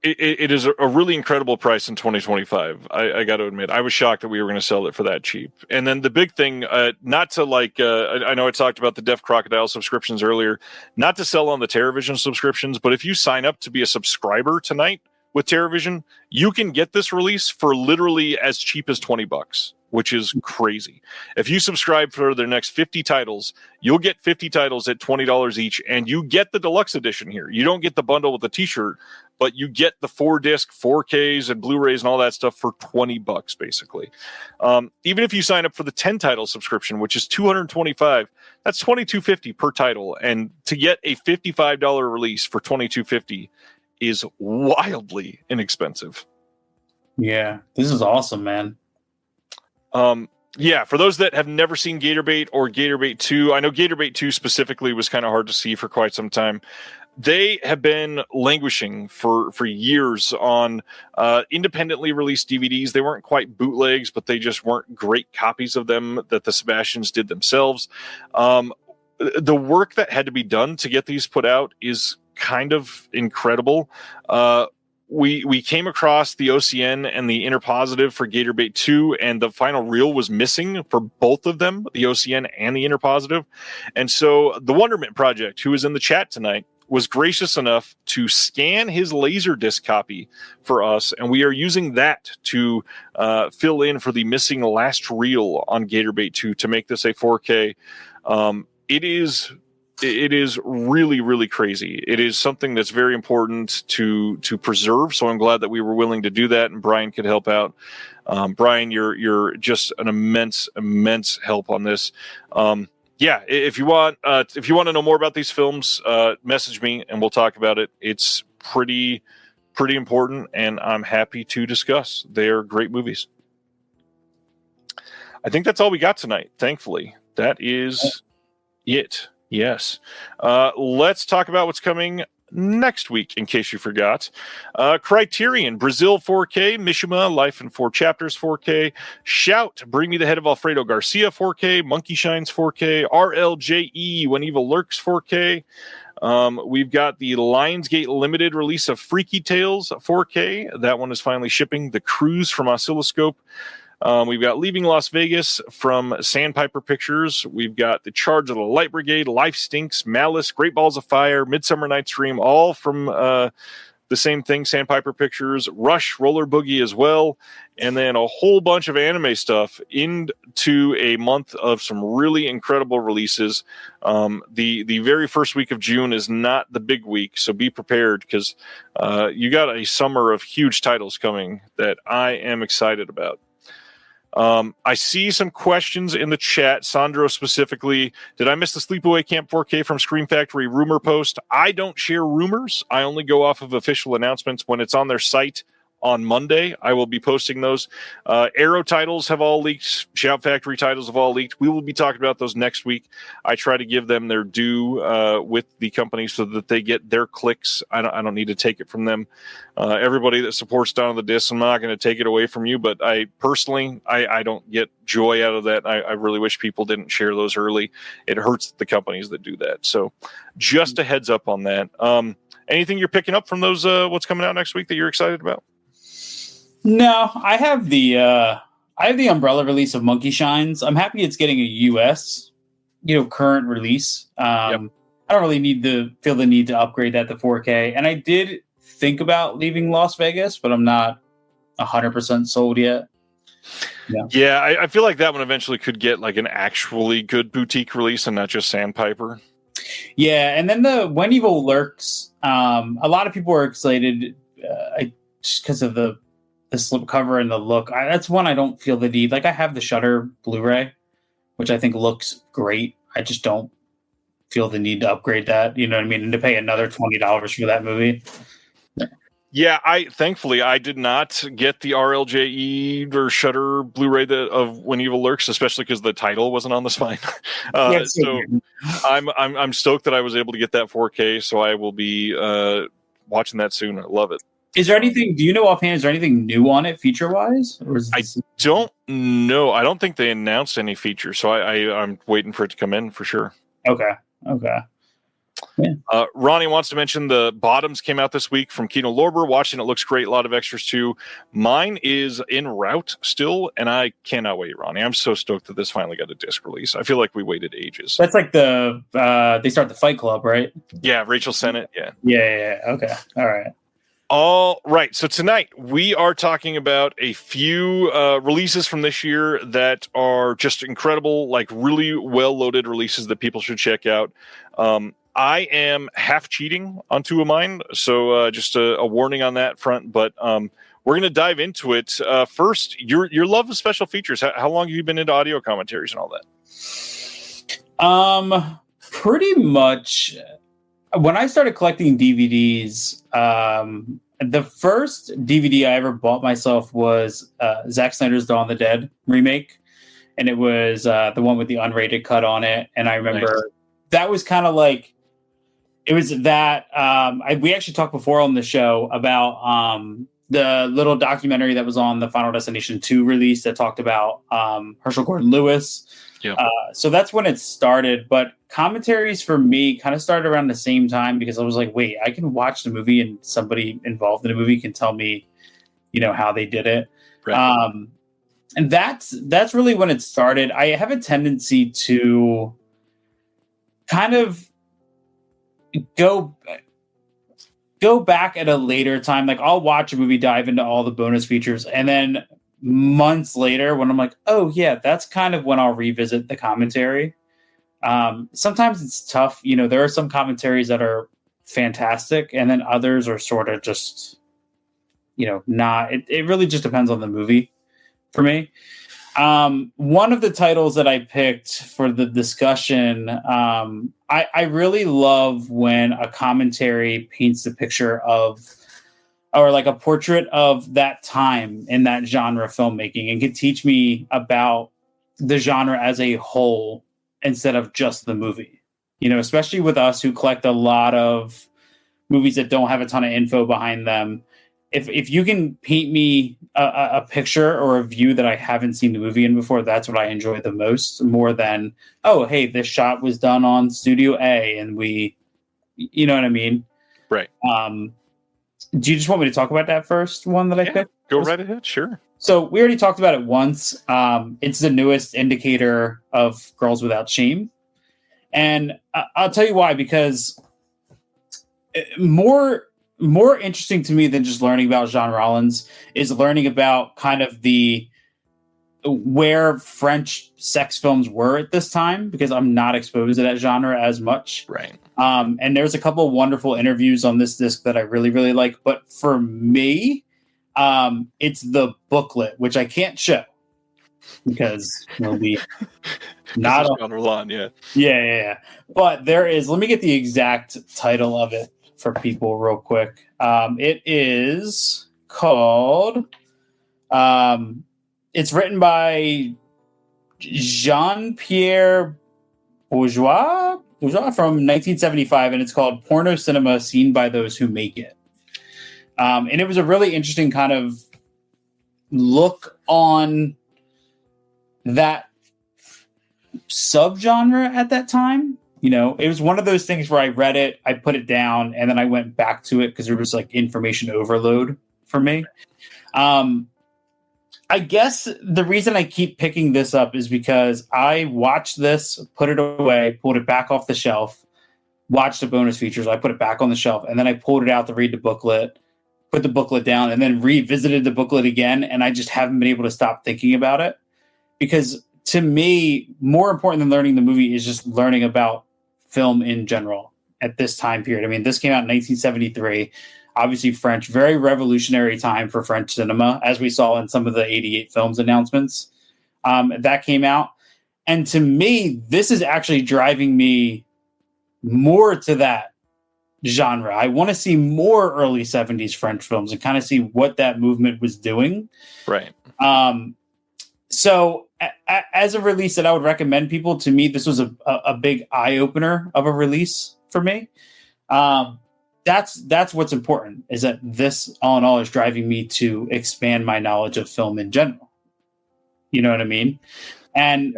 It is a really incredible price in 2025. I got to admit, I was shocked that we were going to sell it for that cheap. And then the big thing, not to like, I know I talked about the Deaf Crocodile subscriptions earlier, not to sell on the TerraVision subscriptions, but if you sign up to be a subscriber tonight with TerraVision, you can get this release for literally as cheap as $20, which is crazy. If you subscribe for their next 50 titles, you'll get 50 titles at $20 each, and you get the deluxe edition here. You don't get the bundle with the t-shirt, but you get the 4-disc, 4Ks, and Blu-rays and all that stuff for $20, basically. Even if you sign up for the 10-title subscription, which is $225, that's $22.50 per title. And to get a $55 release for $22.50 is wildly inexpensive. Yeah, this is awesome, man. Yeah, for those that have never seen Gatorbait or Gatorbait 2, I know Gatorbait 2 specifically was kind of hard to see for quite some time. They have been languishing for years on independently released DVDs. They weren't quite bootlegs, but they just weren't great copies of them that the Sebastians did themselves. The work that had to be done to get these put out is kind of incredible. We came across the OCN and the interpositive for Gatorbait 2, and the final reel was missing for both of them, the OCN and the interpositive. And so the Wonderment Project, who is in the chat tonight, was gracious enough to scan his Laserdisc copy for us, and we are using that to fill in for the missing last reel on Gatorbait 2 to make this a 4K. It is really, really crazy. It is something that's very important to preserve. So I'm glad that we were willing to do that, and Brian could help out. Brian, you're just an immense help on this. If you want to know more about these films, message me and we'll talk about it. It's pretty important, and I'm happy to discuss. They're great movies. I think that's all we got tonight. Thankfully, that is it. Yes. Let's talk about what's coming next week, in case you forgot. Criterion, Brazil 4K, Mishima, Life in 4 Chapters 4K, Shout, Bring Me the Head of Alfredo Garcia 4K, Monkey Shines 4K, RLJE, When Evil Lurks 4K. We've got the Lionsgate limited release of Freaky Tales 4K. That one is finally shipping. The Cruise from Oscilloscope. We've got Leaving Las Vegas from Sandpiper Pictures. We've got The Charge of the Light Brigade, Life Stinks, Malice, Great Balls of Fire, Midsummer Night's Dream, all from the same thing, Sandpiper Pictures, Rush, Roller Boogie as well, and then a whole bunch of anime stuff into a month of some really incredible releases. The very first week of June is not the big week, so be prepared, because you got a summer of huge titles coming that I am excited about. I see some questions in the chat. Sandro specifically, did I miss the Sleepaway Camp 4K from Scream Factory rumor post? I don't share rumors. I only go off of official announcements. When it's on their site on Monday, I will be posting those. Arrow titles have all leaked. Shout Factory titles have all leaked. We will be talking about those next week. I try to give them their due with the company so that they get their clicks. I don't need to take it from them. Everybody that supports Dawn of the Disc, I'm not going to take it away from you, but I personally don't get joy out of that. I really wish people didn't share those early. It hurts the companies that do that. So just a heads up on that. Anything you're picking up from those what's coming out next week that you're excited about? No, I have the umbrella release of Monkey Shines. I'm happy it's getting a US, current release. I don't really feel the need to upgrade that to 4K. And I did think about leaving Las Vegas, but I'm not 100% sold yet. Yeah, I feel like that one eventually could get like an actually good boutique release and not just Sandpiper. Yeah, and then the When Evil Lurks, a lot of people are excited just because of the slipcover and the look. That's one I don't feel the need. Like, I have the Shudder Blu-ray, which I think looks great. I just don't feel the need to upgrade that. You know what I mean? And to pay another $20 for that movie. Yeah, thankfully I did not get the RLJE or Shudder Blu-ray of When Evil Lurks, especially because the title wasn't on the spine. So I'm stoked that I was able to get that 4K. So I will be watching that soon. I love it. Is there anything? Do you know offhand? Is there anything new on it feature-wise? I don't know. I don't think they announced any features, so I'm waiting for it to come in for sure. Okay. Yeah. Ronnie wants to mention the Bottoms came out this week from Kino Lorber. Watching it looks great. A lot of extras too. Mine is en route still, and I cannot wait, Ronnie. I'm so stoked that this finally got a disc release. I feel like we waited ages. That's like they start the Fight Club, right? Yeah, Rachel Sennett. Yeah. Yeah. Okay. All right. All right. So tonight we are talking about a few releases from this year that are just incredible, like really well-loaded releases that people should check out. I am half cheating on two of mine, so just a warning on that front. But we're going to dive into it. First, your love of special features. How long have you been into audio commentaries and all that? Pretty much. When I started collecting DVDs, the first DVD I ever bought myself was Zack Snyder's Dawn of the Dead remake, and it was the one with the unrated cut on it. And I remember that was kind of like, it was that we actually talked before on the show about the little documentary that was on the Final Destination 2 release that talked about Herschel Gordon Lewis. Yeah. So that's when it started. But commentaries for me kind of started around the same time, because I was like, wait, I can watch the movie and somebody involved in the movie can tell me, how they did it. Right. And that's really when it started. I have a tendency to kind of go back at a later time. Like I'll watch a movie, dive into all the bonus features, and then months later when I'm like, oh yeah, that's kind of when I'll revisit the commentary. Sometimes it's tough. There are some commentaries that are fantastic, and then others are sort of just, not. It really just depends on the movie for me. One of the titles that I picked for the discussion, I really love when a commentary paints the picture of, or like a portrait of that time in that genre filmmaking, and can teach me about the genre as a whole instead of just the movie. Especially with us who collect a lot of movies that don't have a ton of info behind them. If you can paint me a picture or a view that I haven't seen the movie in before, that's what I enjoy the most, more than, oh, hey, this shot was done on Studio A and you know what I mean? Right. Do you just want me to talk about that first one that I picked? Go right ahead. Sure. So we already talked about it once. It's the newest indicator of Girls Without Shame. And I'll tell you why, because more interesting to me than just learning about Jean Rollins is learning about kind of where French sex films were at this time, because I'm not exposed to that genre as much. Right. And there's a couple of wonderful interviews on this disc that I really, really like. But for me, it's the booklet, which I can't show because it'll be not on Roland, yeah. Yeah. But there is, let me get the exact title of it for people real quick. It is called, it's written by Jean-Pierre Bourgeois from 1975, and it's called Porno Cinema Seen by Those Who Make It. And it was a really interesting kind of look on that subgenre at that time. It was one of those things where I read it, I put it down, and then I went back to it because there was like information overload for me. I guess the reason I keep picking this up is because I watched this, put it away, pulled it back off the shelf, watched the bonus features, I put it back on the shelf, and then I pulled it out to read the booklet, put the booklet down, and then revisited the booklet again, and I just haven't been able to stop thinking about it. Because to me, more important than learning the movie is just learning about film in general at this time period. I mean, this came out in 1973. Obviously French, very revolutionary time for French cinema, as we saw in some of the 88 films announcements that came out. And to me, this is actually driving me more to that genre. I want to see more early 70s French films and kind of see what that movement was doing. Right. So as a release that I would recommend people, to me, this was a big eye-opener of a release for me. That's what's important, is that this all in all is driving me to expand my knowledge of film in general. You know what I mean? And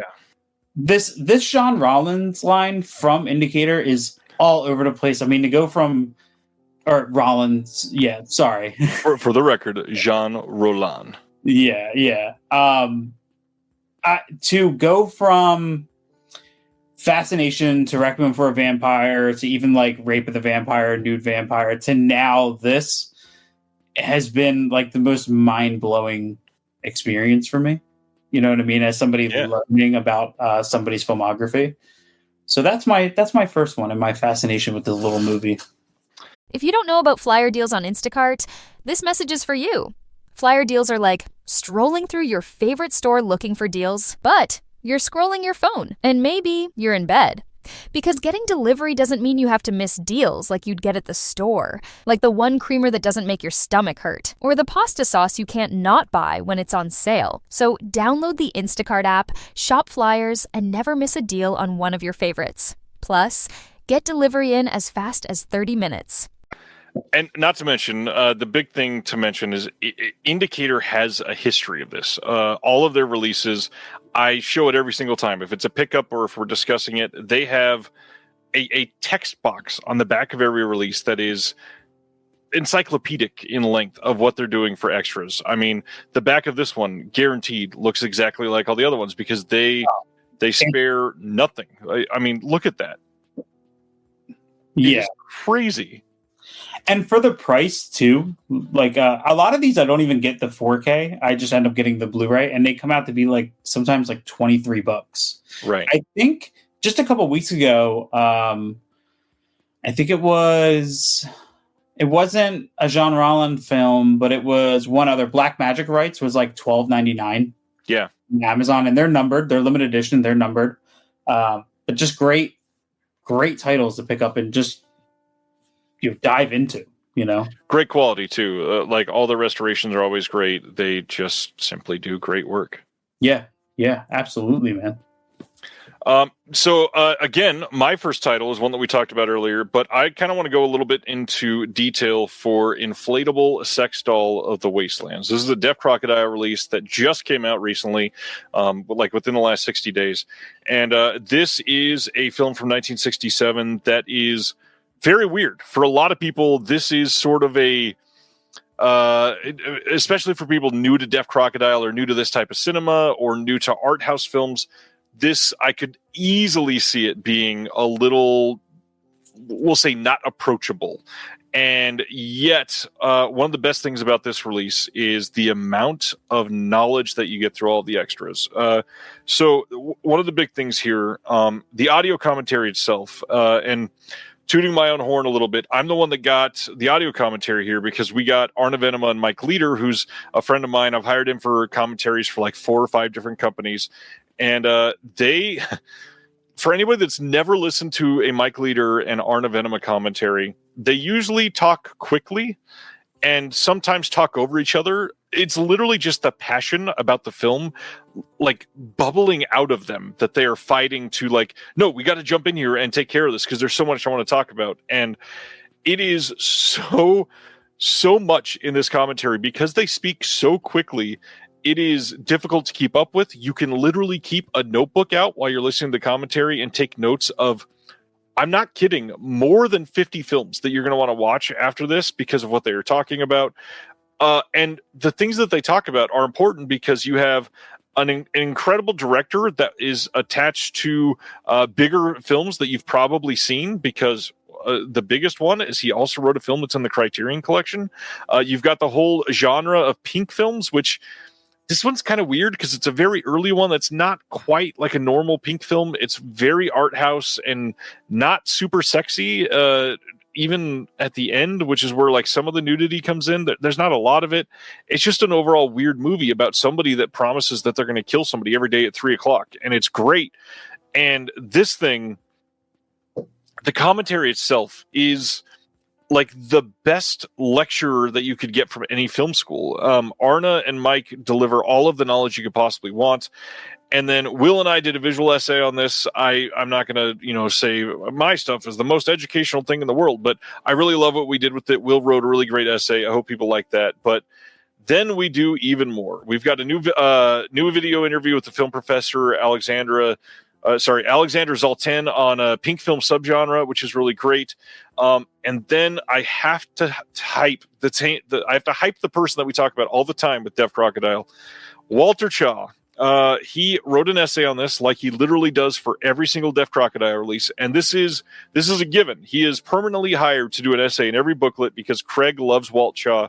this Jean Rollins line from Indicator is all over the place. I mean, to go from, or Rollins, sorry. for the record, Jean Roland. To go from fascination to Requiem for a Vampire to even like Rape of the Vampire, Nude Vampire, to now this has been like the most mind-blowing experience for me. You know what I mean? As somebody learning about somebody's filmography. So that's my first one and my fascination with this little movie. If you don't know about flyer deals on Instacart, this message is for you. Flyer deals are like strolling through your favorite store looking for deals, but you're scrolling your phone, and maybe you're in bed. Because getting delivery doesn't mean you have to miss deals like you'd get at the store, like the one creamer that doesn't make your stomach hurt, or the pasta sauce you can't not buy when it's on sale. So download the Instacart app, shop flyers, and never miss a deal on one of your favorites. Plus, get delivery in as fast as 30 minutes. And not to mention, the big thing to mention is Indicator has a history of this. All of their releases, I show it every single time. If it's a pickup or if we're discussing it, they have a text box on the back of every release that is encyclopedic in length of what they're doing for extras. I mean, the back of this one guaranteed looks exactly like all the other ones because they spare nothing. I mean, look at that. Yeah. It's crazy. And for the price too, like a lot of these, I don't even get the 4K. I just end up getting the Blu-ray, and they come out to be like sometimes like $23. Right. I think just a couple weeks ago, I think it wasn't a Jean Rollin film, but it was one other. Black Magic rights was like $12.99. Yeah. On Amazon, and they're numbered. They're limited edition. They're numbered, but just great titles to pick up and just dive into. Great quality too. Like all the restorations are always great. They just simply do great work. Yeah, absolutely, man. So again, my first title is one that we talked about earlier, but I kind of want to go a little bit into detail for Inflatable Sex Doll of the Wastelands. This is a Deaf Crocodile release that just came out recently, like within the last 60 days. And this is a film from 1967 that is very weird. For a lot of people, this is sort of a especially for people new to Deaf Crocodile or new to this type of cinema or new to art house films, this, I could easily see it being a little, we'll say, not approachable. And yet, one of the best things about this release is the amount of knowledge that you get through all the extras. So one of the big things here, the audio commentary itself, and tooting my own horn a little bit, I'm the one that got the audio commentary here because we got Arna Venema and Mike Leader, who's a friend of mine. I've hired him for commentaries for like 4 or 5 different companies. And they, for anybody that's never listened to a Mike Leader and Arna Venema commentary, they usually talk quickly and sometimes talk over each other. It's literally just the passion about the film, like bubbling out of them, that they are fighting to like, no, we got to jump in here and take care of this because there's so much I want to talk about. And it is so much in this commentary because they speak so quickly. It is difficult to keep up with. You can literally keep a notebook out while you're listening to the commentary and take notes of, I'm not kidding, more than 50 films that you're going to want to watch after this because of what they are talking about. And the things that they talk about are important because you have an incredible director that is attached to bigger films that you've probably seen because the biggest one is he also wrote a film that's in the Criterion Collection. You've got the whole genre of pink films, which this one's kind of weird because it's a very early one that's not quite like a normal pink film. It's very art house and not super sexy, even at the end, which is where like some of the nudity comes in. There's not a lot of it. It's just an overall weird movie about somebody that promises that they're going to kill somebody every day at 3:00, and it's great. And this thing, the commentary itself is like the best lecture that you could get from any film school. Arna and Mike deliver all of the knowledge you could possibly want. And then Will and I did a visual essay on this. I'm not going to, say my stuff is the most educational thing in the world, but I really love what we did with it. Will wrote a really great essay. I hope people like that. But then we do even more. We've got a new video interview with the film professor, Alexander Zoltan on a pink film subgenre, which is really great. And then I have to hype the person that we talk about all the time with Deaf Crocodile, Walter Chaw. He wrote an essay on this, like he literally does for every single Deaf Crocodile release. And this is a given. He is permanently hired to do an essay in every booklet because Craig loves Walt Chaw.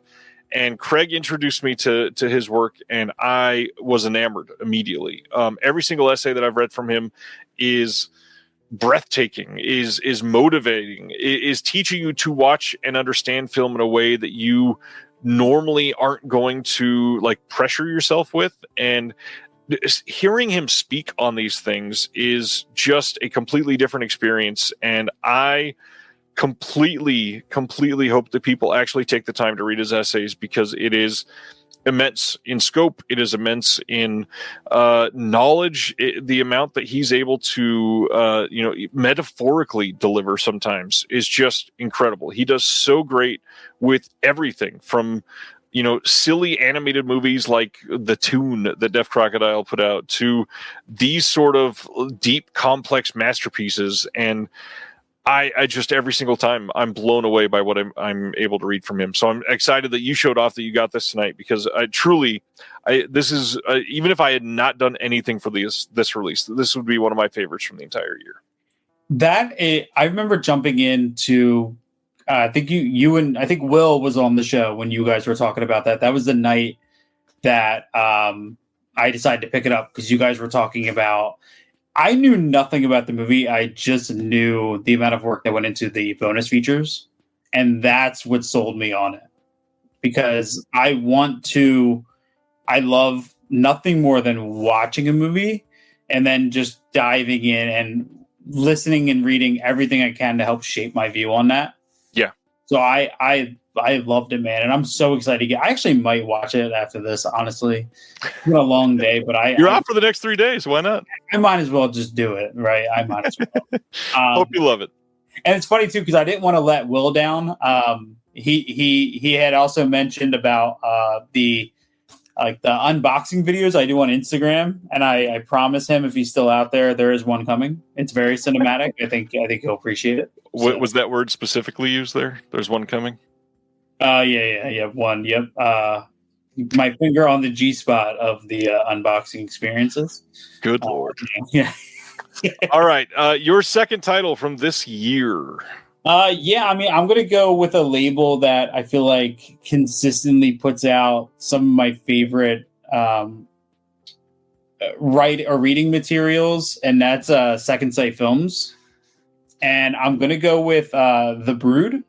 And Craig introduced me to his work, and I was enamored immediately. Every single essay that I've read from him is breathtaking, is motivating, is teaching you to watch and understand film in a way that you normally aren't going to like pressure yourself with. And hearing him speak on these things is just a completely different experience. And I completely hope that people actually take the time to read his essays because it is immense in scope. It is immense in knowledge. The amount that he's able to, metaphorically deliver sometimes is just incredible. He does so great with everything from, silly animated movies like The Toon that Deaf Crocodile put out to these sort of deep, complex masterpieces. And I just every single time I'm blown away by what I'm able to read from him. So I'm excited that you showed off that you got this tonight because this is even if I had not done anything for this release, this would be one of my favorites from the entire year. I remember jumping into. I think you and I think Will was on the show when you guys were talking about that. That was the night that I decided to pick it up because you guys were talking about. I knew nothing about the movie. I just knew the amount of work that went into the bonus features, and that's what sold me on it. Because I love nothing more than watching a movie and then just diving in and listening and reading everything I can to help shape my view on that. Yeah. So I loved it, man, and I'm so excited to get. I actually might watch it after this. Honestly, it's been a long day, but you're off for the next 3 days. Why not? I might as well just do it, right? I might as well. Hope you love it. And it's funny too because I didn't want to let Will down. He had also mentioned about the unboxing videos I do on Instagram, and I promise him if he's still out there is one coming. It's very cinematic. I think he'll appreciate it. So. Was that word specifically used there? There's one coming. Yeah, one. Yep. My finger on the G spot of the unboxing experiences. Good Lord. Yeah. All right. Your second title from this year. Yeah, I mean, I'm going to go with a label that I feel like consistently puts out some of my favorite reading materials, and that's Second Sight Films. And I'm going to go with The Brood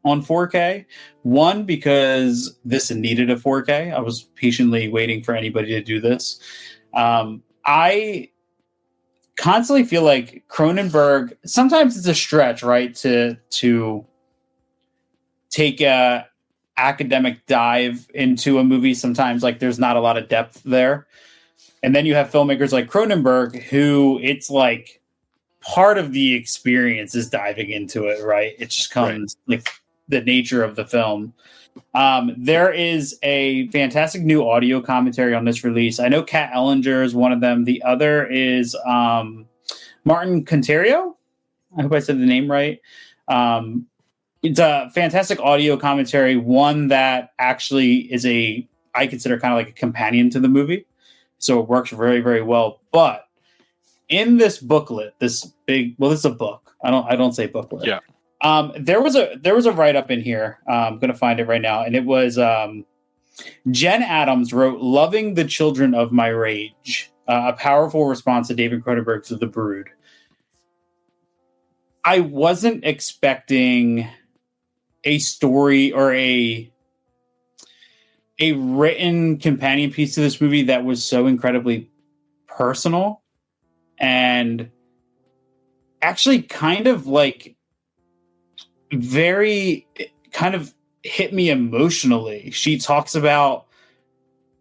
on 4K. One, because this needed a 4K. I was patiently waiting for anybody to do this. I constantly feel like Cronenberg, sometimes it's a stretch, right, to take a academic dive into a movie. Sometimes like there's not a lot of depth there. And then you have filmmakers like Cronenberg who it's like part of the experience is diving into it, right? It just comes like the nature of the film. There is a fantastic new audio commentary on this release. I know Kat Ellinger is one of them. The other is Martin Conterio. I hope I said the name right. It's a fantastic audio commentary, one that actually is I consider kind of like a companion to the movie. So it works very, very well. But in this booklet, this is a book. I don't say booklet. Yeah. There was a write-up in here. I'm going to find it right now. And it was Jen Adams wrote, "Loving the Children of My Rage, a powerful response to David Cronenberg's The Brood." I wasn't expecting a story or a written companion piece to this movie that was so incredibly personal and actually kind of like very kind of hit me emotionally. She talks about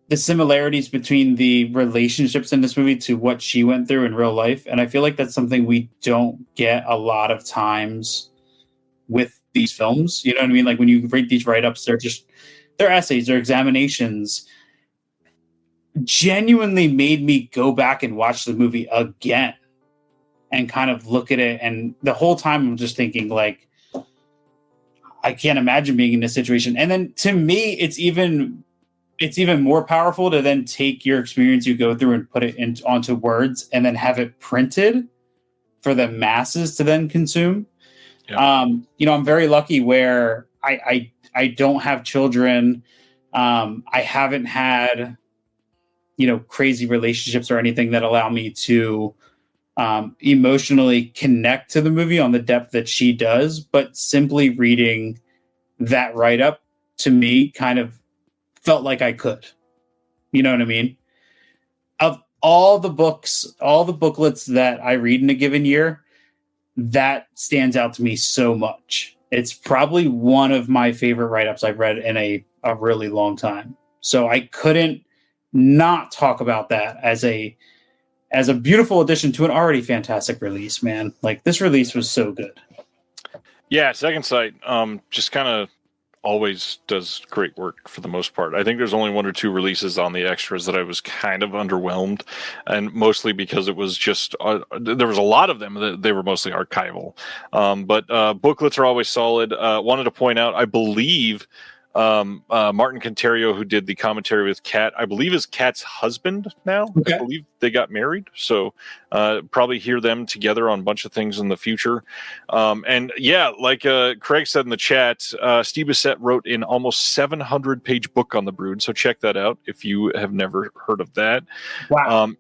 the similarities between the relationships in this movie to what she went through in real life. And I feel like that's something we don't get a lot of times with these films. You know what I mean? Like when you read these write-ups, they're essays, they're examinations. Genuinely made me go back and watch the movie again and kind of look at it. And the whole time I'm just thinking like, I can't imagine being in this situation. And then to me, it's even more powerful to then take your experience you go through and put it onto words and then have it printed for the masses to then consume. Yeah. I'm very lucky where I don't have children. I haven't had, crazy relationships or anything that allow me to emotionally connect to the movie on the depth that she does. But simply reading that write-up to me kind of felt like I could. You know what I mean? Of all the booklets that I read in a given year, that stands out to me so much. It's probably one of my favorite write-ups I've read in a really long time. So I couldn't not talk about that as a beautiful addition to an already fantastic release, man. Like this release was so good. Yeah, Second Sight just kind of always does great work for the most part. I think there's only one or two releases on the extras that I was kind of underwhelmed, and mostly because it was just there was a lot of them that they were mostly archival. But booklets are always solid. Wanted to point out, I believe Martin Conterio, who did the commentary with Kat, I believe is Kat's husband now. Okay. I believe they got married. So probably hear them together on a bunch of things in the future. And yeah, like Craig said in the chat, Steve Bissett wrote an almost 700-page book on the Brood. So check that out if you have never heard of that. Wow.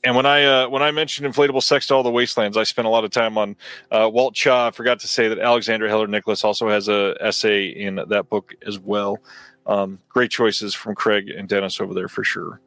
And when I mentioned Inflatable Sex to All the Wastelands, I spent a lot of time on Walt Chaw. I forgot to say that Alexandra Heller Nicholas also has an essay in that book as well. Great choices from Craig and Dennis over there for sure.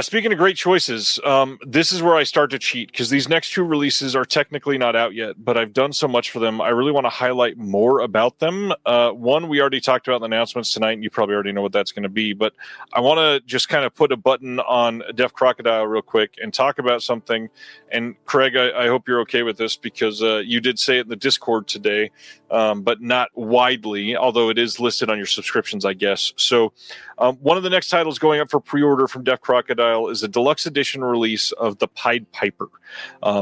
Speaking of great choices, this is where I start to cheat because these next two releases are technically not out yet, but I've done so much for them. I really want to highlight more about them. One, we already talked about in the announcements tonight, and you probably already know what that's going to be, but I want to just kind of put a button on Deaf Crocodile real quick and talk about something. And Craig, I hope you're okay with this because you did say it in the Discord today, but not widely, although it is listed on your subscriptions, I guess. So one of the next titles going up for pre-order from Deaf Crocodile is a deluxe edition release of The Pied Piper.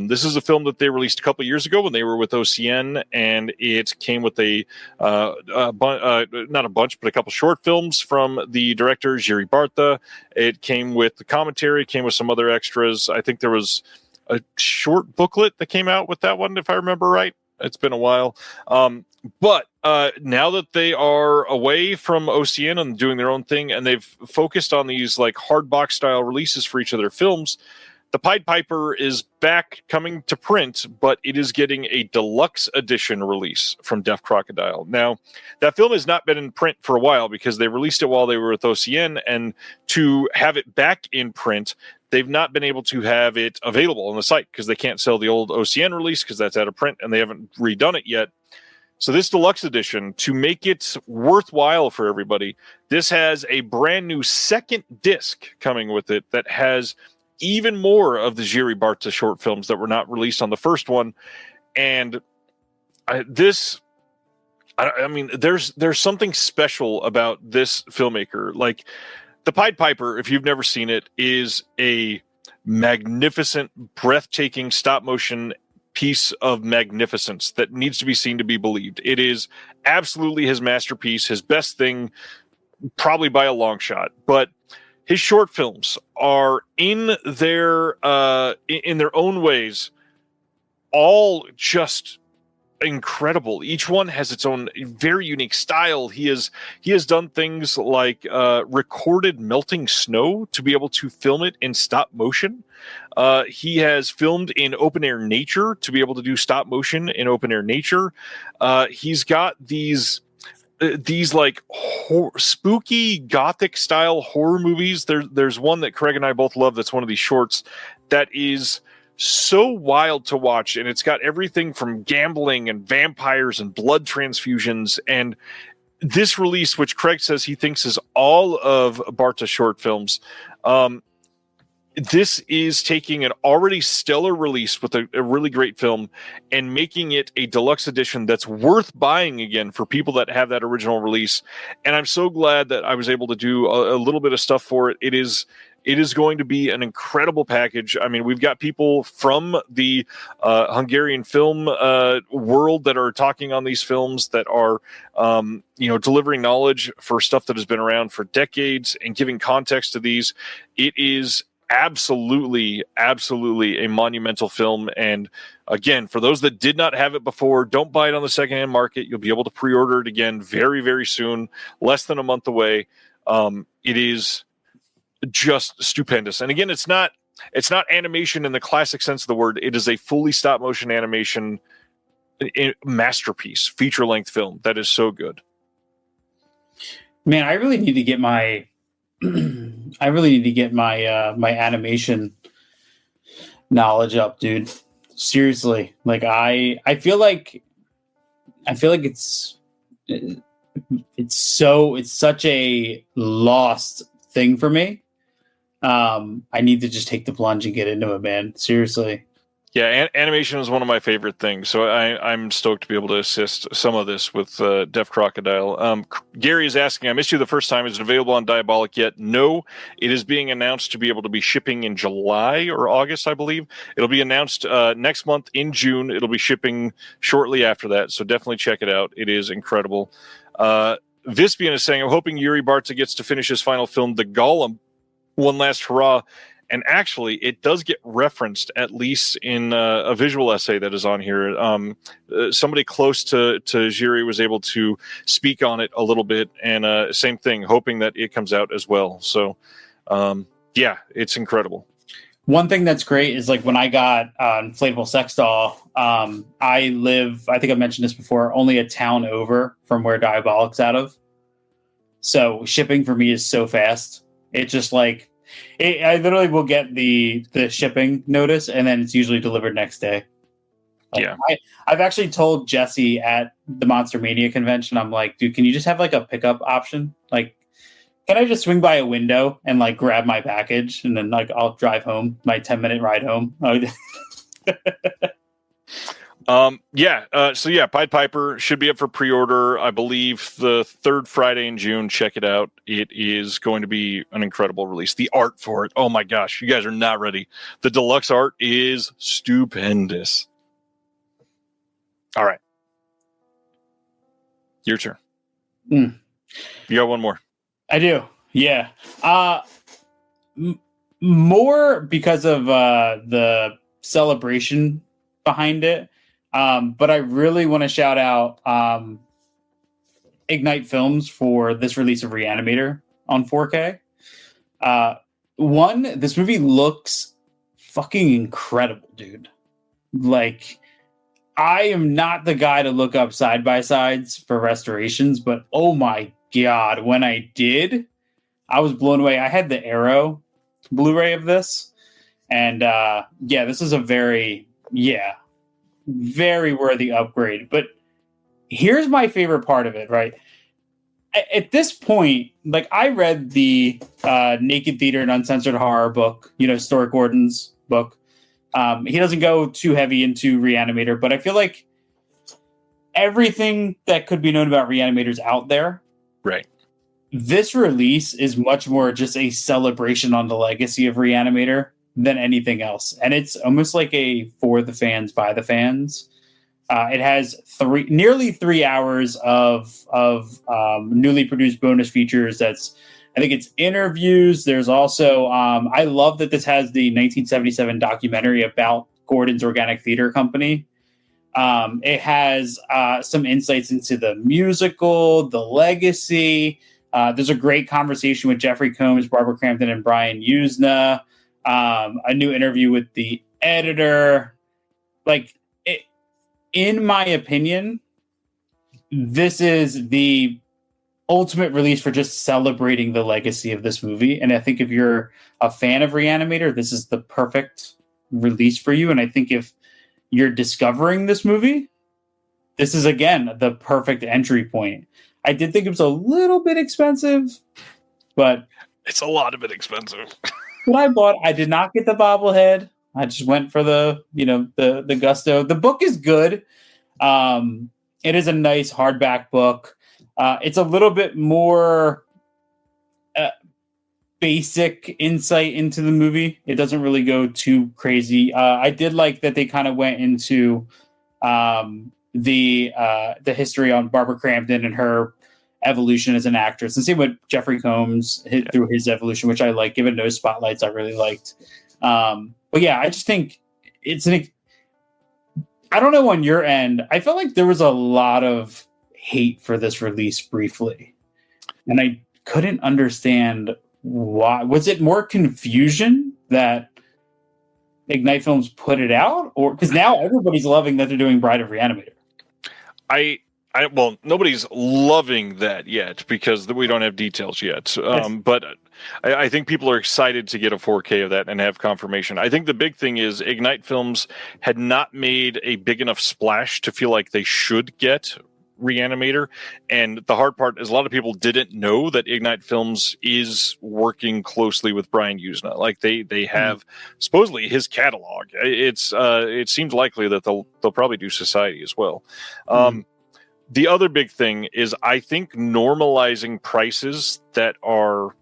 This is a film that they released a couple of years ago when they were with OCN, and it came with not a bunch, but a couple short films from the director, Jiri Bartha. It came with the commentary, came with some other extras. I think there was a short booklet that came out with that one, if I remember right. It's been a while. But now that they are away from OCN and doing their own thing, and they've focused on these like hard box style releases for each of their films, The Pied Piper is back coming to print, but it is getting a deluxe edition release from Deaf Crocodile. Now, that film has not been in print for a while because they released it while they were with OCN, and to have it back in print, they've not been able to have it available on the site because they can't sell the old OCN release because that's out of print and they haven't redone it yet. So this deluxe edition, to make it worthwhile for everybody, this has a brand new second disc coming with it that has even more of the Jiri Bartha short films that were not released on the first one. And there's something special about this filmmaker. Like, The Pied Piper, if you've never seen it, is a magnificent, breathtaking stop-motion piece of magnificence that needs to be seen to be believed. It is absolutely his masterpiece, his best thing, probably by a long shot. But his short films are in their own ways all just incredible. Each one has its own very unique style. He has done things like recorded melting snow to be able to film it in stop motion. He has filmed in open air nature to be able to do stop motion in open air nature. He's got these like spooky gothic style horror movies. There's one that Craig and I both love that's one of these shorts that is so wild to watch, and it's got everything from gambling and vampires and blood transfusions. And this release, which Craig says he thinks is all of Bartha's short films, this is taking an already stellar release with a really great film and making it a deluxe edition that's worth buying again for people that have that original release. And I'm so glad that I was able to do a little bit of stuff for it. It is going to be an incredible package. I mean, we've got people from the Hungarian film world that are talking on these films, that are delivering knowledge for stuff that has been around for decades and giving context to these. It is absolutely a monumental film. And again, for those that did not have it before, don't buy it on the secondhand market. You'll be able to pre-order it again very, very soon, less than a month away. It is just stupendous. And again, it's not animation in the classic sense of the word. It is a fully stop motion animation masterpiece, feature length film that is so good. Man, I really need to get my my animation knowledge up, dude. Seriously. Like I feel like it's such a lost thing for me. I need to just take the plunge and get into it, man. Seriously. Yeah, animation is one of my favorite things, so I'm stoked to be able to assist some of this with Deaf Crocodile. Gary is asking, I missed you the first time. Is it available on Diabolic yet? No, it is being announced to be able to be shipping in July or August, I believe. It'll be announced next month in June. It'll be shipping shortly after that, so definitely check it out. It is incredible. Vispian is saying, I'm hoping Yuri Bartza gets to finish his final film, The Golem, one last hurrah. And actually, it does get referenced, at least in a visual essay that is on here. Somebody close to Yuri was able to speak on it a little bit. And same thing, hoping that it comes out as well. So, yeah, it's incredible. One thing that's great is like when I got inflatable sex doll, I live, I think I mentioned this before, only a town over from where Diabolic's out of. So shipping for me is so fast. It's just like, I literally will get the shipping notice and then it's usually delivered next day. Like, yeah. I've actually told Jesse at the Monster Mania convention, I'm like, dude, can you just have like a pickup option? Like, can I just swing by a window and like grab my package and then like I'll drive home, my 10-minute ride home? So Pied Piper should be up for pre-order, I believe, the third Friday in June. Check it out. It is going to be an incredible release. The art for it, oh my gosh, you guys are not ready. The deluxe art is stupendous. All right. Your turn. You got one more. I do. Yeah. More because of the celebration behind it. But I really want to shout out Ignite Films for this release of Reanimator on 4K. This movie looks fucking incredible, dude. Like, I am not the guy to look up side-by-sides for restorations, but oh my God, when I did, I was blown away. I had the Arrow Blu-ray of this, and this is a very worthy upgrade. But here's my favorite part of it, right? At this point, like, I read the Naked Theater and Uncensored Horror book, Stuart Gordon's book. He doesn't go too heavy into Reanimator, but I feel like everything that could be known about Reanimator is out there. Right. This release is much more just a celebration on the legacy of Reanimator than anything else. And it's almost like a for the fans, by the fans. It has nearly 3 hours of newly produced bonus features. I think it's interviews. There's also, I love that this has the 1977 documentary about Gordon's Organic Theater Company. It has some insights into the musical, the legacy. There's a great conversation with Jeffrey Combs, Barbara Crampton, and Brian Usna. A new interview with the editor. In my opinion, this is the ultimate release for just celebrating the legacy of this movie. And I think if you're a fan of Reanimator, this is the perfect release for you. And I think if you're discovering this movie, this is, again, the perfect entry point. I did think it was a little bit expensive, but it's a lot of it expensive. What I did not get the bobblehead. I just went for the gusto. The book is good. It is a nice hardback book. It's a little bit more basic insight into the movie. It doesn't really go too crazy. I did like that they kind of went into the history on Barbara Crampton and her evolution as an actress, and same with Jeffrey Combs through his evolution, which I like. Given no spotlights, I really liked. But yeah, I just think it's I don't know on your end. I felt like there was a lot of hate for this release briefly, and I couldn't understand why. Was it more confusion that Ignite Films put it out, or because now everybody's loving that they're doing Bride of Reanimator? Well, nobody's loving that yet because we don't have details yet. But I think people are excited to get a 4K of that and have confirmation. I think the big thing is Ignite Films had not made a big enough splash to feel like they should get Reanimator. And the hard part is a lot of people didn't know that Ignite Films is working closely with Brian Usna. Like they have supposedly his catalog. It seems likely that they'll probably do Society as well. The other big thing is I think normalizing prices that are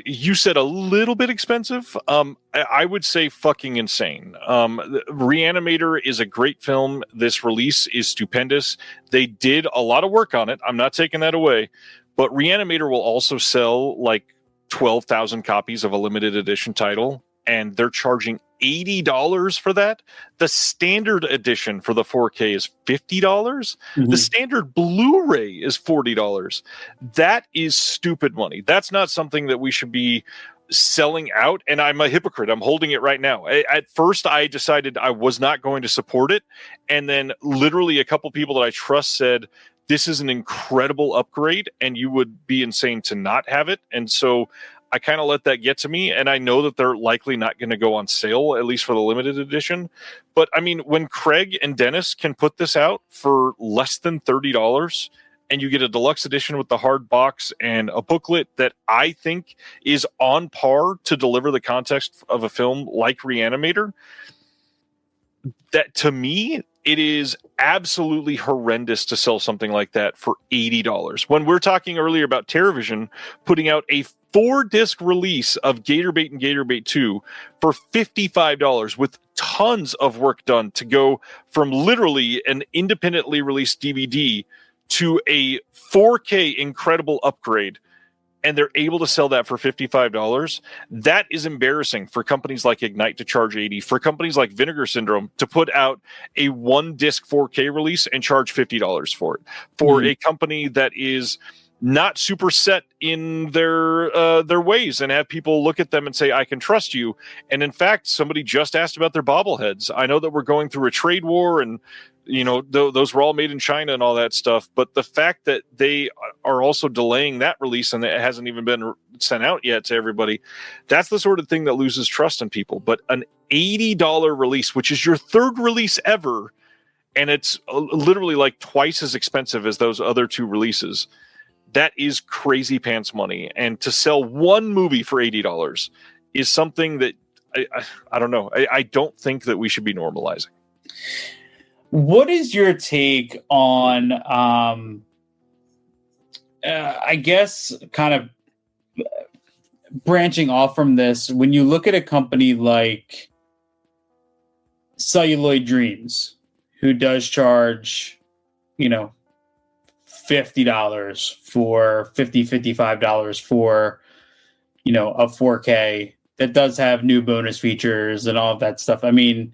You said a little bit expensive. I would say fucking insane. Reanimator is a great film. This release is stupendous. They did a lot of work on it. I'm not taking that away. But Reanimator will also sell like 12,000 copies of a limited edition title, and they're charging $80 for that. The standard edition for the 4K is $50. Mm-hmm. The standard Blu-ray is $40. That is stupid money. That's not something that we should be selling out. And I'm a hypocrite. I'm holding it right now. At first, I decided I was not going to support it. And then literally a couple people that I trust said, this is an incredible upgrade and you would be insane to not have it. And so I kind of let that get to me, and I know that they're likely not going to go on sale, at least for the limited edition. But I mean, when Craig and Dennis can put this out for less than $30, and you get a deluxe edition with the hard box and a booklet that I think is on par to deliver the context of a film like Reanimator, that to me, it is absolutely horrendous to sell something like that for $80. When we're talking earlier about TerraVision putting out a 4-disc release of Gatorbait and Gatorbait 2 for $55 with tons of work done to go from literally an independently released DVD to a 4K incredible upgrade, and they're able to sell that for $55, that is embarrassing for companies like Ignite to charge $80, for companies like Vinegar Syndrome to put out a 1-disc 4K release and charge $50 for it, for a company that is not super set in their ways and have people look at them and say, I can trust you. And in fact, somebody just asked about their bobbleheads. I know that we're going through a trade war and, you know, those were all made in China and all that stuff. But the fact that they are also delaying that release and it hasn't even been sent out yet to everybody, that's the sort of thing that loses trust in people. But an $80 release, which is your third release ever, and it's literally like twice as expensive as those other two releases, that is crazy pants money. And to sell one movie for $80 is something that I don't know. I don't think that we should be normalizing. What is your take on, I guess, kind of branching off from this? When you look at a company like Celluloid Dreams, who does charge, you know, $50 for $55 for, you know, a 4K that does have new bonus features and all of that stuff. I mean,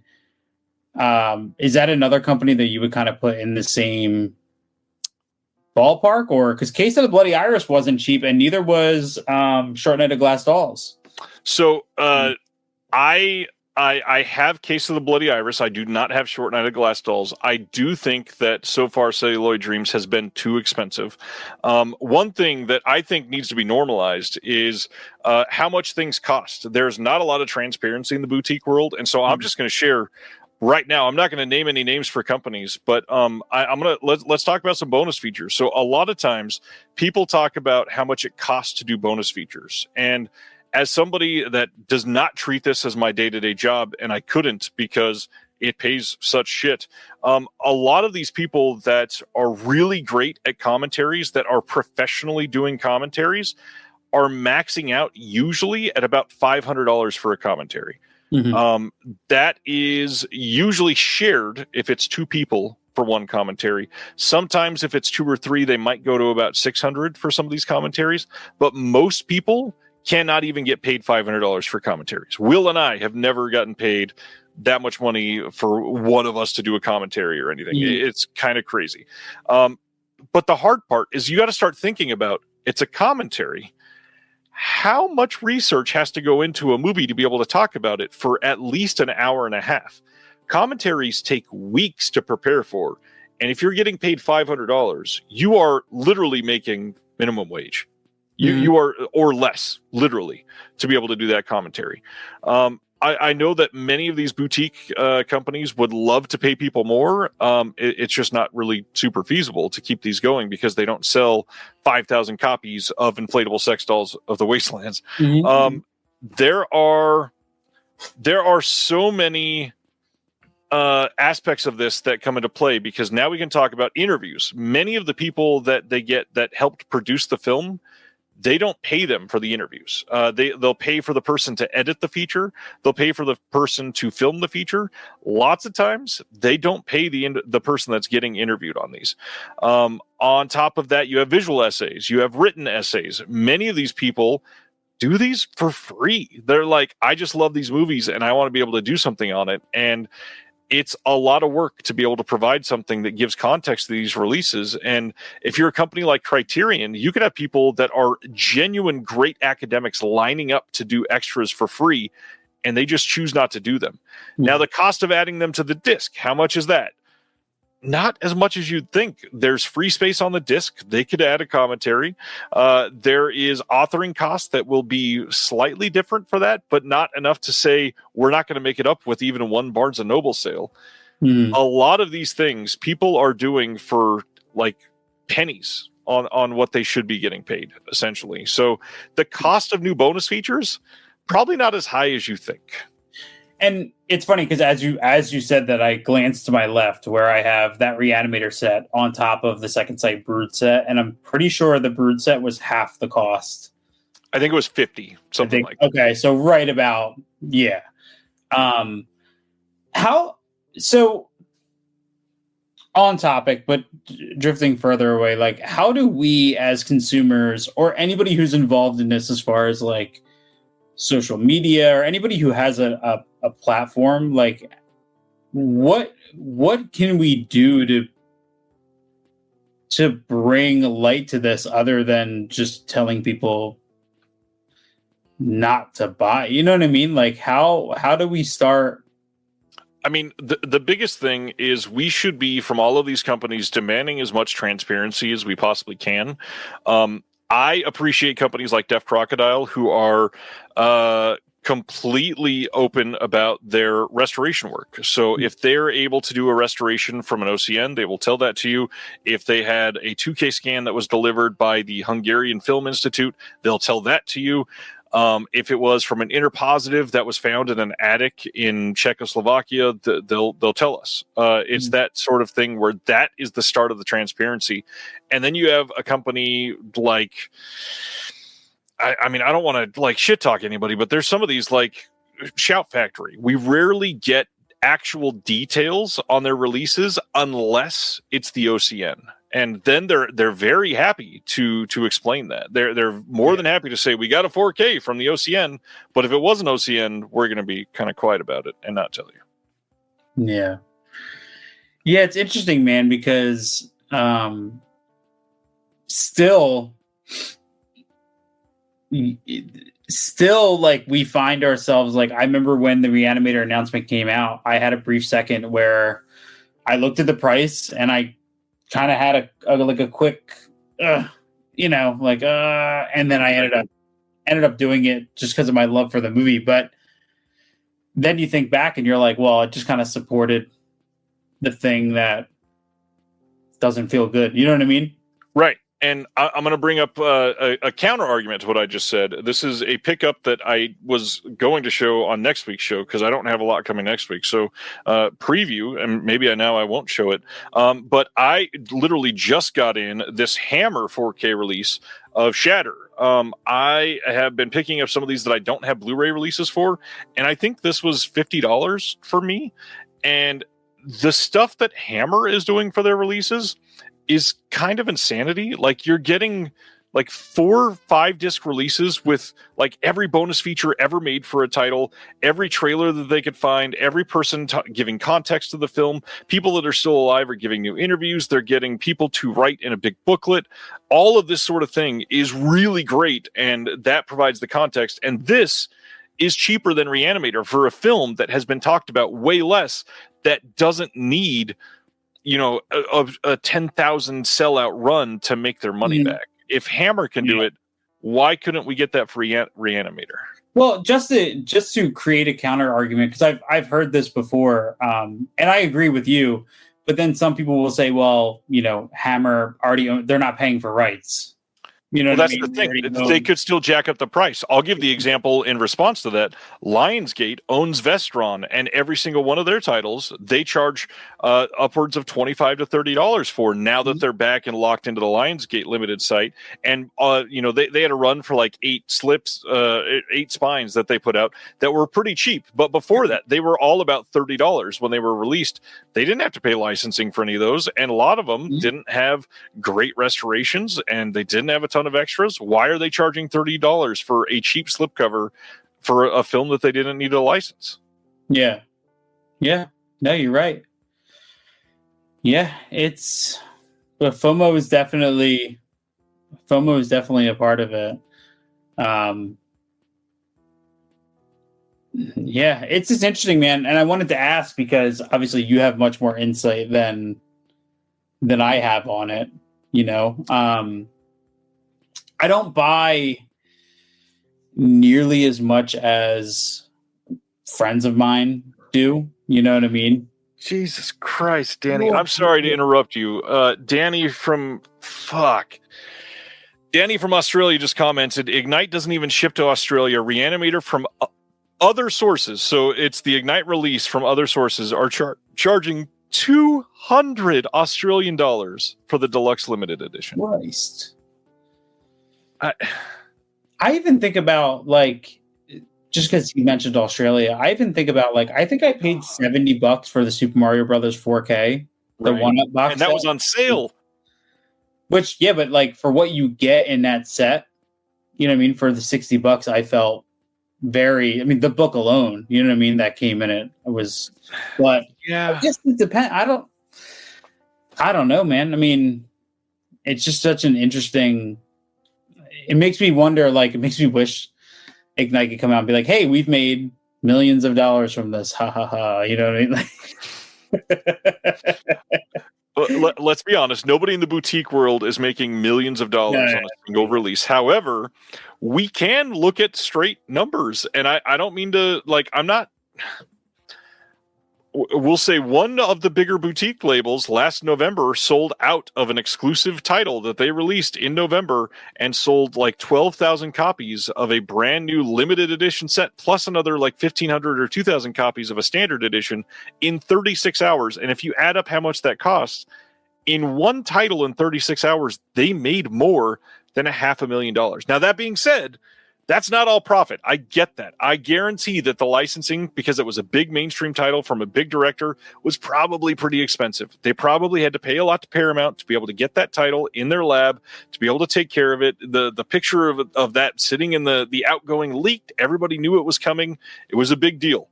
is that another company that you would kind of put in the same ballpark? Or because Case of the Bloody Iris wasn't cheap, and neither was Short Night of Glass Dolls. So I have Case of the Bloody Iris. I do not have Short Night of Glass Dolls. I do think that so far Celluloid Dreams has been too expensive. One thing that I think needs to be normalized is how much things cost. There's not a lot of transparency in the boutique world, and so I'm just going to share right now. I'm not going to name any names for companies, but I'm going to let's talk about some bonus features. So a lot of times people talk about how much it costs to do bonus features, and as somebody that does not treat this as my day-to-day job, and I couldn't because it pays such shit, a lot of these people that are really great at commentaries, that are professionally doing commentaries, are maxing out usually at about $500 for a commentary. Mm-hmm. That is usually shared if it's two people for one commentary. Sometimes if it's two or three, they might go to about $600 for some of these commentaries, but most people cannot even get paid $500 for commentaries. Will and I have never gotten paid that much money for one of us to do a commentary or anything. Mm-hmm. It's kind of crazy. But the hard part is you got to start thinking about, it's a commentary. How much research has to go into a movie to be able to talk about it for at least an hour and a half? Commentaries take weeks to prepare for. And if you're getting paid $500, you are literally making minimum wage. You are, or less, literally, to be able to do that commentary. I know that many of these boutique companies would love to pay people more. It's just not really super feasible to keep these going because they don't sell 5,000 copies of inflatable sex dolls of the Wastelands. Mm-hmm. There are so many aspects of this that come into play because now we can talk about interviews. Many of the people that they get that helped produce the film, they don't pay them for the interviews. They'll pay for the person to edit the feature. They'll pay for the person to film the feature. Lots of times, they don't pay the person that's getting interviewed on these. On top of that, you have visual essays. You have written essays. Many of these people do these for free. They're like, I just love these movies, and I want to be able to do something on it. And it's a lot of work to be able to provide something that gives context to these releases. And if you're a company like Criterion, you could have people that are genuine great academics lining up to do extras for free, and they just choose not to do them. Now, the cost of adding them to the disc, how much is that? Not as much as you'd think. There's free space on the disc. They could add a commentary. There is authoring costs that will be slightly different for that, but not enough to say we're not going to make it up with even one Barnes & Noble sale. A lot of these things people are doing for like pennies on what they should be getting paid, essentially. So the cost of new bonus features, probably not as high as you think. And it's funny because as you said that, I glanced to my left where I have that Reanimator set on top of the Second Sight Brood set, and I'm pretty sure the Brood set was half the cost. I think it was 50, something like that. Okay, so right about, yeah. So on topic, but drifting further away, like how do we as consumers or anybody who's involved in this as far as like social media or anybody who has a platform, like what can we do to bring light to this other than just telling people not to buy? You know what I mean? Like how do we start? I mean, the biggest thing is we should be, from all of these companies, demanding as much transparency as we possibly can. I appreciate companies like Deaf Crocodile who are completely open about their restoration work. So if they're able to do a restoration from an OCN, they will tell that to you. If they had a 2K scan that was delivered by the Hungarian Film Institute, they'll tell that to you. If it was from an interpositive that was found in an attic in Czechoslovakia, they'll tell us. It's that sort of thing where that is the start of the transparency. And then you have a company like, I mean, I don't want to like shit talk anybody, but there's some of these like Shout Factory. We rarely get actual details on their releases unless it's the OCN. And then they're very happy to explain that. They're more than happy to say we got a 4K from the OCN, but if it wasn't OCN, we're going to be kind of quiet about it and not tell you. Yeah, it's interesting, man, because still like we find ourselves like, I remember when the Reanimator announcement came out, I had a brief second where I looked at the price and I kind of had a quick, and then I ended up doing it just because of my love for the movie. But then you think back and you're like, well, it just kind of supported the thing that doesn't feel good. You know what I mean? Right. And I'm going to bring up a counter argument to what I just said. This is a pickup that I was going to show on next week's show because I don't have a lot coming next week. So preview, and maybe I won't show it. But I literally just got in this Hammer 4K release of Shatter. I have been picking up some of these that I don't have Blu-ray releases for, and I think this was $50 for me. And the stuff that Hammer is doing for their releases is kind of insanity. Like you're getting like 4 or 5 disc releases with like every bonus feature ever made for a title, every trailer that they could find, every person giving context to the film. People that are still alive are giving new interviews. They're getting people to write in a big booklet. All of this sort of thing is really great, and that provides the context. And this is cheaper than Reanimator for a film that has been talked about way less, that doesn't need a 10,000 sellout run to make their money back. If Hammer can do it, why couldn't we get that for Reanimator? Well, just to create a counter argument, because I've heard this before, and I agree with you, but then some people will say, well, Hammer already they're not paying for rights. You know Well, what I that's the mean? thing. They could still jack up the price. I'll give the example in response to that. Lionsgate owns Vestron, and every single one of their titles, they charge upwards of $25 to $30 for now that they're back and locked into the Lionsgate limited site. And, they had a run for like 8 spines that they put out that were pretty cheap. But before that, they were all about $30 when they were released. They didn't have to pay licensing for any of those. And a lot of them didn't have great restorations, and they didn't have a ton of extras. Why are they charging $30 for a cheap slipcover for a film that they didn't need a license? Yeah. No, you're right. Yeah, but FOMO is definitely a part of it. Yeah, it's just interesting, man. And I wanted to ask because obviously you have much more insight than I have on it. I don't buy nearly as much as friends of mine do. You know what I mean? Jesus Christ, Danny. I'm sorry to interrupt you. Danny from Australia just commented, Ignite doesn't even ship to Australia. Reanimator from other sources, so it's the Ignite release from other sources, are charging 200 Australian dollars for the deluxe limited edition. Christ. I even think about, like, just because you mentioned Australia, I even think about, like, I think I paid $70 for the Super Mario Brothers 4K, the one-up box, and that was on sale. Which, yeah, but like for what you get in that set, you know what I mean? For the $60, I felt the book alone, you know what I mean, that came in it. But yeah, I guess it depends. I don't know, man. I mean, it's just such an interesting. It makes me wonder. Like, it makes me wish Ignite could come out and be like, "Hey, we've made millions of dollars from this." Ha ha ha. You know what I mean? Let's be honest. Nobody in the boutique world is making millions of dollars on a single release. However, we can look at straight numbers, and I don't mean to, like, I'm not. We'll say one of the bigger boutique labels last November sold out of an exclusive title that they released in November and sold like 12,000 copies of a brand new limited edition set, plus another like 1,500 or 2,000 copies of a standard edition in 36 hours. And if you add up how much that costs, in one title in 36 hours, they made more than $500,000. Now, that being said, that's not all profit. I get that. I guarantee that the licensing, because it was a big mainstream title from a big director, was probably pretty expensive. They probably had to pay a lot to Paramount to be able to get that title in their lab, to be able to take care of it. The picture of that sitting in the outgoing leaked. Everybody knew it was coming. It was a big deal.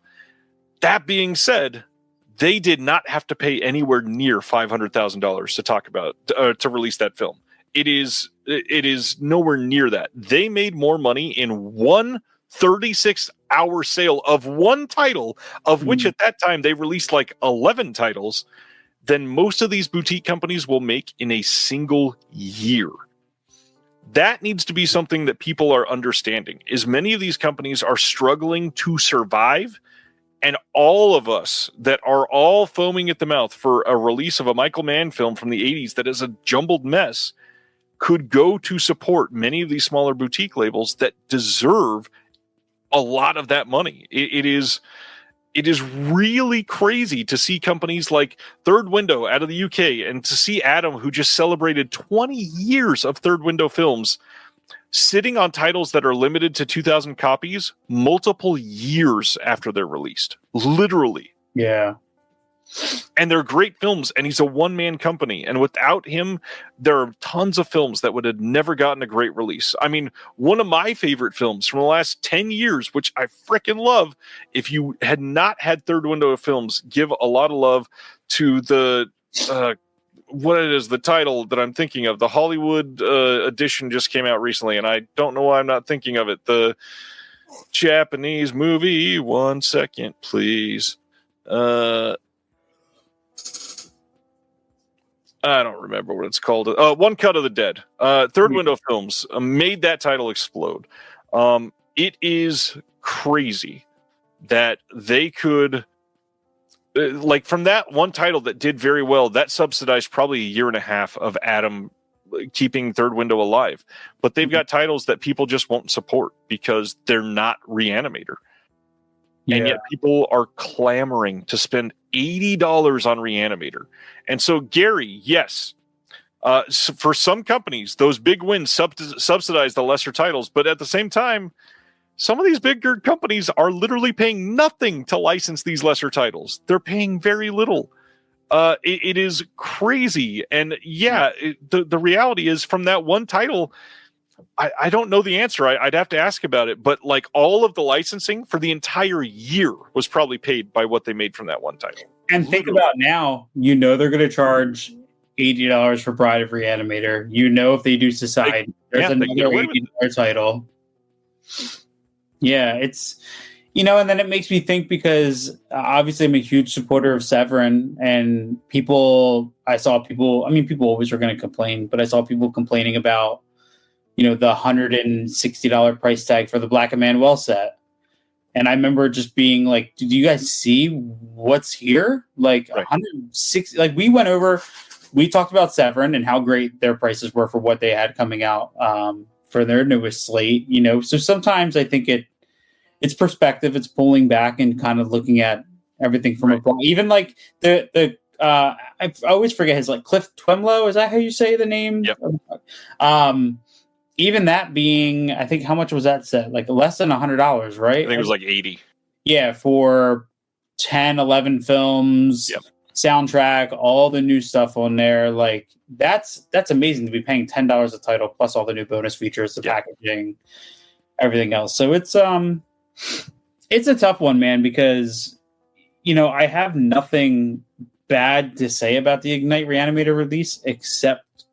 That being said, they did not have to pay anywhere near $500,000 to talk about to release that film. It is nowhere near that. They made more money in one 36-hour sale of one title, of which at that time they released like 11 titles, than most of these boutique companies will make in a single year. That needs to be something that people are understanding, is many of these companies are struggling to survive. And all of us that are all foaming at the mouth for a release of a Michael Mann film from the 80s that is a jumbled mess could go to support many of these smaller boutique labels that deserve a lot of that money. It is really crazy to see companies like Third Window out of the UK, and to see Adam, who just celebrated 20 years of Third Window films, sitting on titles that are limited to 2,000 copies multiple years after they're released. Literally. Yeah. And they're great films, and he's a one-man company. And without him, there are tons of films that would have never gotten a great release. I mean, one of my favorite films from the last 10 years, which I freaking love, if you had not had Third Window Films give a lot of love to the... what it is, the title that I'm thinking of, the Hollywood edition just came out recently, and I don't know why I'm not thinking of it. The Japanese movie, 1 second, please. I don't remember what it's called. One Cut of the Dead. Third Window Films made that title explode. It is crazy that they could, like, from that one title that did very well, that subsidized probably a year and a half of Adam keeping Third Window alive. But they've got titles that people just won't support because they're not Reanimator. And yet people are clamoring to spend $80 on Reanimator. And so, Gary, yes, for some companies, those big wins subsidize the lesser titles. But at the same time, some of these bigger companies are literally paying nothing to license these lesser titles. They're paying very little. It is crazy. And the reality is, from that one title, I don't know the answer. I'd have to ask about it. But like, all of the licensing for the entire year was probably paid by what they made from that one title. And think about now, they're going to charge $80 for Bride of Reanimator. If they do Society, there's another $80 title. Yeah, it's, and then it makes me think, because obviously I'm a huge supporter of Severin, and people always are going to complain, but I saw people complaining about, the $160 price tag for the Black Emanuel set. And I remember just being like, did you guys see what's here? Like, right. 160, like, we talked about Severin and how great their prices were for what they had coming out for their newest slate, So sometimes I think it's perspective. It's pulling back and kind of looking at everything from a point. Even like I always forget his, like, Cliff Twemlow. Is that how you say the name? Yep. Even that being, I think, how much was that set? Like less than $100, right? I think it was like 80. Yeah, for 10, 11 films, soundtrack, all the new stuff on there. Like, that's amazing to be paying $10 a title plus all the new bonus features, the packaging, everything else. So it's a tough one, man, because I have nothing bad to say about the Ignite Reanimator release except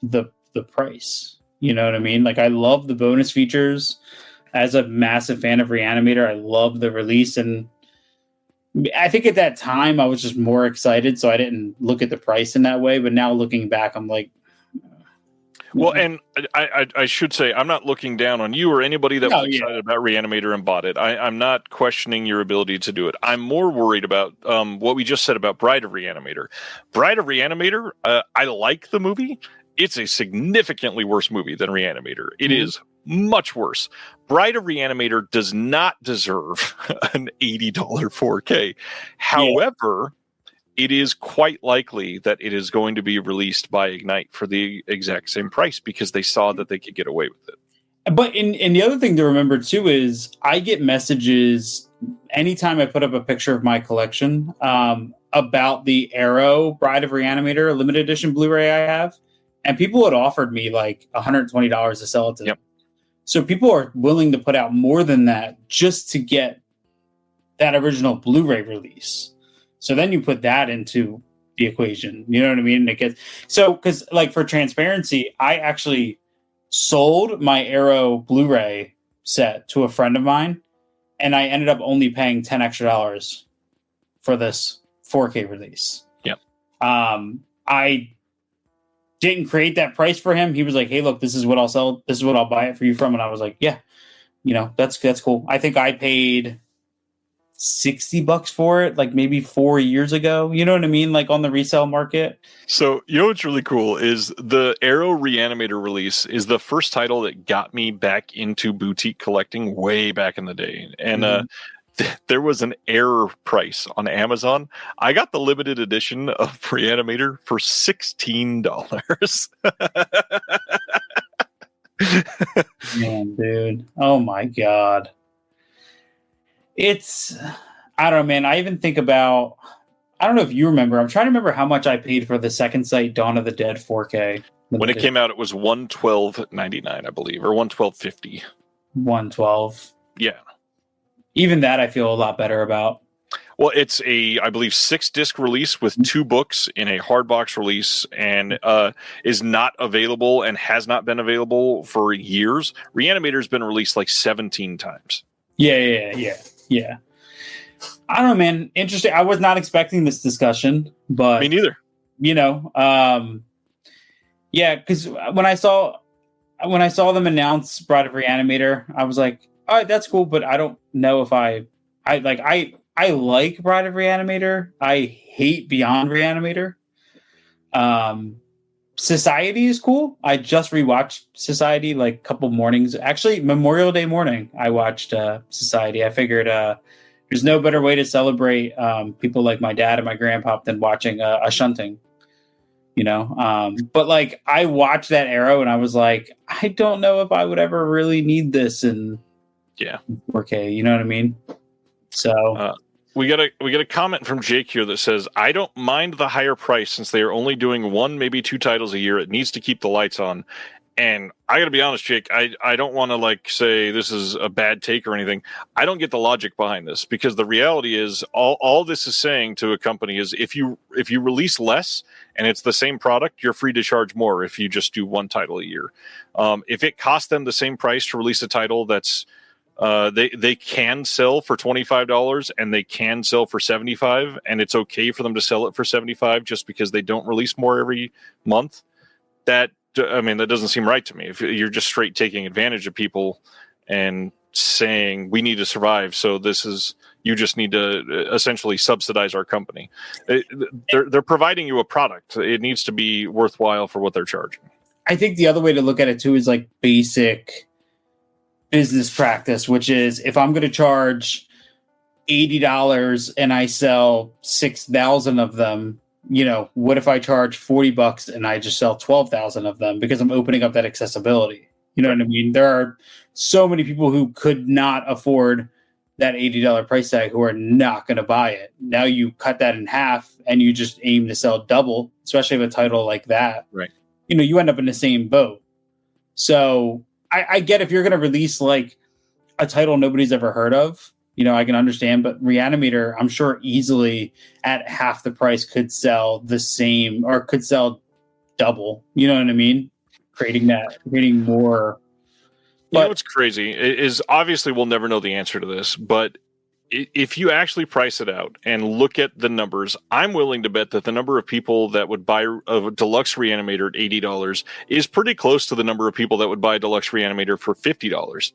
the price. You know what I mean? Like, I love the bonus features. As a massive fan of Reanimator, I love the release, and I think at that time I was just more excited, so I didn't look at the price in that way. But now looking back, I'm like, well, and I should say, I'm not looking down on you or anybody that was excited about Reanimator and bought it. I'm not questioning your ability to do it. I'm more worried about what we just said about Bride of Reanimator. Bride of Reanimator, I like the movie. It's a significantly worse movie than Reanimator. It is much worse. Bride of Reanimator does not deserve an $80 4K. However, it is quite likely that it is going to be released by Ignite for the exact same price, because they saw that they could get away with it. But and the other thing to remember too is I get messages anytime I put up a picture of my collection about the Arrow Bride of Reanimator limited edition Blu-ray I have. And people had offered me like $120 to sell it to them. So people are willing to put out more than that just to get that original Blu-ray release. So then you put that into the equation. You know what I mean? It gets because, like, for transparency, I actually sold my Arrow Blu-ray set to a friend of mine, and I ended up only paying $10 extra for this 4K release. Yep. I didn't create that price for him. He was like, "Hey, look, this is what I'll sell. This is what I'll buy it for you from." And I was like, "Yeah, that's cool." I think I paid $60 for it, like maybe 4 years ago. You know what I mean? Like on the resale market. So, what's really cool is the Arrow Reanimator release is the first title that got me back into boutique collecting way back in the day. And there was an error price on Amazon. I got the limited edition of Reanimator for $16. Man, dude. Oh my God. I don't know, man. I even think about, I don't know if you remember. I'm trying to remember how much I paid for the second sight Dawn of the Dead 4K. When it came out, it was $112.99, I believe, or $112.50. $112. Yeah. Even that I feel a lot better about. Well, it's I believe 6-disc release with 2 books in a hardbox release, and is not available and has not been available for years. Reanimator's been released like 17 times. Yeah. I don't know, man. Interesting. I was not expecting this discussion, but me neither. Because when I saw them announce Bride of Reanimator, I was like, all right, that's cool, but I don't know if I like Bride of Reanimator. I hate Beyond Reanimator. Society is cool. I just rewatched Society like a couple mornings. Actually, Memorial Day morning, I watched Society. I figured there's no better way to celebrate people like my dad and my grandpa than watching a shunting. But like I watched that Arrow and I was like, I don't know if I would ever really need this in 4K. You know what I mean? So we got a comment from Jake here that says, I don't mind the higher price since they are only doing 1, maybe 2 titles a year. It needs to keep the lights on. And I got to be honest, Jake, I don't want to like say this is a bad take or anything. I don't get the logic behind this, because the reality is all this is saying to a company is if you release less and it's the same product, you're free to charge more if you just do 1 title a year. If it costs them the same price to release a title that's they can sell for $25 and they can sell for $75, and it's okay for them to sell it for $75 just because they don't release more every month, that doesn't seem right to me. If you're just straight taking advantage of people and saying we need to survive, so you just need to essentially subsidize our company. They're providing you a product. It needs to be worthwhile for what they're charging. I think the other way to look at it too is like basic business practice, which is if I'm going to charge $80 and I sell 6,000 of them, what if I charge $40 and I just sell 12,000 of them, because I'm opening up that accessibility? You know what I mean? There are so many people who could not afford that $80 price tag who are not going to buy it. Now you cut that in half and you just aim to sell double, especially with a title like that. Right. You end up in the same boat. So I get if you're going to release like a title nobody's ever heard of, I can understand, but Reanimator, I'm sure easily at half the price could sell the same or could sell double. You know what I mean? Creating more. But What's crazy is obviously we'll never know the answer to this, but if you actually price it out and look at the numbers, I'm willing to bet that the number of people that would buy a deluxe Reanimator at $80 is pretty close to the number of people that would buy a deluxe Reanimator for $50.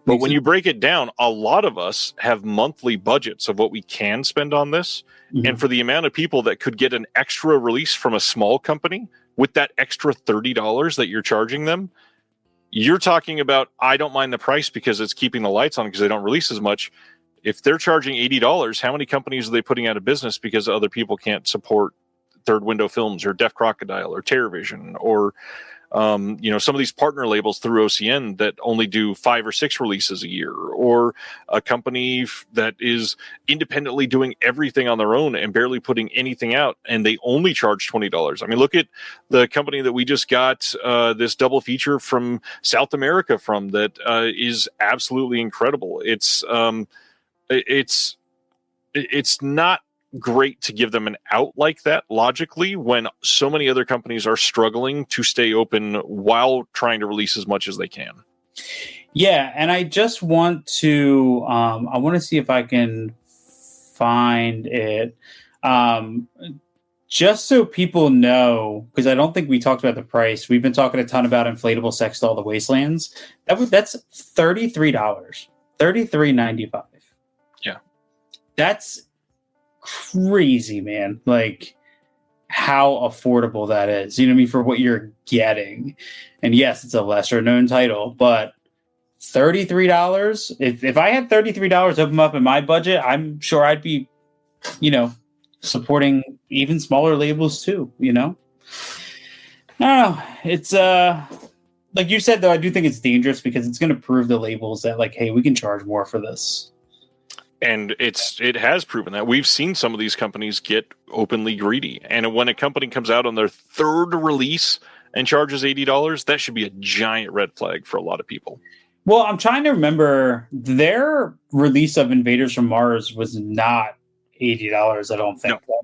But when you break it down, a lot of us have monthly budgets of what we can spend on this. Mm-hmm. And for the amount of people that could get an extra release from a small company with that extra $30 that you're charging them, you're talking about, I don't mind the price because it's keeping the lights on because they don't release as much. If they're charging $80, how many companies are they putting out of business because other people can't support Third Window Films or Deaf Crocodile or TerrorVision or some of these partner labels through OCN that only do 5 or 6 releases a year, or a company that is independently doing everything on their own and barely putting anything out, and they only charge $20. I mean, look at the company that we just got this double feature from South America from that is absolutely incredible. It's not great to give them an out like that logically when so many other companies are struggling to stay open while trying to release as much as they can. Yeah, and I just want to I want to see if I can find it just so people know, because I don't think we talked about the price. We've been talking a ton about inflatable sex doll, the Wastelands. That's $33, $33.95. Yeah, that's crazy, man. Like how affordable that is, for what you're getting. And yes, it's a lesser known title, but $33. If I had $33 open up in my budget, I'm sure I'd be, supporting even smaller labels too, I don't know. It's like you said, though, I do think it's dangerous because it's going to prove the labels that like, hey, we can charge more for this. And it has proven that. We've seen some of these companies get openly greedy. And when a company comes out on their 3rd release and charges $80, that should be a giant red flag for a lot of people. Well, I'm trying to remember, their release of Invaders from Mars was not $80, I don't think. No,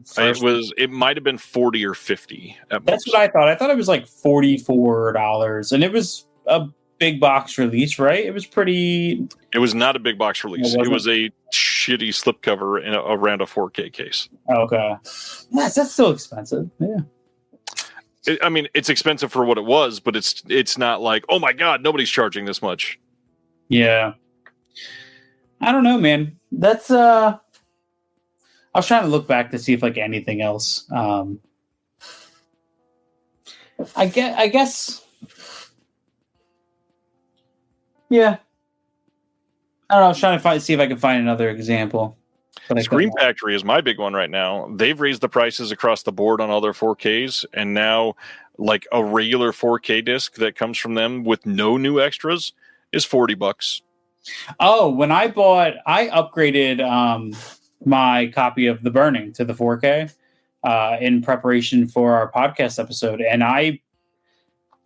it might have been 40 or 50 at That's most. what I thought. I thought it was like $44, and it was a big box release, right? It was pretty... It was not a big box release. It was a shitty slipcover in around a 4K case. Okay. Yes, that's still expensive. Yeah. It's expensive for what it was, but it's not like, oh my God, nobody's charging this much. Yeah. I don't know, man. That's I was trying to look back to see if like anything else. I guess. Yeah. I don't know. I was trying to see if I can find another example. But Screen Factory is my big one right now. They've raised the prices across the board on all their 4Ks, and now like a regular 4K disc that comes from them with no new extras is $40. Oh, when I upgraded my copy of The Burning to the 4K in preparation for our podcast episode, and I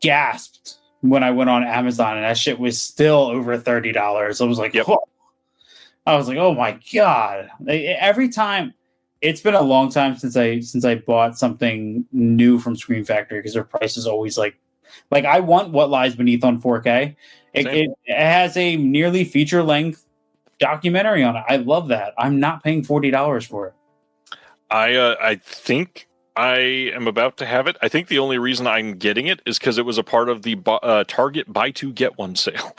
gasped when I went on Amazon, and that shit was still over $30. I was like, Yep. Whoa. I was like, oh my God. Every time, it's been a long time since I bought something new from Screen Factory, because their price is always like I want What Lies Beneath on 4K. It has a nearly feature length documentary on it. I love that. I'm not paying $40 for it. I think I am about to have it. I think the only reason I'm getting it is because it was a part of the Target buy two get one sale,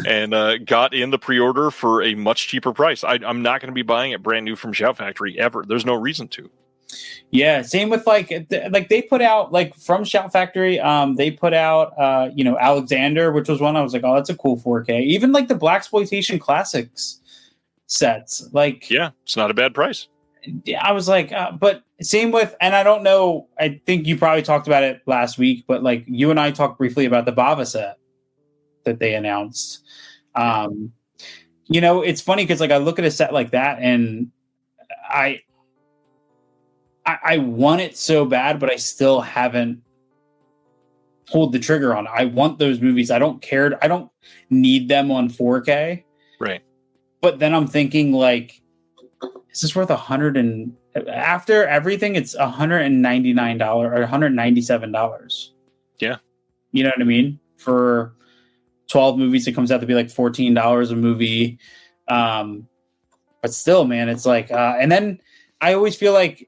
and got in the pre-order for a much cheaper price. I'm not going to be buying it brand new from Shout Factory ever. There's no reason to. Yeah, same with like they put out like from Shout Factory. They put out Alexander, which was one I was like, oh, that's a cool 4K. Even like the Blaxploitation Classics sets, like yeah, it's not a bad price. I was like, but same with, and I don't know, I think you probably talked about it last week, but like you and I talked briefly about the Bava set that they announced. It's funny because like I look at a set like that and I want it so bad, but I still haven't pulled the trigger on it. I want those movies. I don't care. I don't need them on 4K. Right. But then I'm thinking like, is this worth after everything? It's $199 or $197. Yeah. You know what I mean? For 12 movies, it comes out to be like $14 a movie. But still, man, it's like, and then I always feel like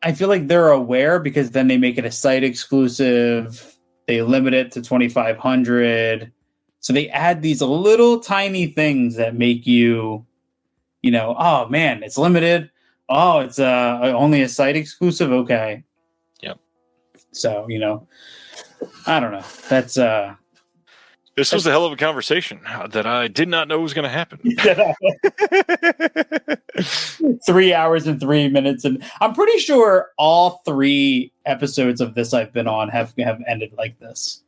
they're aware, because then they make it a site exclusive. They limit it to 2,500. So they add these little tiny things that make you, oh man, it's limited. Oh, it's only a site exclusive. Okay. Yep. So, I don't know. This was a hell of a conversation that I did not know was going to happen. 3 hours and 3 minutes. And I'm pretty sure all 3 episodes of this I've been on have ended like this.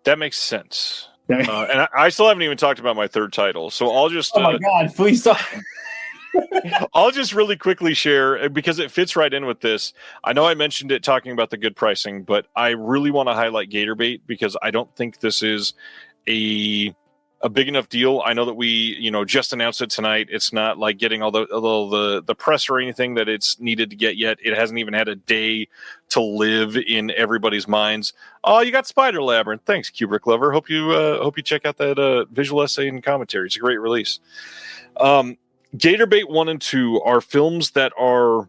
That makes sense. And I still haven't even talked about my third title. So I'll just... oh my God, please stop. I'll just really quickly share, because it fits right in with this. I know I mentioned it talking about the good pricing, but I really want to highlight Gatorbait, because I don't think this is a big enough deal. I know that we, just announced it tonight. It's not like getting all the press or anything that it's needed to get yet. It hasn't even had a day to live in everybody's minds. Oh, you got Spider Labyrinth. Thanks, Kubrick lover. Hope you check out that visual essay and commentary. It's a great release. Gatorbait 1 and 2 are films that are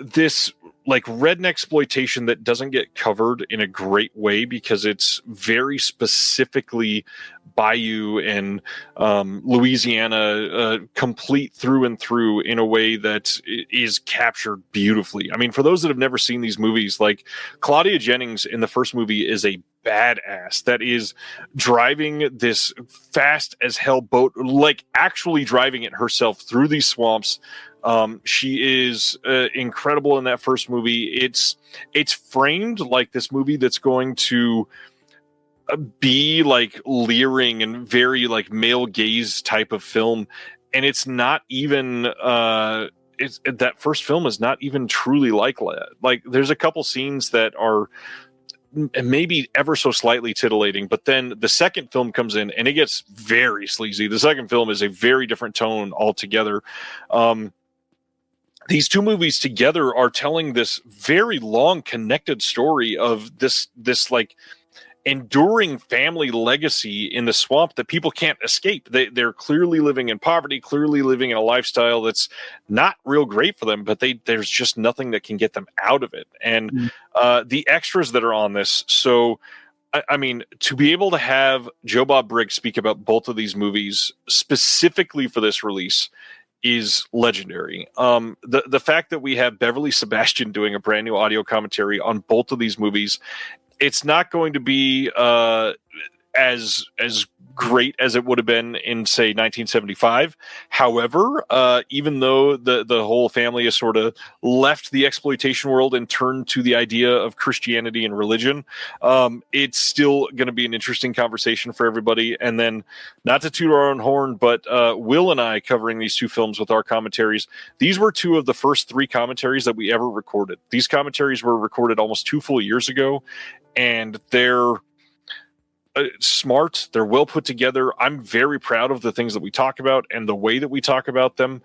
this like redneck exploitation that doesn't get covered in a great way, because it's very specifically Bayou and Louisiana complete through and through in a way that is captured beautifully. I mean, for those that have never seen these movies, like Claudia Jennings in the first movie is a badass that is driving this fast as hell boat, like actually driving it herself through these swamps. She is incredible in that first movie. It's framed like this movie that's going to be like leering and very like male gaze type of film, and it's not even that first film is not even truly like that. Like there's a couple scenes that are maybe ever so slightly titillating, but then the second film comes in and it gets very sleazy. The second film is a very different tone altogether. These two movies together are telling this very long connected story of this like enduring family legacy in the swamp that people can't escape. They're clearly living in poverty, clearly living in a lifestyle that's not real great for them, but there's just nothing that can get them out of it. And the extras that are on this. So, I mean, to be able to have Joe Bob Briggs speak about both of these movies specifically for this release is legendary. The fact that we have Beverly Sebastian doing a brand new audio commentary on both of these movies, it's not going to be as great as it would have been in, say, 1975. However, even though the whole family has sort of left the exploitation world and turned to the idea of Christianity and religion, it's still going to be an interesting conversation for everybody. And then, not to toot our own horn, but Will and I covering these two films with our commentaries, these were two of the first 3 commentaries that we ever recorded. These commentaries were recorded almost 2 full years ago, and they're smart, they're well put together. I'm very proud of the things that we talk about and the way that we talk about them.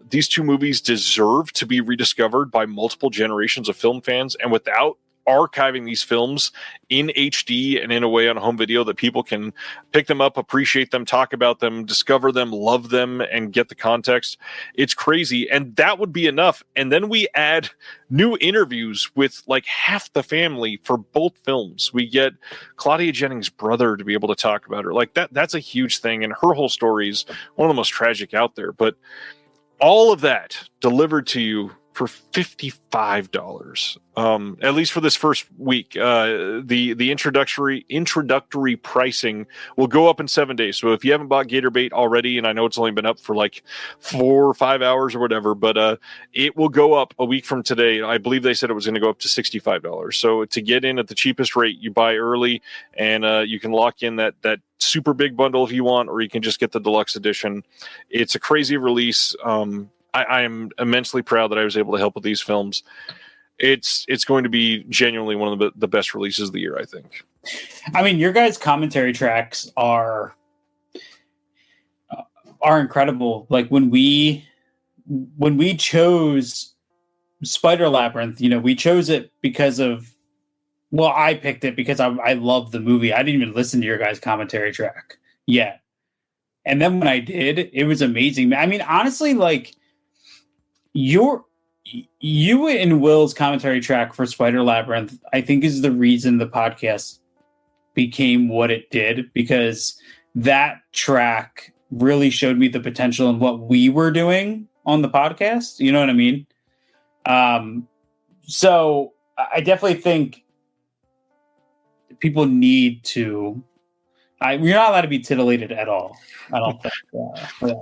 These 2 movies deserve to be rediscovered by multiple generations of film fans, and without archiving these films in HD and in a way on home video that people can pick them up, appreciate them, talk about them, discover them, love them, and get the context, it's crazy. And that would be enough. And then we add new interviews with like half the family for both films. We get Claudia Jennings' brother to be able to talk about her. Like that's a huge thing. And her whole story is one of the most tragic out there. But all of that delivered to you for $55, at least for this first week. The introductory pricing will go up in 7 days. So if you haven't bought Gator Bait already, and I know it's only been up for like 4 or 5 hours or whatever, but it will go up a week from today. I believe they said it was going to go up to $65. So to get in at the cheapest rate, you buy early, and you can lock in that super big bundle if you want, or you can just get the deluxe edition. It's a crazy release. I am immensely proud that I was able to help with these films. It's going to be genuinely one of the best releases of the year, I think. I mean, your guys' commentary tracks are incredible. Like when we chose Spider Labyrinth, we chose it because of, well, I picked it because I love the movie. I didn't even listen to your guys' commentary track yet. And then when I did, it was amazing. I mean, honestly, like, you and Will's commentary track for Spider Labyrinth, I think, is the reason the podcast became what it did, because that track really showed me the potential in what we were doing on the podcast. You know what I mean? So I definitely think people need to. You're not allowed to be tittillated at all. I don't think.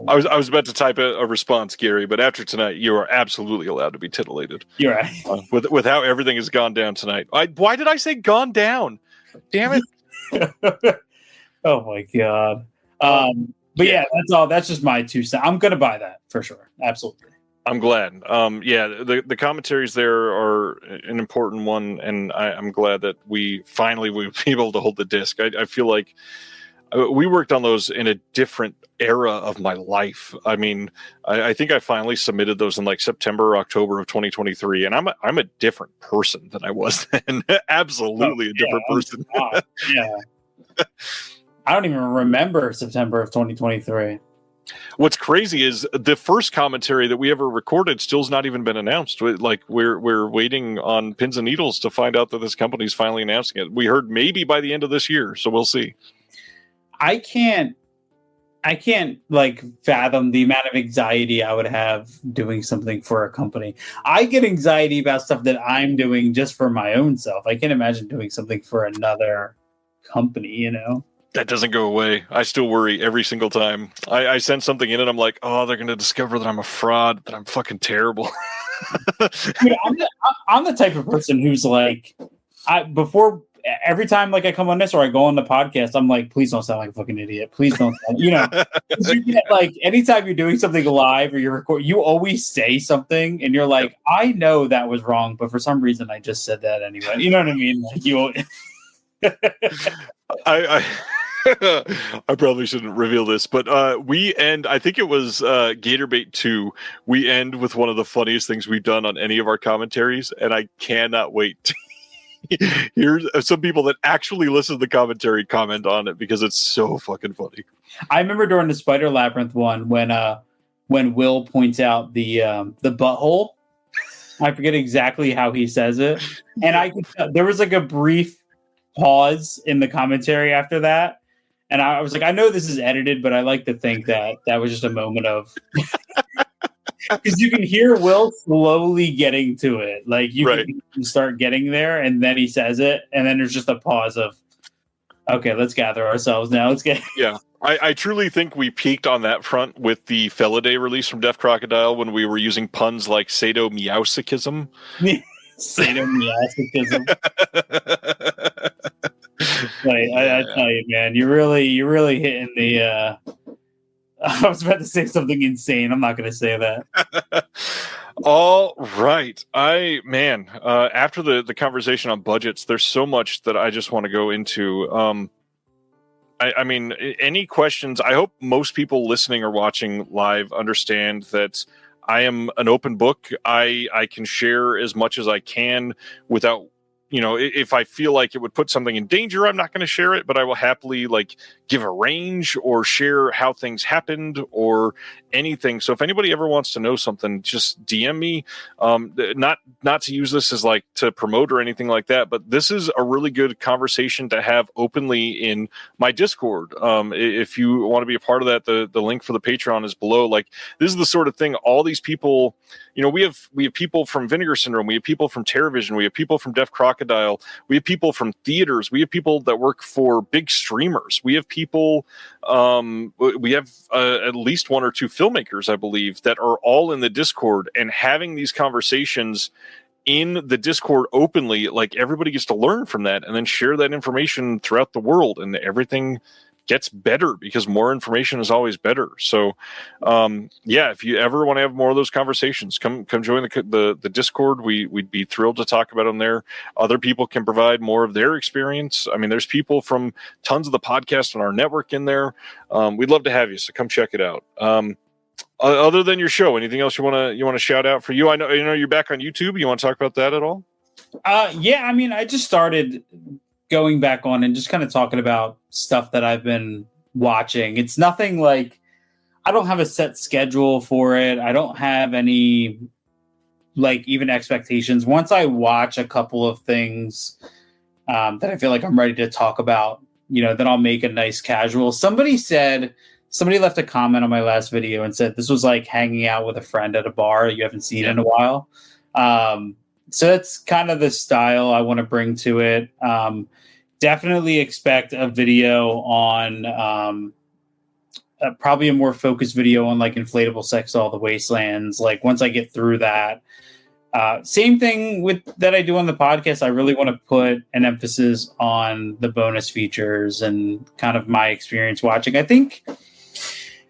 I was about to type a response, Gary, but after tonight, you are absolutely allowed to be titillated. You're right. With how everything has gone down tonight. Why did I say gone down? Damn it! Oh my god. But yeah, that's all. That's just my 2 cents. I'm gonna buy that for sure. Absolutely. I'm glad. The commentaries there are an important one, and I'm glad that we finally were able to hold the disc. I feel like we worked on those in a different era of my life. I mean, I think I finally submitted those in like September or October of 2023, and I'm a different person than I was then. Absolutely a different person. Yeah. I don't even remember September of 2023. What's crazy is the first commentary that we ever recorded still's not even been announced. Like we're waiting on pins and needles to find out that this company's finally announcing it. We heard maybe by the end of this year, so we'll see. I can't like fathom the amount of anxiety I would have doing something for a company. I get anxiety about stuff that I'm doing just for my own self. I can't imagine doing something for another company, That doesn't go away. I still worry every single time. I send something in and I'm like, oh, they're going to discover that I'm a fraud, that I'm fucking terrible. Dude, I'm the type of person who's like, every time like I come on this or I go on the podcast, I'm like, please don't sound like a fucking idiot. Please don't sound, you get, like, anytime you're doing something live or you're recording, you always say something and you're like, I know that was wrong, but for some reason I just said that anyway. You know what I mean? Like, you. I probably shouldn't reveal this, but we end, I think it was Gatorbait 2, we end with one of the funniest things we've done on any of our commentaries, and I cannot wait to hear some people that actually listen to the commentary comment on it, because it's so fucking funny. I remember during the Spider Labyrinth one when Will points out the butthole. I forget exactly how he says it, and there was like a brief pause in the commentary after that. And I was like, I know this is edited, but I like to think that was just a moment of because you can hear Will slowly getting to it. Like you Right. can start getting there, and then he says it, and then there's just a pause of, okay, let's gather ourselves now. Let's get. Yeah. I truly think we peaked on that front with the Felidae release from Deaf Crocodile when we were using puns like sadomeowsichism. Sadomasochism. Like, I tell you, man, you're really hitting the. I was about to say something insane. I'm not going to say that. All right. After the conversation on budgets, there's so much that I just want to go into. I mean, any questions? I hope most people listening or watching live understand that I am an open book. I can share as much as I can without, if I feel like it would put something in danger, I'm not going to share it, but I will happily give a range or share how things happened or anything. So if anybody ever wants to know something, just DM me. Not to use this as to promote or anything like that, but this is a really good conversation to have openly in my Discord. If you want to be a part of that, the link for the Patreon is below. This is the sort of thing all these people, we have people from Vinegar Syndrome, we have people from TerraVision, we have people from Deaf Crocodile, we have people from theaters, we have people that work for big streamers, we have people, we have at least one or two filmmakers, I believe, that are all in the Discord, and having these conversations in the Discord openly, everybody gets to learn from that and then share that information throughout the world, and everything gets better because more information is always better. So, if you ever want to have more of those conversations, come join the Discord. We'd be thrilled to talk about them there. Other people can provide more of their experience. I mean, there's people from tons of the podcast on our network in there. We'd love to have you, so come check it out. Other than your show, anything else you want to shout out for you? I know you're back on YouTube. You want to talk about that at all? Yeah, I mean, I just started going back on and just kind of talking about stuff that I've been watching. It's nothing I don't have a set schedule for it. I don't have any even expectations. Once I watch a couple of things that I feel like I'm ready to talk about, then I'll make a nice casual. Somebody left a comment on my last video and said this was like hanging out with a friend at a bar you haven't seen in a while. So that's kind of the style I want to bring to it. Definitely expect a video on probably a more focused video on inflatable sex all the wastelands. Once I get through that, same thing with that I do on the podcast. I really want to put an emphasis on the bonus features and kind of my experience watching. I think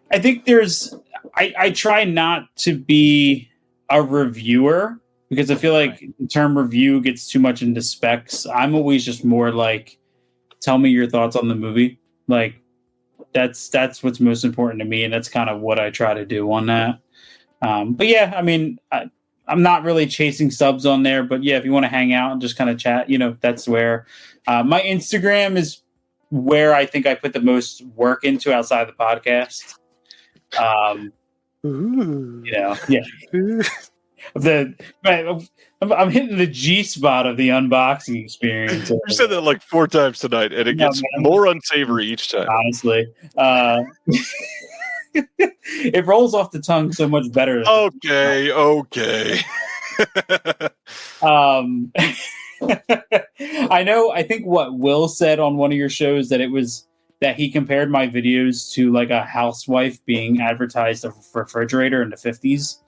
I try not to be a reviewer, because I feel like the term review gets too much into specs. I'm always just more tell me your thoughts on the movie. That's what's most important to me, and that's kind of what I try to do on that. But yeah, I mean, I'm not really chasing subs on there, but yeah, if you want to hang out and just kind of chat, that's where my Instagram is where I think I put the most work into outside the podcast. I'm hitting the G spot of the unboxing experience. You said that 4 times tonight, and it gets more unsavory each time. Honestly, it rolls off the tongue so much better. Okay. I know. I think what Will said on one of your shows that he compared my videos to a housewife being advertised a refrigerator in the 50s,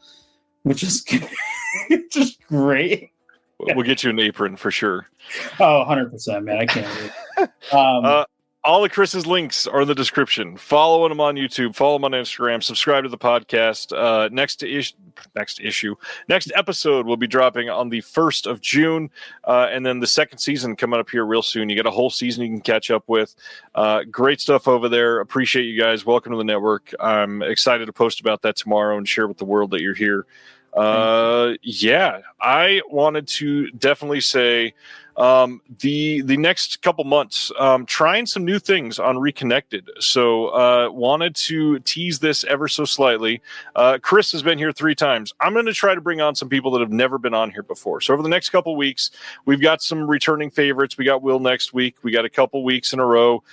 which is just great. We'll get you an apron for sure. Oh, 100%, man. I can't wait. All of Chris's links are in the description. Follow him on YouTube. Follow him on Instagram. Subscribe to the podcast. Next episode will be dropping on the 1st of June. And then the second season coming up here real soon. You get a whole season you can catch up with. Great stuff over there. Appreciate you guys. Welcome to the network. I'm excited to post about that tomorrow and share with the world that you're here. I wanted to definitely say the next couple months, trying some new things on Reconnected. So wanted to tease this ever so slightly. Chris has been here 3 times. I'm going to try to bring on some people that have never been on here before. So over the next couple weeks, we've got some returning favorites. We got Will next week. We got a couple weeks in a row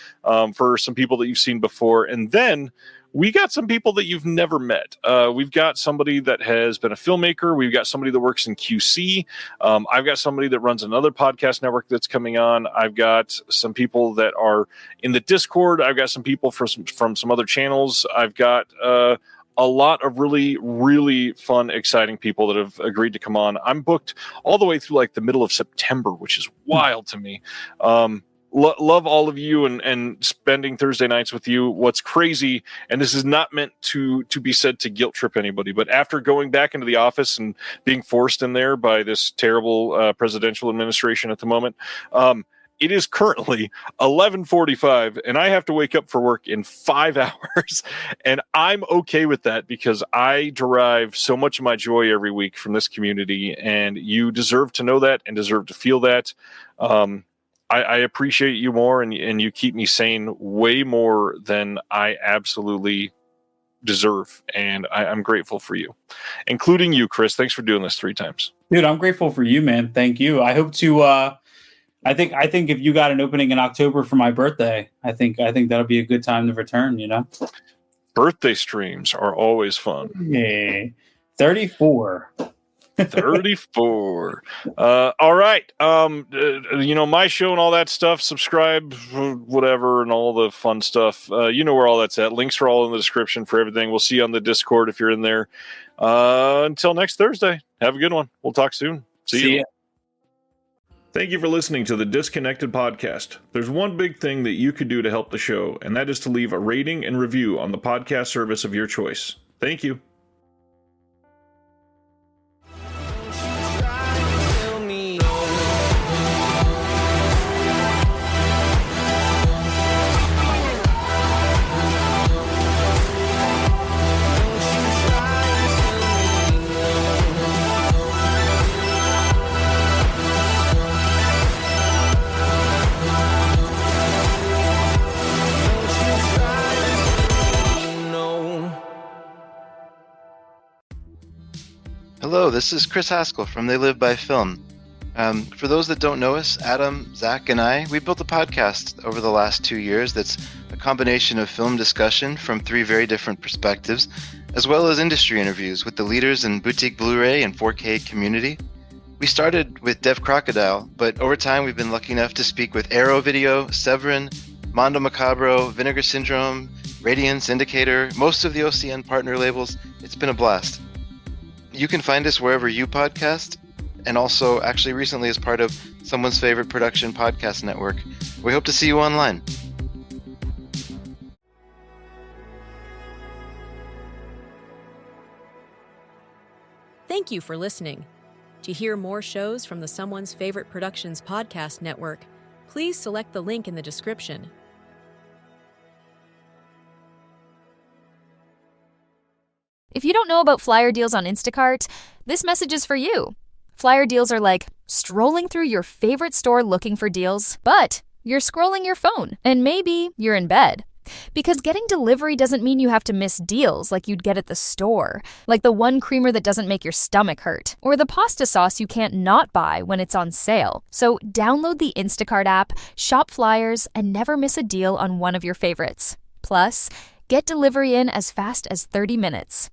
for some people that you've seen before. And then we got some people that you've never met. We've got somebody that has been a filmmaker. We've got somebody that works in QC. I've got somebody that runs another podcast network that's coming on. I've got some people that are in the Discord. I've got some people from some other channels. I've got a lot of really, really fun, exciting people that have agreed to come on. I'm booked all the way through like the middle of September, which is wild to me. Love all of you and spending Thursday nights with you. What's crazy, and this is not meant to be said to guilt trip anybody, but after going back into the office and being forced in there by this terrible presidential administration at the moment, it is currently 11:45, and I have to wake up for work in 5 hours, and I'm okay with that because I derive so much of my joy every week from this community, and you deserve to know that and deserve to feel that. I appreciate you more, and you keep me sane way more than I absolutely deserve, and I'm grateful for you, including you, Chris. Thanks for doing this 3 times. Dude, I'm grateful for you, man. Thank you. I hope to... I think if you got an opening in October for my birthday, I think that'll be a good time to return, you know? Birthday streams are always fun. Yeah. 34. 34. All right. My show and all that stuff, subscribe, whatever, and all the fun stuff. You know where all that's at. Links are all in the description for everything. We'll see you on the Discord if you're in there. Until next Thursday, have a good one. We'll talk soon. See you. Thank you for listening to the Disconnected Podcast. There's one big thing that you could do to help the show, and that is to leave a rating and review on the podcast service of your choice. Thank you. Hello, this is Chris Haskell from They Live by Film. For those that don't know us, Adam, Zach, and we built a podcast over the last 2 years that's a combination of film discussion from 3 very different perspectives, as well as industry interviews with the leaders in boutique Blu-ray and 4K community. We started with Dev Crocodile, but over time we've been lucky enough to speak with Arrow Video, Severin, Mondo Macabro, Vinegar Syndrome, Radiance, Indicator, most of the OCN partner labels. It's been a blast. You can find us wherever you podcast, and also actually recently as part of Someone's Favorite Production Podcast Network. We hope to see you online. Thank you for listening. To hear more shows from the Someone's Favorite Productions Podcast Network, please select the link in the description. If you don't know about flyer deals on Instacart, this message is for you. Flyer deals are like strolling through your favorite store looking for deals, but you're scrolling your phone, and maybe you're in bed. Because getting delivery doesn't mean you have to miss deals like you'd get at the store, like the one creamer that doesn't make your stomach hurt, or the pasta sauce you can't not buy when it's on sale. So download the Instacart app, shop flyers, and never miss a deal on one of your favorites. Plus, get delivery in as fast as 30 minutes.